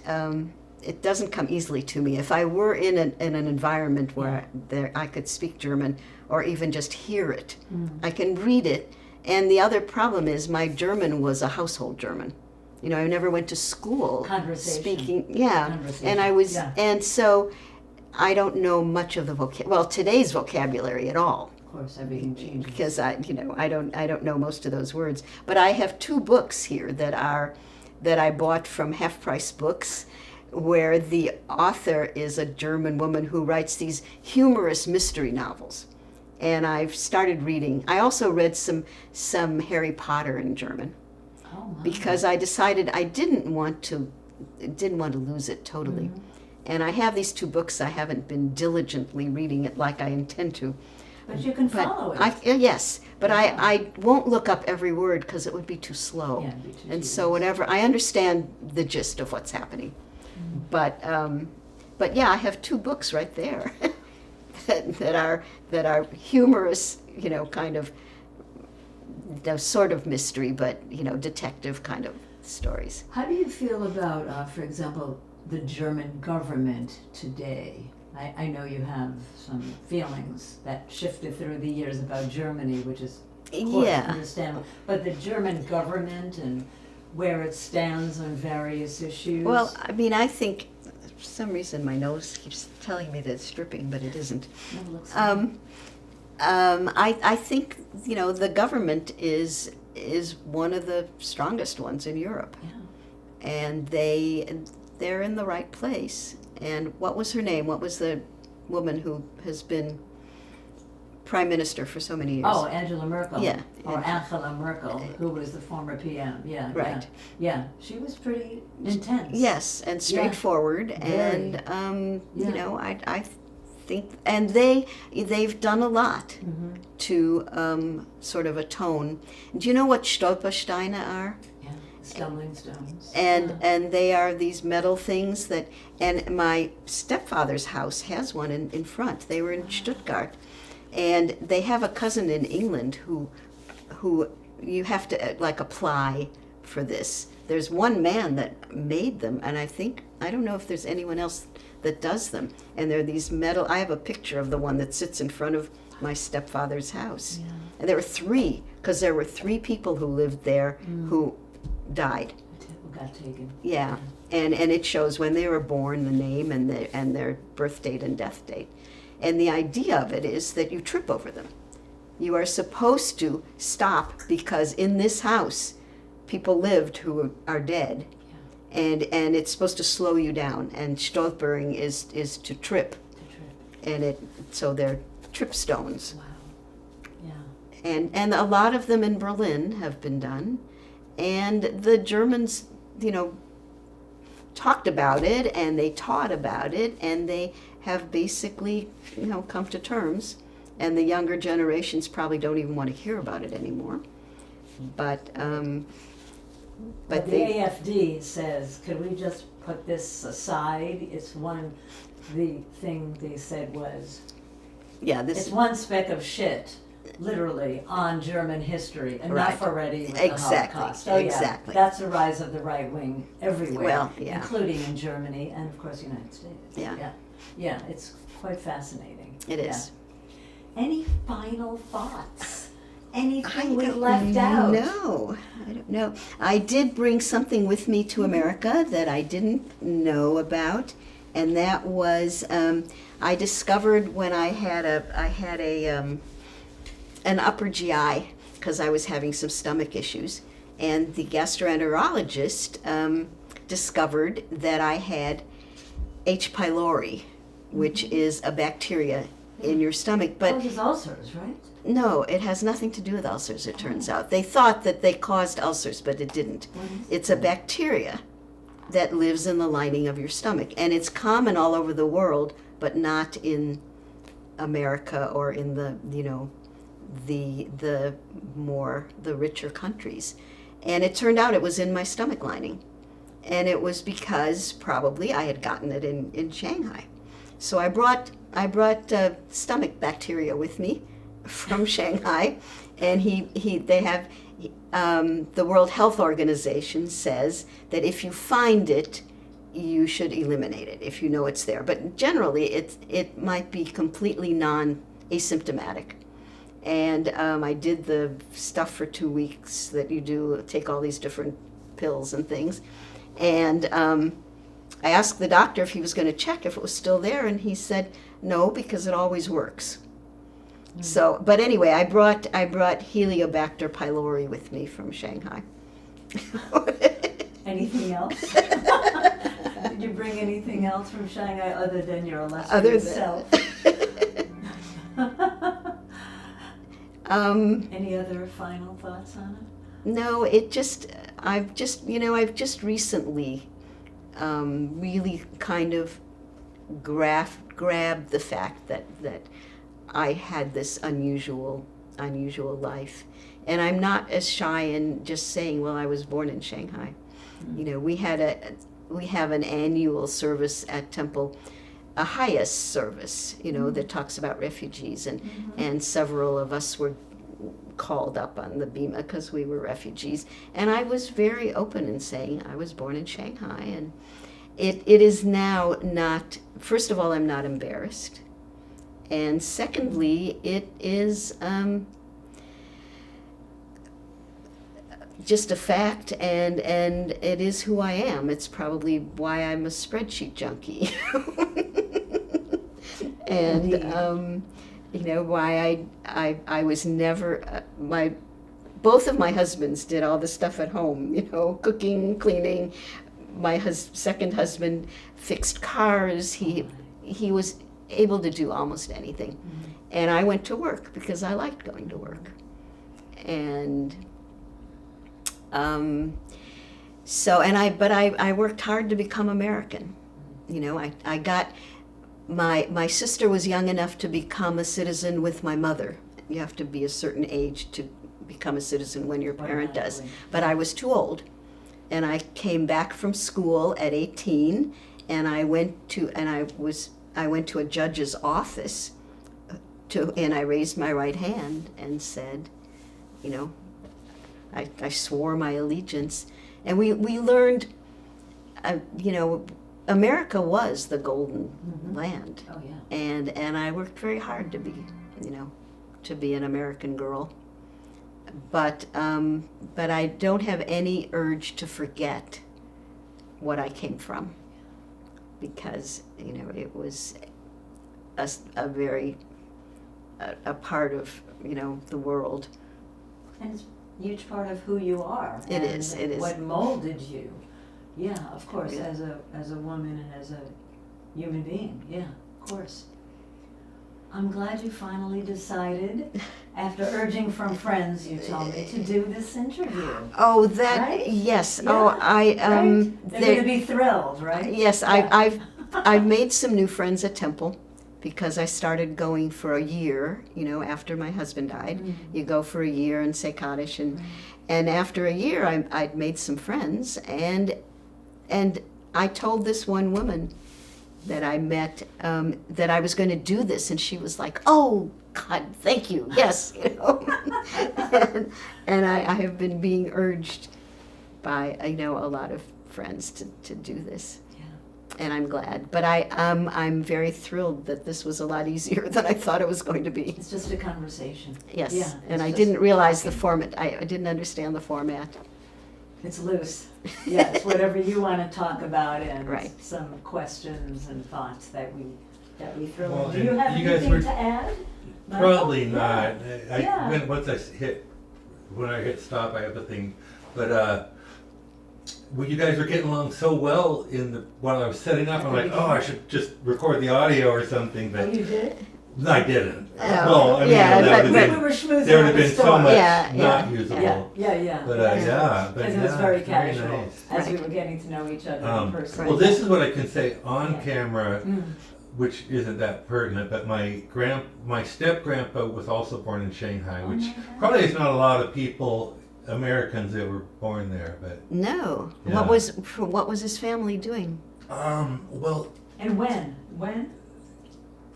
it doesn't come easily to me. If I were in an environment where I could speak German or even just hear it, I can read it. And the other problem is my German was a household German. I never went to school speaking. Yeah, Conversation. And I was, and so I don't know much of the today's vocabulary at all. Of course, everything changes. Because I don't know most of those words. But I have 2 books here that I bought from Half Price Books, where the author is a German woman who writes these humorous mystery novels. And I've started reading. I also read some Harry Potter in German. Oh, my. Because I decided I didn't want to lose it totally. And I have these 2 books. I haven't been diligently reading it like I intend to. But you can follow it. Yes, but I won't look up every word because it would be too slow. Yeah, it'd be too And tedious. so whatever, I understand the gist of what's happening. But yeah, I have 2 books right there that are humorous, kind of sort of mystery, but detective kind of stories. How do you feel about, for example, the German government today? I know you have some feelings that shifted through the years about Germany, which is, of course, understandable. But the German government and where it stands on various issues. Well, I think for some reason my nose keeps telling me that it's dripping, but it isn't. It looks I think the government is one of the strongest ones in Europe, and they're in the right place. And what was her name? What was the woman who has been prime minister for so many years? Oh, Angela Merkel. Yeah. Or Angela Merkel, who was the former PM. Yeah. Right. Yeah. She was pretty intense. Yes, and straightforward, Very. and I think, and they've done a lot to sort of atone. Do you know what Stolpersteine are? Yeah. Stumbling stones. And they are these metal things that, and my stepfather's house has one in front. They were in Stuttgart, and they have a cousin in England who you have to apply for this. There's one man that made them, and I don't know if there's anyone else that does them. And they're these metal. I have a picture of the one that sits in front of my stepfather's house. Yeah. And there were 3, because there were 3 people who lived there who died. Got taken. Yeah, and it shows when they were born, the name and their birth date and death date. And the idea of it is that you trip over them. You are supposed to stop because in this house, people lived who are dead, and it's supposed to slow you down. And stolpering is to trip, and so they're trip stones. Wow. Yeah. And a lot of them in Berlin have been done, and the Germans, talked about it and they taught about it, and they have basically, come to terms. And the younger generations probably don't even want to hear about it anymore. But the AFD says, could we just put this aside? The thing they said was, it's one speck of shit, literally, on German history. Enough already with the Holocaust. Oh, exactly. That's the rise of the right wing everywhere, Well, yeah. including in Germany and, of course, the United States. Yeah. Yeah, it's quite fascinating. It is. Any final thoughts? Anything we left out? No, I don't know. I did bring something with me to America that I didn't know about, and that was I discovered when I had an upper GI because I was having some stomach issues, and the gastroenterologist discovered that I had H. pylori, which is a bacteria in your stomach. But causes ulcers, right? no, it has nothing to do with ulcers, it turns out. They thought that they caused ulcers, but it didn't. It's a bacteria that lives in the lining of your stomach, and it's common all over the world, but not in America or in the, the richer countries. And it turned out it was in my stomach lining. And it was because probably I had gotten it in Shanghai. So I brought stomach bacteria with me from Shanghai, and they have the World Health Organization says that if you find it, you should eliminate it if you know it's there. But generally, it might be completely asymptomatic. And I did the stuff for 2 weeks that you do, take all these different pills and things. And I asked the doctor if he was going to check if it was still there, and he said no, because it always works. So, but anyway, I brought Heliobacter pylori with me from Shanghai. Anything else? Did you bring anything else from Shanghai other than your illustrious self? Any other final thoughts on it? No, I've just recently really kind of grabbed the fact that I had this unusual life. And I'm not as shy in just saying, well, I was born in Shanghai. We have an annual service at Temple, a highest service, that talks about refugees, and several of us were called up on the Bima because we were refugees. And I was very open in saying I was born in Shanghai, and it is now not, first of all, I'm not embarrassed. And secondly, it is just a fact, and it is who I am. It's probably why I'm a spreadsheet junkie. And why I was never both of my husbands did all the stuff at home, cooking, cleaning. My second husband fixed cars. He was able to do almost anything. And I went to work because I liked going to work. And I worked hard to become American. I got, my sister was young enough to become a citizen with my mother. You have to be a certain age to become a citizen when your parent does. But I was too old. And I came back from school at 18, and I went to a judge's office and I raised my right hand and said, I swore my allegiance. And we learned, America was the golden land. Oh, yeah. And I worked very hard to be an American girl. But I don't have any urge to forget what I came from, because it was a very a part of the world. And it's a huge part of who you are. It is. What molded you. Yeah, of course, yeah. As a woman and as a human being. Yeah, of course. I'm glad you finally decided, after urging from friends, you told me, to do this interview. Oh, that, right? Yes. Yeah. Oh, right? They're going to be thrilled, right? Yes, yeah. I've made some new friends at Temple, because I started going for a year, after my husband died. Mm-hmm. You go for a year in Say Kaddish, and after a year I'd made some friends, and I told this one woman that I met that I was going to do this, and she was like, "Oh God, thank you, yes," and I have been being urged by a lot of friends to do this. And I'm glad, but I'm very thrilled that this was a lot easier than I thought it was going to be. It's just a conversation. Yes, yeah, and I didn't realize the format. I didn't understand the format. It's loose. Yeah, it's whatever you want to talk about and Right. some questions and thoughts that we throw Well, in. Do you have and you guys anything were- to add? Michael? Probably Yeah. not. Yeah. When I hit stop, I have a thing. But when you guys were getting along so well while I was setting up, I'm like, oh, I should just record the audio or something. Oh, But you did? no, I didn't. Oh, Well, I mean, yeah, that but- would We have were been, schmoozing there would on have the been so store. much Yeah, not yeah. usable. Yeah. But Because it was very casual nice. as we Right. were getting to know each other in person. Well, this is what I can say on Yeah. camera, Mm. which isn't that pertinent, but my step grandpa was also born in Shanghai, Oh which my God. probably is not a lot of people, Americans, that were born there. But No. Yeah. What was his family doing? well, And when? When?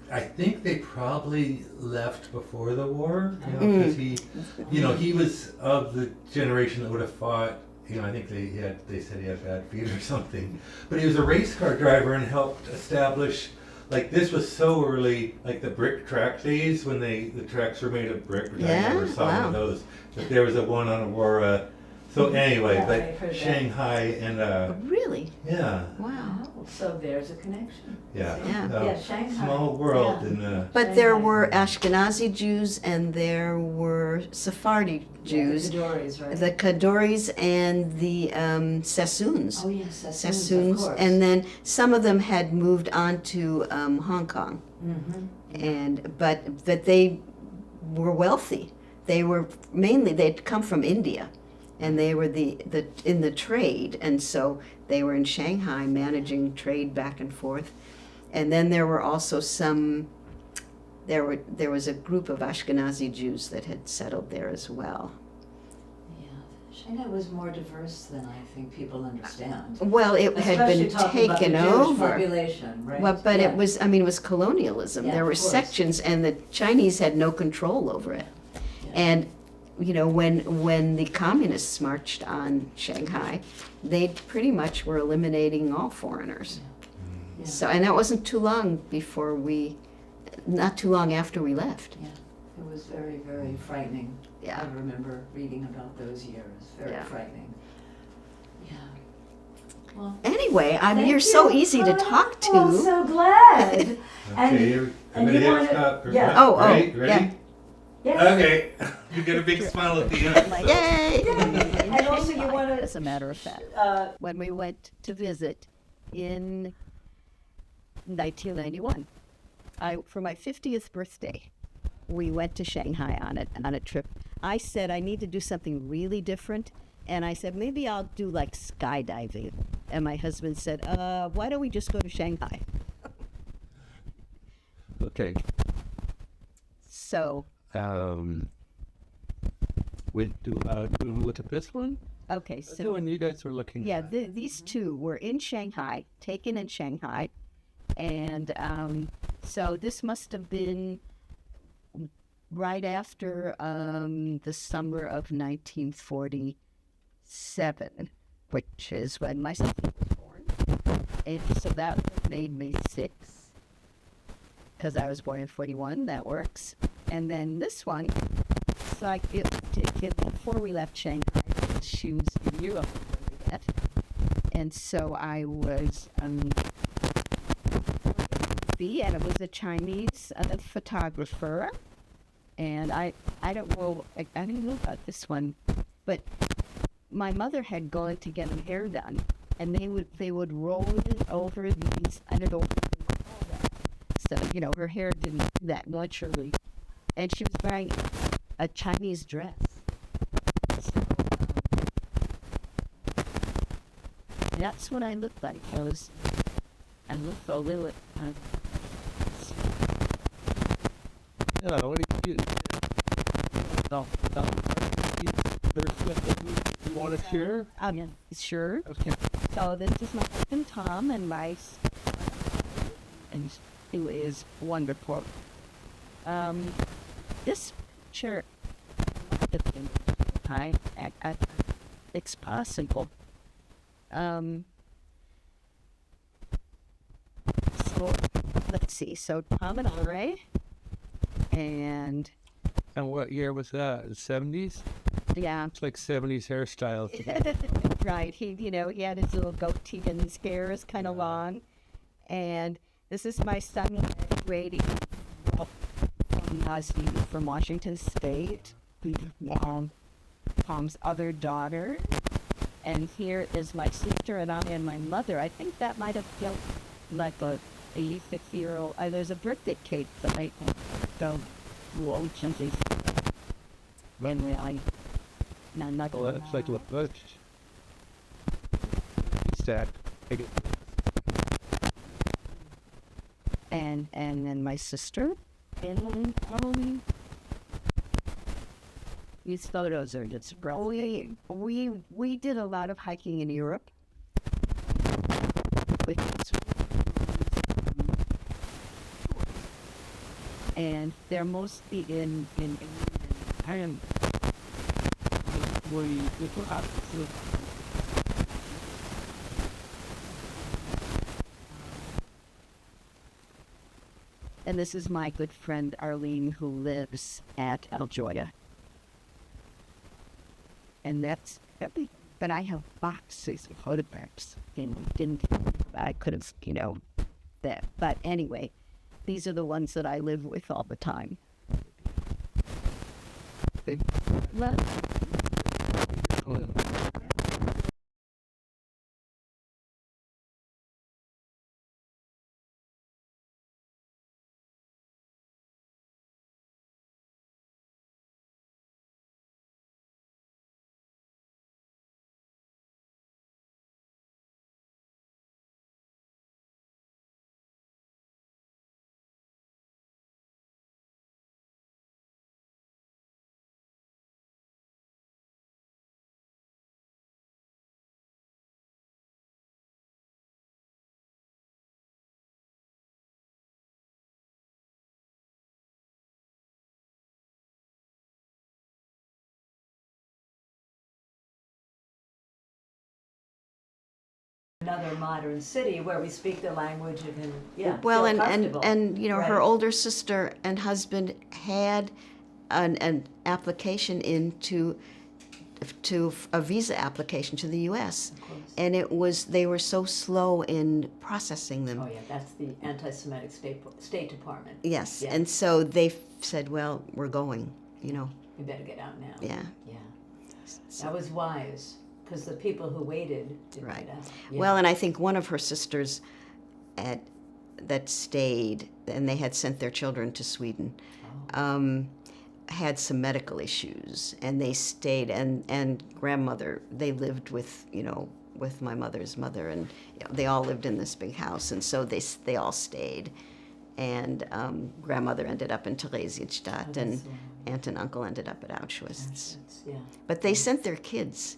I think they probably left before the war, because he was of the generation that would have fought. I think they said he had bad feet or something. But he was a race car driver and helped establish, like, this was so early, like the brick track days when the tracks were made of brick. I Yeah? never saw one Wow. of those. But there was one on Aurora. So anyway, Yeah, I but heard that. Shanghai and Really? yeah, Wow. Oh, so there's a connection. yeah, Yeah. Yeah, Shanghai. small world Yeah. and But there Shanghai. were Ashkenazi Jews and there were Sephardi Jews, Yeah, the Kadoris, right? the Kadoris and the Sassoons. Oh, yes, Sassoons, of Sassoons, course. and then some of them had moved on to Hong Kong, Mm-hmm. but they were wealthy. They'd come from India, and they were in the trade, and so they were in Shanghai managing trade back and forth. And then there were also there was a group of Ashkenazi Jews that had settled there as well. Yeah, Shanghai was more diverse than I think people understand. Well, it had Especially been talking about the taken Jewish over. population, right? Well, but Yeah. it was colonialism. Yeah, There were of course. sections, and the Chinese had no control over it. Yeah. And, when the communists marched on Shanghai, they pretty much were eliminating all foreigners. Yeah. So, and that wasn't too long not too long after we left. Yeah, it was very, very frightening. Yeah. I remember reading about those years, very Yeah. frightening. Yeah. Well, Anyway, thank you're so you. easy to talk to. Oh, I'm so glad. okay, And- I'm and gonna you hit wanna- stop. yeah. Oh, Ready? yeah. Ready? Yes. Okay. You get a big smile at the end. so- Yay! And also you want As a matter of fact, to, when we went to visit in 1991, for my 50th birthday, we went to Shanghai on a trip. I said I need to do something really different, and I said maybe I'll do like skydiving. And my husband said, why don't we just go to Shanghai? Okay. So, We look at this one. okay, So so when you guys were looking. yeah, at these two were in Shanghai, taken in Shanghai, and so this must have been right after the summer of 1947, which is when my son was born, and so that made me 6, because I was born in 41. That works. And then this one, it's like it before we left Shanghai. She was in Europe when we met. And so I was, and it was a Chinese photographer. And I don't know, I didn't know about this one, but my mother had gone to get her hair done, and they would roll it over these, I don't know what you would call that. So, her hair didn't do that much, really. And she was wearing a Chinese dress. So, that's what I looked like. I looked a little. Yeah, what do you no, you want to share? Yeah, sure. Okay. So this is my husband Tom and and who is wonderful. This picture might have been it's possible. So let's see. So Tom and I, and And what year was that? The 70s? yeah, It's like 70s hairstyles. Right. He had his little goatee and his hair is kind of long. And this is my son graduating from Washington State. Tom's other daughter. And here is my sister and my mother. I think that might have felt like a 86-year-old. There's a birthday cake that I so whoa, something. When I not Well, that's like the first. Sad. and then my sister. And probably these photos are just we did a lot of hiking in Europe. And they're mostly in Ireland. And this is my good friend Arlene, who lives at Aljoya. And that's epic. But I have boxes of photographs. I could have, that. But anyway, these are the ones that I live with all the time. Another modern city where we speak the language and Well, feel and comfortable. her Right. older sister and husband had an application to a visa application to the U.S. Of course. and they were so slow in processing them. Oh yeah, that's the anti-Semitic State Department. Yes, Yeah. and so they said, "Well, we're going," You better get out now. Yeah. Yeah. That was wise, because the people who waited didn't Right. get out. Yeah. Well, and I think one of her sisters that stayed, and they had sent their children to Sweden, had some medical issues, and they stayed. And grandmother, they lived with with my mother's mother, and they all lived in this big house, and so they all stayed. And grandmother ended up in Theresienstadt, that's and the one. aunt and uncle ended up at Auschwitz. Auschwitz, yeah. But they sent their kids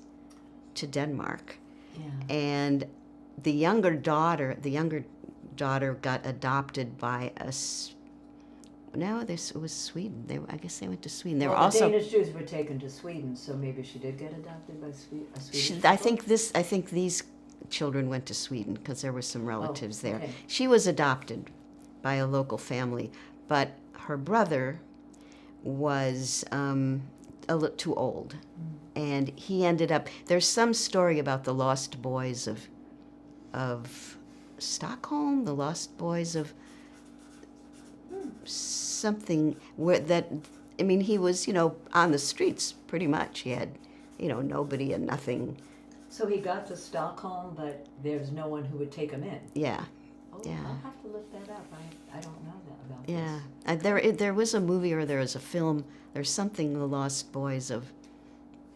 to Denmark. Yeah. And the younger daughter got adopted by it was Sweden. I guess they went to Sweden. They were Well, the also. Danish Jews were taken to Sweden, so maybe she did get adopted by a Swedish I couple? think these children went to Sweden because there were some relatives there. okay. She was adopted by a local family, but her brother was a little too old, and he ended up. There's some story about the lost boys of Stockholm, the lost boys of something he was on the streets pretty much. He had nobody and nothing. So he got to Stockholm, but there's no one who would take him in. Yeah. Oh, Yeah. I'll have to look that up. I don't know that about Yeah, there was a movie or there was a film. There's something, The Lost Boys of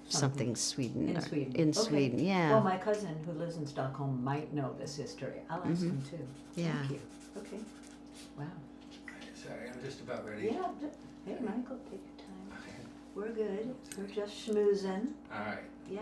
something Sweden. this. In or- Sweden. In Okay. Sweden, yeah. Well, my cousin who lives in Stockholm might know this history. I'll ask him too. Yeah. Thank you. Okay. Wow. Sorry, I'm just about ready. Yeah. Hey, Michael, take your time. Okay. We're good. We're just schmoozing. All right. Yeah.